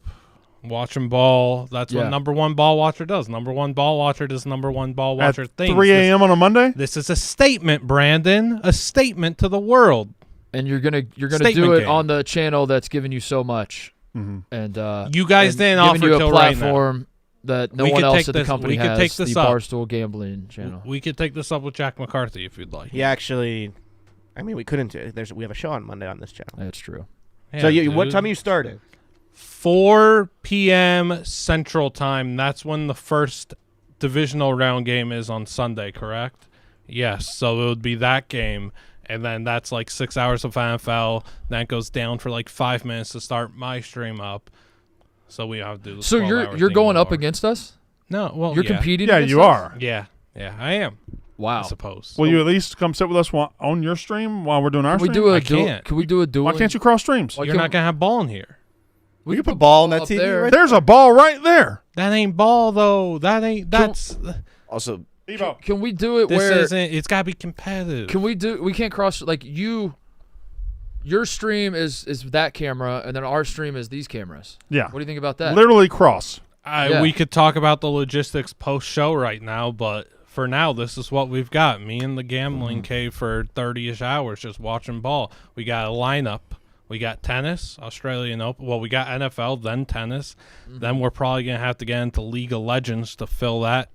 Speaker 11: Watching ball. That's
Speaker 2: Yeah.
Speaker 11: what number one ball watcher does. Number one ball watcher does number one ball watcher
Speaker 3: At
Speaker 11: things.
Speaker 3: 3 a.m. on a Monday.
Speaker 11: This is a statement, Brandon. A statement to the world.
Speaker 2: And you're gonna
Speaker 11: Statement
Speaker 2: do it
Speaker 11: game.
Speaker 2: on the channel that's giving you so much.
Speaker 3: Mm-hmm.
Speaker 2: And
Speaker 11: You guys
Speaker 2: and
Speaker 11: didn't
Speaker 2: giving
Speaker 11: offer
Speaker 2: you a
Speaker 11: till right now.
Speaker 2: platform that no
Speaker 11: We
Speaker 2: one
Speaker 11: could
Speaker 2: else
Speaker 11: take
Speaker 2: at the
Speaker 11: this-
Speaker 2: company
Speaker 11: we could
Speaker 2: has.
Speaker 11: take this
Speaker 2: the
Speaker 11: up.
Speaker 2: Barstool Gambling channel.
Speaker 11: We could take this up with Jack McCarthy if you'd like.
Speaker 6: He actually, we couldn't. We have a show on Monday on this channel.
Speaker 2: That's true.
Speaker 11: Yeah,
Speaker 6: So what
Speaker 11: dude.
Speaker 6: time are you starting?
Speaker 11: 4 p.m. Central Time. That's when the first divisional round game is on Sunday, correct? Yes. So it would be that game. And then that's like 6 hours of NFL. That goes down for like 5 minutes to start my stream up. So we have to do the
Speaker 2: So
Speaker 11: 12-hour
Speaker 2: you're
Speaker 11: thing
Speaker 2: going up
Speaker 11: more.
Speaker 2: against us?
Speaker 11: No, well,
Speaker 2: You're
Speaker 11: yeah.
Speaker 2: competing.
Speaker 3: Yeah,
Speaker 2: against
Speaker 3: you
Speaker 2: us?
Speaker 3: are.
Speaker 11: Yeah, I am.
Speaker 2: Wow.
Speaker 11: I suppose.
Speaker 3: Will you at least come sit with us on your stream while we're doing our
Speaker 2: Can we
Speaker 3: stream?
Speaker 2: do a
Speaker 11: I
Speaker 2: duel?
Speaker 11: can't.
Speaker 2: Can we do a duel?
Speaker 3: Why can't you cross streams?
Speaker 2: Why
Speaker 11: You're
Speaker 2: can't
Speaker 11: not gonna have ball in here.
Speaker 5: We could put ball on that
Speaker 2: up
Speaker 5: TV
Speaker 2: there.
Speaker 5: right
Speaker 3: There's a ball right there.
Speaker 11: That ain't ball though. That ain't. That's.
Speaker 4: Also,
Speaker 3: Evo.
Speaker 2: Can we do it
Speaker 11: This
Speaker 2: where?
Speaker 11: isn't. It's gotta be competitive.
Speaker 2: Can we do? We can't cross like you. Your stream is that camera, and then our stream is these cameras.
Speaker 3: Yeah.
Speaker 2: What do you think about that?
Speaker 3: Literally cross.
Speaker 2: Yeah.
Speaker 11: We could talk about the logistics post show right now, but for now, this is what we've got. Me and the gambling cave for 30-ish hours just watching ball. We got a lineup. We got tennis, Australian Open. Well, we got NFL, then tennis. Then we're probably going to have to get into League of Legends to fill that.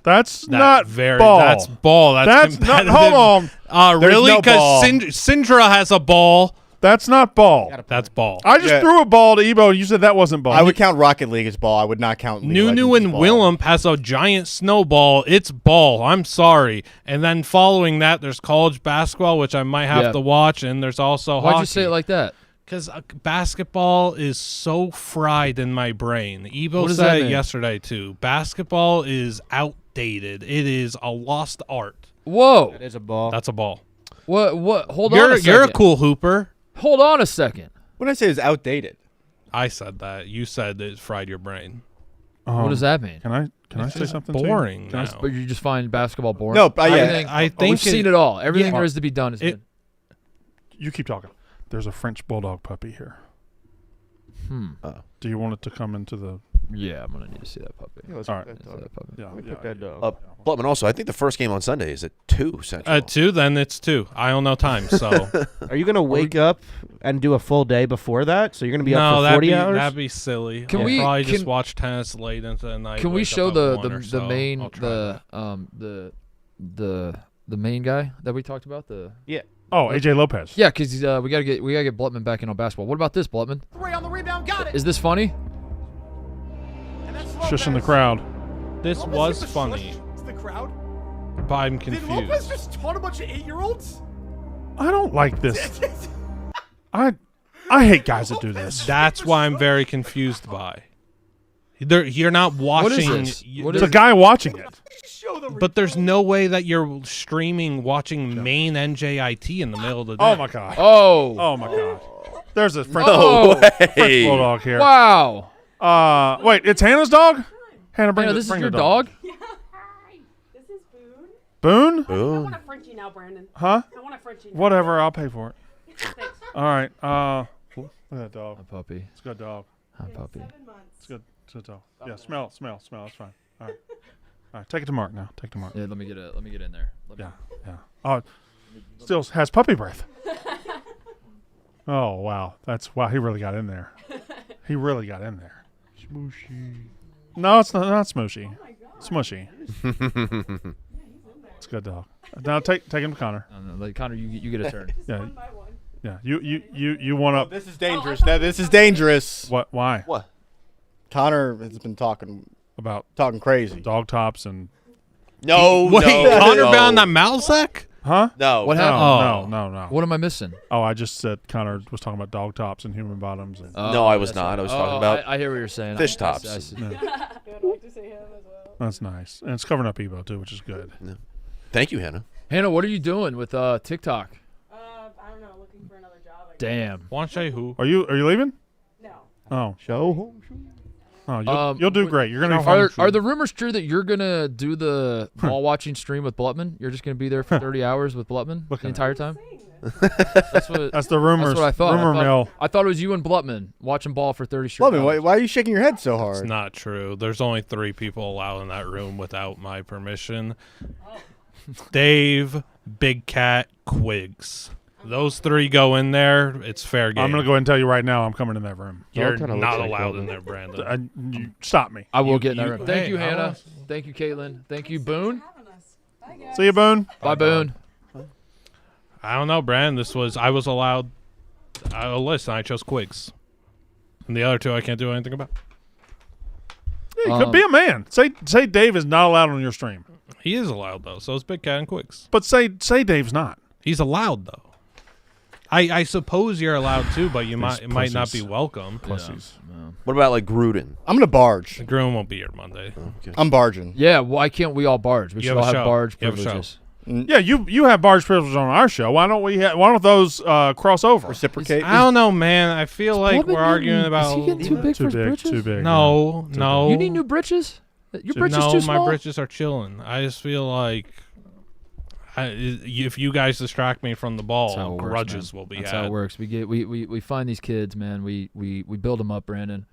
Speaker 3: That's not
Speaker 11: very,
Speaker 3: ball.
Speaker 11: That's ball. That's
Speaker 3: not.
Speaker 11: competitive.
Speaker 3: Hold on. There's
Speaker 11: Really?
Speaker 3: no ball.
Speaker 11: Because Syndra has a ball.
Speaker 3: That's not ball.
Speaker 11: That's ball.
Speaker 3: I just threw a ball to Ebo, and you said that wasn't ball.
Speaker 5: I would count Rocket League as ball. I would not count League of
Speaker 11: Nunu
Speaker 5: Legends as
Speaker 11: and
Speaker 5: ball.
Speaker 11: Willem has a giant snowball. It's ball. I'm sorry. And then following that, there's college basketball, which I might have
Speaker 2: Yeah.
Speaker 11: to watch, and there's also
Speaker 2: Why'd
Speaker 11: hockey.
Speaker 2: you say it like that?
Speaker 11: Because basketball is so fried in my brain. Ebo
Speaker 2: What does
Speaker 11: said
Speaker 2: that
Speaker 11: it
Speaker 2: mean?
Speaker 11: yesterday, too. Basketball is outdated. It is a lost art.
Speaker 2: Whoa.
Speaker 6: That is a ball.
Speaker 11: That's a ball.
Speaker 2: What? Hold on a second.
Speaker 11: You're a cool hooper.
Speaker 2: Hold on a second.
Speaker 5: What did I say is outdated?
Speaker 11: I said that. You said it fried your brain.
Speaker 2: What does that mean?
Speaker 3: Can I
Speaker 11: It's
Speaker 3: say
Speaker 11: just
Speaker 3: something? to you?
Speaker 11: boring
Speaker 3: Can I
Speaker 11: now.
Speaker 2: But you just find basketball boring?
Speaker 5: No, yeah.
Speaker 2: Everything-
Speaker 11: I think
Speaker 2: we've seen it all. Everything
Speaker 11: yeah.
Speaker 2: there is to be done is good.
Speaker 3: You keep talking. There's a French bulldog puppy here. Do you want it to come into the?
Speaker 2: Yeah, I'm gonna need to see that puppy.
Speaker 6: Yeah, let's
Speaker 3: All
Speaker 6: put
Speaker 3: right.
Speaker 6: that dog.
Speaker 2: that puppy.
Speaker 3: Yeah.
Speaker 6: Let me put that dog.
Speaker 4: Blutman, also, I think the first game on Sunday is at 2 Central.
Speaker 11: 2, then it's 2. I don't know time, so.
Speaker 6: Are you gonna wake up and do a full day before that? So you're gonna be up for
Speaker 11: that'd
Speaker 6: 40
Speaker 11: be,
Speaker 6: hours?
Speaker 11: That'd be silly.
Speaker 2: Can
Speaker 11: I'll
Speaker 2: we-
Speaker 11: probably just
Speaker 2: can-
Speaker 11: watch tennis late into the night?
Speaker 2: Can we
Speaker 11: wake
Speaker 2: show
Speaker 11: up at
Speaker 2: the
Speaker 11: 1 or
Speaker 2: the
Speaker 11: so.
Speaker 2: main
Speaker 11: I'll try
Speaker 2: the main guy that we talked about?
Speaker 3: Oh, AJ Lopez.
Speaker 2: Yeah, because we gotta get Blutman back in on basketball. What about this, Blutman?
Speaker 13: On the rebound, got it.
Speaker 2: Is this funny?
Speaker 3: Shushing the crowd.
Speaker 11: This was funny,
Speaker 13: To the crowd.
Speaker 11: but I'm confused.
Speaker 13: just taunt a bunch of 8-year-olds?
Speaker 3: I don't like this. I hate guys that do this.
Speaker 11: That's why I'm very confused by. You're not watching.
Speaker 2: What is this? What
Speaker 3: It's
Speaker 2: is
Speaker 3: a guy watching it.
Speaker 11: But there's no way that you're streaming watching main NJIT in the middle of the day.
Speaker 3: Oh my god.
Speaker 2: Oh
Speaker 3: my god. There's a French,
Speaker 2: Oh.
Speaker 3: French bulldog here.
Speaker 2: Wow.
Speaker 3: Wait, it's Hannah's dog. Hannah, bring
Speaker 2: Hannah,
Speaker 3: the,
Speaker 2: this is
Speaker 3: bring
Speaker 2: your
Speaker 3: the
Speaker 2: dog?
Speaker 13: This is food.
Speaker 3: Boone?
Speaker 4: Boone.
Speaker 14: I want a Frenchie now, Brandon.
Speaker 3: Huh?
Speaker 14: I want a Frenchie now.
Speaker 3: Whatever, I'll pay for it.
Speaker 14: Thanks.
Speaker 3: All right. Look at that dog.
Speaker 2: A puppy.
Speaker 3: It's a good dog.
Speaker 2: A puppy.
Speaker 3: It's good. It's a good dog. Yeah, smell. It's fine. All right. Take it to Mark now. Take it to Mark.
Speaker 2: Yeah, let me get in there.
Speaker 3: Yeah. Oh, still has puppy breath. Oh wow, wow. He really got in there. Smooshy. No, it's not smooshy. Smushy. It's a good dog. Now take him to Connor.
Speaker 2: Connor, you get a turn.
Speaker 3: Yeah. Yeah. You want to?
Speaker 5: This is dangerous. This is dangerous.
Speaker 3: What? Why?
Speaker 4: What?
Speaker 5: Connor has been talking crazy.
Speaker 3: Dog tops and.
Speaker 4: No.
Speaker 11: Wait,
Speaker 4: no,
Speaker 11: Connor
Speaker 4: no.
Speaker 11: found that Malzek?
Speaker 3: Huh?
Speaker 4: No.
Speaker 2: What happened?
Speaker 3: No.
Speaker 2: What am I missing?
Speaker 3: Oh, I just said Connor was talking about dog tops and human bottoms. And
Speaker 4: No, I was not. I was talking about.
Speaker 2: I hear what you're saying.
Speaker 4: Fish tops.
Speaker 2: I see.
Speaker 3: That's nice, and it's covering up Evo too, which is good.
Speaker 4: No. Thank you, Hannah.
Speaker 2: Hannah, what are you doing with TikTok?
Speaker 14: I don't know. Looking for another job.
Speaker 2: Damn.
Speaker 11: Want to say who?
Speaker 3: Are you leaving?
Speaker 14: No.
Speaker 3: Oh.
Speaker 5: Show.
Speaker 3: Oh, you'll do great. You're gonna be fine.
Speaker 2: Are the rumors true that you're gonna do the ball watching stream with Blutman? You're just gonna be there for 30 hours with Blutman the entire time? That's
Speaker 3: the rumors.
Speaker 2: That's what I thought.
Speaker 3: Rumor mill.
Speaker 2: I thought it was you and Blutman watching ball for 30 straight
Speaker 5: Blutman,
Speaker 2: hours.
Speaker 5: why are you shaking your head so hard?
Speaker 11: It's not true. There's only 3 people allowed in that room without my permission. Dave, Big Cat, Quigs. Those 3 go in there. It's fair game.
Speaker 3: I'm gonna go ahead and tell you right now. I'm coming in that room.
Speaker 11: You're not allowed in there, Brandon.
Speaker 3: You stop me.
Speaker 2: I will get in that room. Thank you,
Speaker 11: hey,
Speaker 2: Hannah. Thank you, Caitlin. Thank you, Boone.
Speaker 3: See you, Boone.
Speaker 2: Bye, Boone.
Speaker 11: I don't know, Brandon. I was allowed a list, and I chose Quigs. And the other 2 I can't do anything about.
Speaker 3: Yeah, you could be a man. Say Dave is not allowed on your stream.
Speaker 11: He is allowed, though. So is Big Cat and Quigs.
Speaker 3: But say Dave's not.
Speaker 11: He's allowed, though. I suppose you're allowed to, but it might not be welcome.
Speaker 3: Pussies.
Speaker 2: Yeah.
Speaker 4: What about like Gruden?
Speaker 5: I'm gonna barge.
Speaker 11: Gruden won't be here Monday.
Speaker 4: Okay.
Speaker 5: I'm barging.
Speaker 2: Yeah, why can't we all barge? We should all have barge
Speaker 11: You have a show.
Speaker 2: privileges.
Speaker 3: Yeah, you have barge privileges on our show. Why don't those cross over?
Speaker 5: Reciprocate.
Speaker 11: I don't know, man. I feel like
Speaker 2: Blutman
Speaker 11: we're arguing about.
Speaker 2: Is he getting too big for his britches?
Speaker 3: Too big.
Speaker 11: No,
Speaker 3: yeah.
Speaker 11: no.
Speaker 2: You need new britches? Your britches
Speaker 11: no,
Speaker 2: too small?
Speaker 11: my britches are chilling. I just feel like if you guys distract me from the ball, grudges will be
Speaker 2: That's
Speaker 11: had.
Speaker 2: how it works. We find these kids, man. We build them up, Brandon,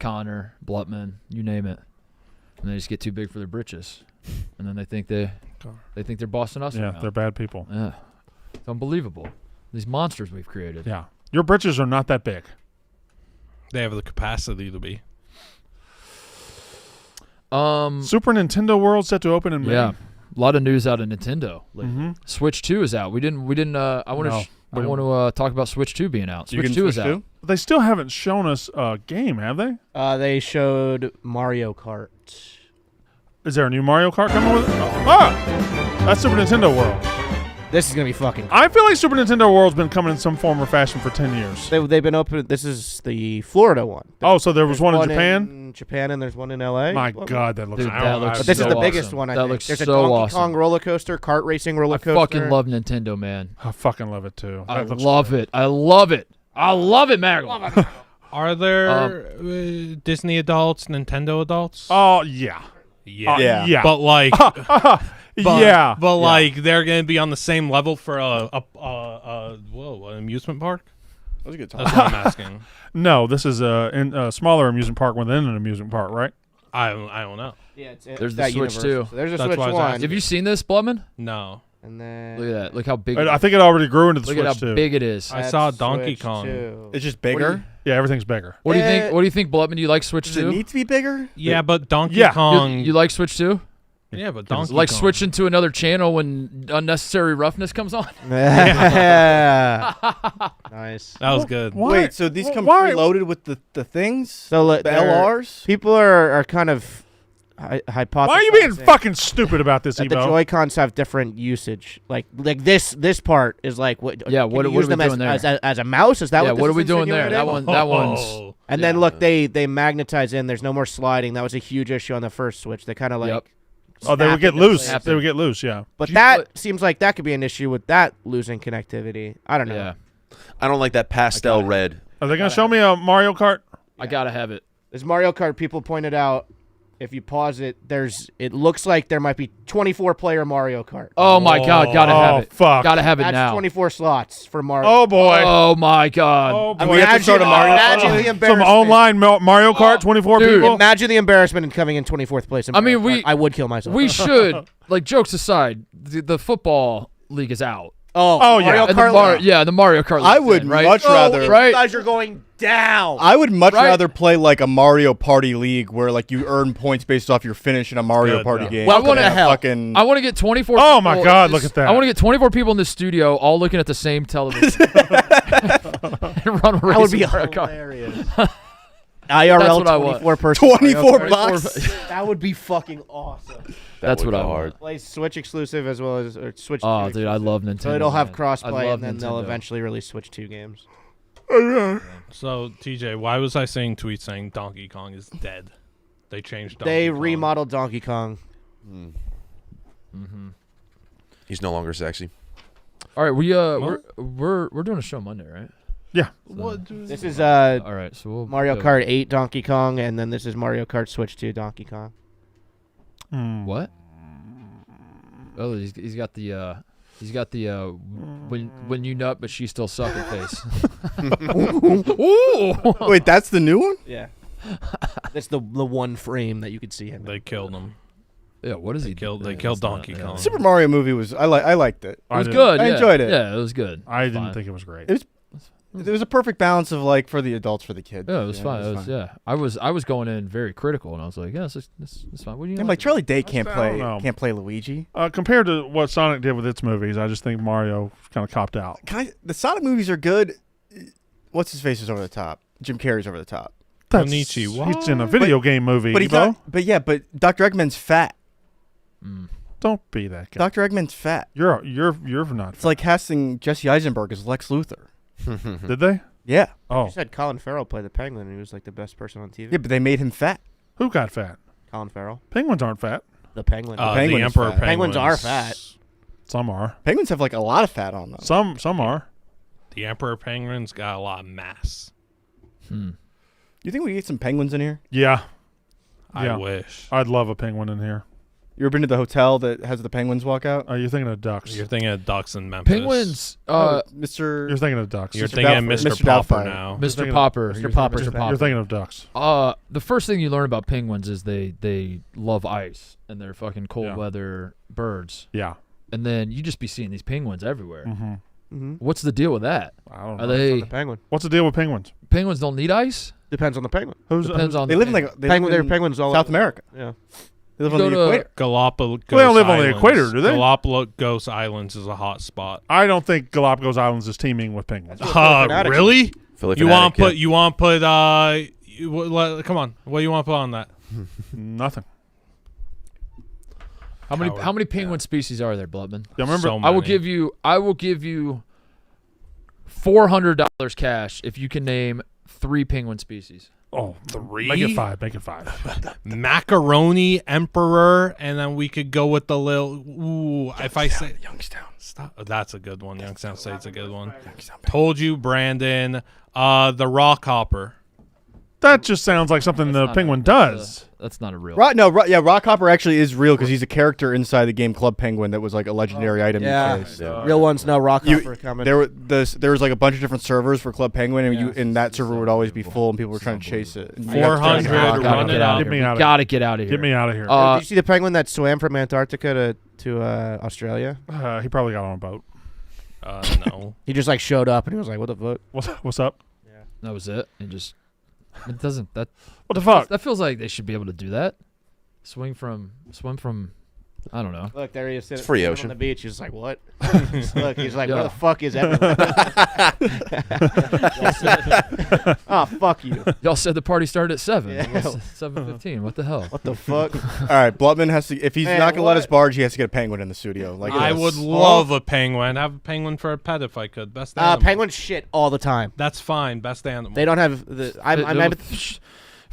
Speaker 2: Connor, Blutman, you name it, and they just get too big for their britches, and then they think they're bossing us around.
Speaker 3: They're bad people.
Speaker 2: Yeah, it's unbelievable. These monsters we've created.
Speaker 3: Yeah, your britches are not that big.
Speaker 11: They have the capacity to be.
Speaker 3: Super Nintendo World set to open in May.
Speaker 2: Yeah, a lot of news out of Nintendo lately. Switch 2 is out. We didn't. I want to talk about Switch 2 being out. Switch 2 is out.
Speaker 3: They still haven't shown us a game, have they?
Speaker 6: They showed Mario Kart.
Speaker 3: Is there a new Mario Kart coming with it? That's Super Nintendo World.
Speaker 6: This is gonna be fucking.
Speaker 3: I feel like Super Nintendo World's been coming in some form or fashion for 10 years.
Speaker 6: They've been open. This is the Florida one.
Speaker 3: So there was one in Japan?
Speaker 6: In Japan, and there's one in LA.
Speaker 3: My God, that looks.
Speaker 2: Dude, that looks
Speaker 6: But this
Speaker 2: so
Speaker 6: is the biggest
Speaker 2: awesome.
Speaker 6: one. I
Speaker 2: That
Speaker 6: think.
Speaker 2: looks
Speaker 6: There's a
Speaker 2: so
Speaker 6: Donkey
Speaker 2: awesome.
Speaker 6: Kong roller coaster, kart racing roller coaster.
Speaker 2: I fucking love Nintendo, man.
Speaker 3: I fucking love it too.
Speaker 2: I love it. I love it. I love it, Maggle.
Speaker 11: Are there Disney adults, Nintendo adults?
Speaker 3: Oh yeah.
Speaker 11: Yeah. But like,
Speaker 3: yeah.
Speaker 11: But like, they're gonna be on the same level for an amusement park.
Speaker 5: That was a good time.
Speaker 11: That's what I'm asking.
Speaker 3: No, this is a smaller amusement park within an amusement park, right?
Speaker 11: I don't know.
Speaker 6: Yeah,
Speaker 2: There's the Switch 2.
Speaker 6: So there's a
Speaker 11: That's
Speaker 6: Switch
Speaker 11: why I was
Speaker 6: 1.
Speaker 11: asking.
Speaker 2: Have you seen this, Blutman?
Speaker 11: No.
Speaker 6: And then
Speaker 2: Look at that. Look how big.
Speaker 3: I think it already grew into the
Speaker 2: Look
Speaker 3: Switch
Speaker 2: at how
Speaker 3: 2.
Speaker 2: big it is.
Speaker 11: I saw
Speaker 6: That's
Speaker 11: Donkey
Speaker 6: Switch
Speaker 11: Kong.
Speaker 6: 2.
Speaker 5: It's just bigger.
Speaker 3: Yeah, everything's bigger.
Speaker 2: What do you think? What do you think, Blutman? Do you like Switch
Speaker 5: Does
Speaker 2: 2?
Speaker 5: it need to be bigger?
Speaker 11: Yeah, but Donkey Kong.
Speaker 2: You like Switch 2?
Speaker 11: Yeah, but Donkey
Speaker 2: like
Speaker 11: Kong.
Speaker 2: switching to another channel when unnecessary roughness comes on.
Speaker 6: Yeah. Nice.
Speaker 11: That was good.
Speaker 5: Wait, so these come preloaded with the things?
Speaker 6: So
Speaker 5: the LRs?
Speaker 6: People are kind of hypothesizing.
Speaker 3: Why are you being fucking stupid about this,
Speaker 6: that
Speaker 3: Evo?
Speaker 6: the Joy-Cons have different usage. Like this part is like what?
Speaker 2: Yeah,
Speaker 6: can
Speaker 2: what
Speaker 6: you
Speaker 2: are
Speaker 6: use
Speaker 2: we
Speaker 6: them
Speaker 2: doing there?
Speaker 6: as a mouse? Is that
Speaker 2: Yeah,
Speaker 6: what?
Speaker 2: what
Speaker 6: this
Speaker 2: are we
Speaker 6: is
Speaker 2: doing there?
Speaker 6: insinuating?
Speaker 2: That one's.
Speaker 6: And then look, they magnetize in. There's no more sliding. That was a huge issue on the first Switch. They kind of like.
Speaker 2: Yep.
Speaker 3: Oh, they would get
Speaker 6: snap into
Speaker 3: loose.
Speaker 6: place.
Speaker 3: They would get loose, yeah.
Speaker 6: But that seems like that could be an issue with that losing connectivity. I don't know.
Speaker 2: Yeah.
Speaker 4: I don't like that pastel red.
Speaker 3: Are they going to show me a Mario Kart?
Speaker 2: I gotta have it.
Speaker 6: This Mario Kart, people pointed out, If you pause it, it looks like there might be 24-player Mario Kart.
Speaker 2: Oh my God, gotta have it.
Speaker 3: Fuck.
Speaker 2: Gotta have it
Speaker 6: That's
Speaker 2: now.
Speaker 6: 24 slots for Mario.
Speaker 3: Oh boy.
Speaker 2: Oh my God.
Speaker 3: Oh,
Speaker 5: And we have to start a Mario
Speaker 6: Imagine
Speaker 5: Kart.
Speaker 6: the
Speaker 3: Some
Speaker 6: embarrassment.
Speaker 3: online Mario Kart, 24
Speaker 2: dude.
Speaker 3: people.
Speaker 6: Imagine the embarrassment in coming in 24th place. In
Speaker 2: I mean,
Speaker 6: Mario Kart. I would kill myself.
Speaker 2: We should, like, jokes aside, the football league is out.
Speaker 6: Oh
Speaker 3: yeah.
Speaker 6: Mario
Speaker 2: And the
Speaker 6: Kart.
Speaker 2: the Mario Kart.
Speaker 5: I
Speaker 2: league's
Speaker 5: would
Speaker 2: in, right?
Speaker 5: much rather.
Speaker 6: You
Speaker 2: Right?
Speaker 6: guys are going down.
Speaker 5: I would much
Speaker 2: Right.
Speaker 5: rather play like a Mario Party league where like you earn points based off your finish in a Mario
Speaker 3: Good,
Speaker 5: Party
Speaker 3: yeah.
Speaker 5: game.
Speaker 6: Welcome to
Speaker 5: than a
Speaker 6: hell.
Speaker 5: Fucking,
Speaker 2: I want to get 24.
Speaker 3: Oh my
Speaker 2: people
Speaker 3: God,
Speaker 2: in
Speaker 3: look
Speaker 2: this-
Speaker 3: at that.
Speaker 2: I want to get 24 people in the studio, all looking at the same television, and run a race
Speaker 6: That would be
Speaker 2: of Mario Kart.
Speaker 6: hilarious.
Speaker 2: That's
Speaker 6: IRL
Speaker 2: what I want.
Speaker 6: 24 person.
Speaker 5: 24
Speaker 6: Mario Kart.
Speaker 5: bucks.
Speaker 6: That would be fucking awesome.
Speaker 2: That's
Speaker 4: would
Speaker 2: what I
Speaker 4: go
Speaker 2: want.
Speaker 4: hard.
Speaker 6: Play Switch exclusive as well as Switch.
Speaker 2: Oh,
Speaker 6: 2
Speaker 2: dude, I love Nintendo.
Speaker 6: So it'll have
Speaker 2: man. I
Speaker 6: crossplay,
Speaker 2: love
Speaker 6: and then they'll
Speaker 2: Nintendo.
Speaker 6: eventually release Switch 2 games.
Speaker 11: So TJ, why was I seeing tweets saying Donkey Kong is dead? They changed. Donkey
Speaker 6: They
Speaker 11: Kong.
Speaker 6: remodeled Donkey Kong.
Speaker 4: He's no longer sexy.
Speaker 2: All right, we're doing a show Monday, right?
Speaker 3: Yeah.
Speaker 6: This is
Speaker 2: All right, so we'll
Speaker 6: Mario
Speaker 2: go.
Speaker 6: Kart 8 Donkey Kong, and then this is Mario Kart Switch 2 Donkey Kong.
Speaker 2: What? Oh, he's got the when you nut but she still sucking face. Ooh.
Speaker 5: Wait, that's the new one?
Speaker 6: Yeah. That's the one frame that you could see him.
Speaker 11: They killed him.
Speaker 2: Yeah, what is he?
Speaker 11: They killed
Speaker 2: yeah,
Speaker 11: Donkey
Speaker 2: it's not-
Speaker 11: Kong.
Speaker 2: yeah.
Speaker 5: Super Mario movie was I liked it.
Speaker 2: It was
Speaker 3: didn't-
Speaker 2: good.
Speaker 5: I
Speaker 2: yeah.
Speaker 5: enjoyed it.
Speaker 2: Yeah, it was good.
Speaker 3: I
Speaker 2: It's
Speaker 3: didn't
Speaker 2: fine.
Speaker 3: think it was great.
Speaker 5: It was a perfect balance of like for the adults, for the kids.
Speaker 2: Yeah, it was fine. It was, yeah, I was going in very critical, and I was like, yeah, this is fine. What do you
Speaker 5: I'm
Speaker 2: like?
Speaker 5: like Charlie Day
Speaker 3: I don't know.
Speaker 5: can't play Luigi.
Speaker 3: Compared to what Sonic did with its movies, I just think Mario kind of copped out.
Speaker 5: The Sonic movies are good. What's his face is over the top. Jim Carrey's over the top.
Speaker 11: Konichiwa.
Speaker 3: He's in a video game movie.
Speaker 5: But he's
Speaker 3: Evo.
Speaker 5: not. But yeah, but Dr. Eggman's fat.
Speaker 3: Don't be that guy.
Speaker 5: Dr. Eggman's fat.
Speaker 3: You're not.
Speaker 5: It's like casting Jesse Eisenberg as Lex Luthor.
Speaker 3: Did they?
Speaker 5: Yeah.
Speaker 3: Oh,
Speaker 6: You said Colin Farrell played the Penguin, and he was like the best person on TV.
Speaker 5: Yeah, but they made him fat.
Speaker 3: who got fat?
Speaker 6: Colin Farrell.
Speaker 3: Penguins aren't fat.
Speaker 6: The Penguin.
Speaker 11: The
Speaker 5: Penguin is
Speaker 11: Emperor
Speaker 5: fat.
Speaker 6: Penguins are fat.
Speaker 3: Some are.
Speaker 5: Penguins have like a lot of fat on them.
Speaker 3: Some are.
Speaker 11: The Emperor Penguin's got a lot of mass.
Speaker 5: You think we get some penguins in here?
Speaker 3: Yeah.
Speaker 11: I
Speaker 3: Yeah.
Speaker 11: wish.
Speaker 3: I'd love a penguin in here.
Speaker 5: You ever been to the hotel that has the penguins walk out?
Speaker 3: You're thinking of ducks.
Speaker 11: You're thinking of ducks in Memphis.
Speaker 2: Penguins.
Speaker 5: Mr.
Speaker 3: You're thinking of ducks.
Speaker 11: You're
Speaker 5: Mr.
Speaker 11: thinking of
Speaker 5: Doubtfire.
Speaker 11: Mr.
Speaker 5: Mr.
Speaker 11: Popper
Speaker 5: Doubtfire.
Speaker 11: now.
Speaker 2: Mr.
Speaker 3: thinking of-
Speaker 2: Popper.
Speaker 6: Mr. Popper's
Speaker 2: Mr.
Speaker 6: fat.
Speaker 2: Popper.
Speaker 3: You're thinking of ducks.
Speaker 2: The first thing you learn about penguins is they love ice and they're fucking cold
Speaker 3: Yeah.
Speaker 2: weather birds.
Speaker 3: Yeah.
Speaker 2: And then you just be seeing these penguins everywhere.
Speaker 3: Mm-hmm.
Speaker 2: What's the deal with that?
Speaker 3: I don't
Speaker 2: Are
Speaker 3: know.
Speaker 2: they
Speaker 6: The Penguin.
Speaker 3: What's the deal with penguins?
Speaker 2: penguins don't need ice?
Speaker 6: Depends on the Penguin.
Speaker 2: Depends on
Speaker 5: They live in like they
Speaker 6: Penguin.
Speaker 5: live
Speaker 6: They're
Speaker 5: in
Speaker 6: penguins all
Speaker 5: South
Speaker 6: over.
Speaker 5: America.
Speaker 6: Yeah.
Speaker 5: They live
Speaker 2: You
Speaker 5: on the
Speaker 2: go to-
Speaker 5: equator.
Speaker 11: Galapagos.
Speaker 3: They don't live on the
Speaker 11: Islands.
Speaker 3: equator, do they?
Speaker 11: Galapagos Islands is a hot spot.
Speaker 3: I don't think Galapagos Islands is teeming with penguins.
Speaker 11: Really?
Speaker 4: Philly
Speaker 11: You want
Speaker 4: fanatic,
Speaker 11: to put? Come on. What do you want to put on that?
Speaker 3: Nothing.
Speaker 2: How many penguin species are there, Bloodman?
Speaker 3: Yeah, remember,
Speaker 11: So
Speaker 2: I will
Speaker 11: many.
Speaker 2: give you $400 cash if you can name 3 penguin species.
Speaker 3: Oh,
Speaker 11: 3?
Speaker 3: Make it 5. Make it 5.
Speaker 11: Macaroni Emperor, and then we could go with the little. Ooh, if I say
Speaker 5: Youngstown.
Speaker 11: stop, that's a good one. Youngstown State's a good one. Told you, Brandon. The Rock Hopper.
Speaker 3: That just sounds like something the penguin does.
Speaker 2: That's not a real.
Speaker 5: Rockhopper actually is real because he's a character inside the game Club Penguin that was like a legendary item.
Speaker 6: Yeah.
Speaker 5: You chased.
Speaker 6: Real ones know Rockhopper coming.
Speaker 5: There was like a bunch of different servers for Club Penguin, and that server would always be full, and people were trying to chase it. And you got to
Speaker 11: 400
Speaker 5: try to
Speaker 11: run it out.
Speaker 3: Get me out of
Speaker 2: Gotta get out of here.
Speaker 3: Get me out of here.
Speaker 6: Did you see the penguin that swam from Antarctica to Australia?
Speaker 3: He probably got on a boat.
Speaker 11: No.
Speaker 6: He just like showed up and he was like, "What the fuck?"
Speaker 3: What's up?
Speaker 2: That was it. And just it doesn't that.
Speaker 3: What the fuck?
Speaker 2: That feels like they should be able to do that. Swim from. I don't know.
Speaker 6: Look, there he is.
Speaker 4: It's free
Speaker 6: sitting
Speaker 4: ocean.
Speaker 6: on the beach. He's like, "What?" Look, he's like,
Speaker 2: Yeah.
Speaker 6: "Where the fuck is everyone?" Oh, fuck you.
Speaker 2: Y'all said the party started at 7.
Speaker 6: Yeah.
Speaker 2: It was 7:15. What the hell?
Speaker 6: What the fuck?
Speaker 5: All right, Blutman has to. If he's
Speaker 6: Man,
Speaker 5: not gonna let
Speaker 6: what?
Speaker 5: us barge, he has to get a penguin in the studio. Like
Speaker 11: I
Speaker 5: this.
Speaker 11: would love a penguin. Have a penguin for a pet if I could. Best animal.
Speaker 6: Penguins shit all the time.
Speaker 11: That's fine. Best animal.
Speaker 6: They don't have the. I'm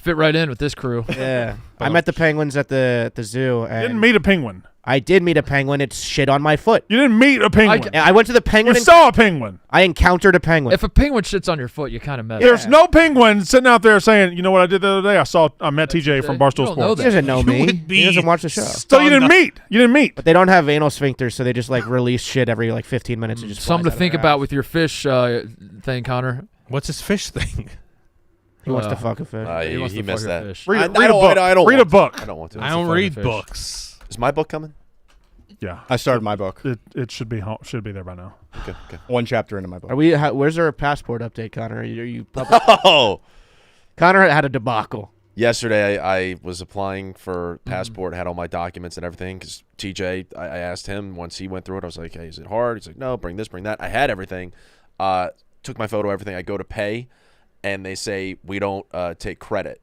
Speaker 2: Fit right in with this crew.
Speaker 6: Yeah. I met the penguins at the zoo. And
Speaker 3: Didn't meet a penguin.
Speaker 6: I did meet a penguin. It shit on my foot.
Speaker 3: You didn't meet a penguin.
Speaker 6: I went to the penguin.
Speaker 3: You saw a penguin.
Speaker 6: I encountered a penguin.
Speaker 2: If a penguin shits on your foot, you kind of mess.
Speaker 3: There's no penguin sitting out there saying, you know what I did the other day? I met TJ from Barstool Sports.
Speaker 6: He doesn't know me. He doesn't watch the show.
Speaker 3: So you didn't meet. You didn't meet.
Speaker 6: But they don't have anal sphincters, so they just like release shit every like 15 minutes. And just
Speaker 2: Something to think about with your fish thing, Connor.
Speaker 11: What's his fish thing?
Speaker 6: He wants to fuck a fish.
Speaker 4: He missed that.
Speaker 3: Read a book. Read a book.
Speaker 4: I don't want to.
Speaker 11: I don't read books.
Speaker 4: Is my book coming?
Speaker 3: Yeah,
Speaker 5: I started my book.
Speaker 3: It should be there by now.
Speaker 4: Okay.
Speaker 5: One chapter into my book.
Speaker 6: Are we? Where's our passport update, Connor? Are you
Speaker 4: Oh,
Speaker 6: Connor had a debacle.
Speaker 4: yesterday I was applying for passport, had all my documents and everything. Because TJ, I asked him once he went through it. I was like, "Hey, is it hard?" He's like, "No, bring this, bring that." I had everything. Took my photo, everything. I go to pay, and they say we don't take credit.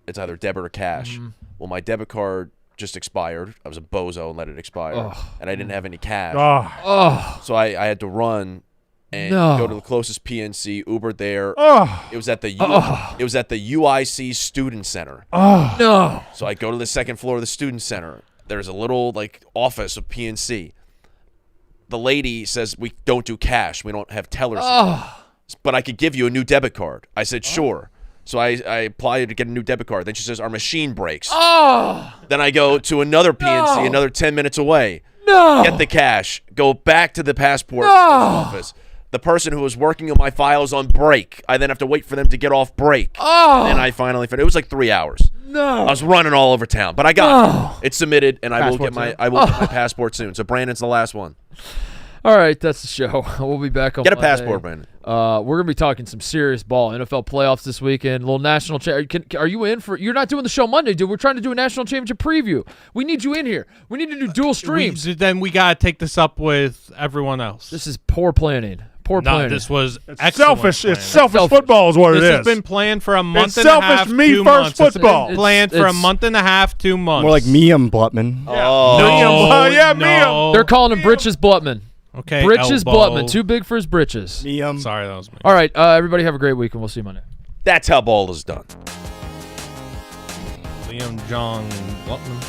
Speaker 4: It's either debit or cash. Well, my debit card just expired. I was a bozo and let it expire, and I didn't have any cash. So I had to run and go to the closest PNC. Ubered there. It was at the UIC Student Center. So I go to the second floor of the Student Center. There's a little like office of PNC. The lady says we don't do cash. We don't have tellers. But I could give you a new debit card. I said sure. So I applied to get a new debit card. Then she says our machine breaks. Then I go to another PNC, another 10 minutes away. Get the cash. Go back to the passport office. The person who was working on my file is on break. I then have to wait for them to get off break. Then I finally finished. It was like 3 hours. I was running all over town, but I got it. It's submitted, and I will get my passport soon. So Brandon's the last one.
Speaker 2: All right, that's the show. We'll be back on
Speaker 4: Get a
Speaker 2: Monday.
Speaker 4: passport, Brandon.
Speaker 2: We're gonna be talking some serious ball. NFL playoffs this weekend. Little national. Are you in for? You're not doing the show Monday, dude. We're trying to do a national championship preview. We need you in here. We need to do dual streams.
Speaker 11: Then we gotta take this up with everyone else.
Speaker 2: This is poor planning.
Speaker 11: No, this was
Speaker 3: selfish.
Speaker 11: planning.
Speaker 3: It's selfish football is what it is.
Speaker 11: This has been planned for a month
Speaker 3: and
Speaker 11: a half.
Speaker 3: Me
Speaker 11: 2
Speaker 3: first
Speaker 11: months.
Speaker 3: football.
Speaker 11: It's planned for a month and a half, 2 months.
Speaker 5: More like Miam Blutman.
Speaker 11: No.
Speaker 2: They're calling him Britches Blutman.
Speaker 11: Okay,
Speaker 2: Britches
Speaker 11: elbow.
Speaker 2: Blutman. Too big for his britches.
Speaker 5: Miam.
Speaker 11: Sorry, that was me.
Speaker 2: All right, everybody have a great week, and we'll see you Monday.
Speaker 4: That's how ball is done.
Speaker 11: Liam John Blutman.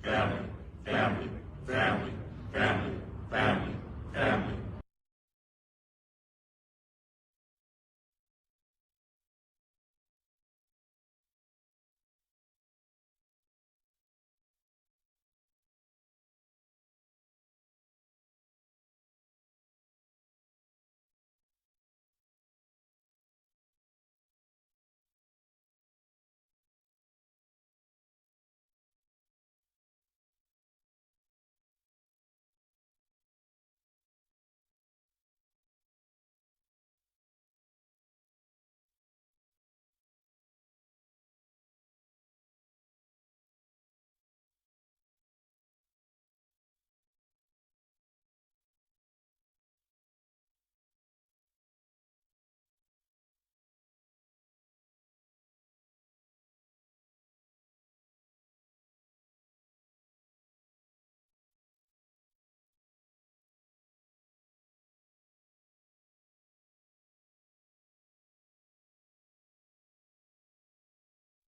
Speaker 15: Yeah.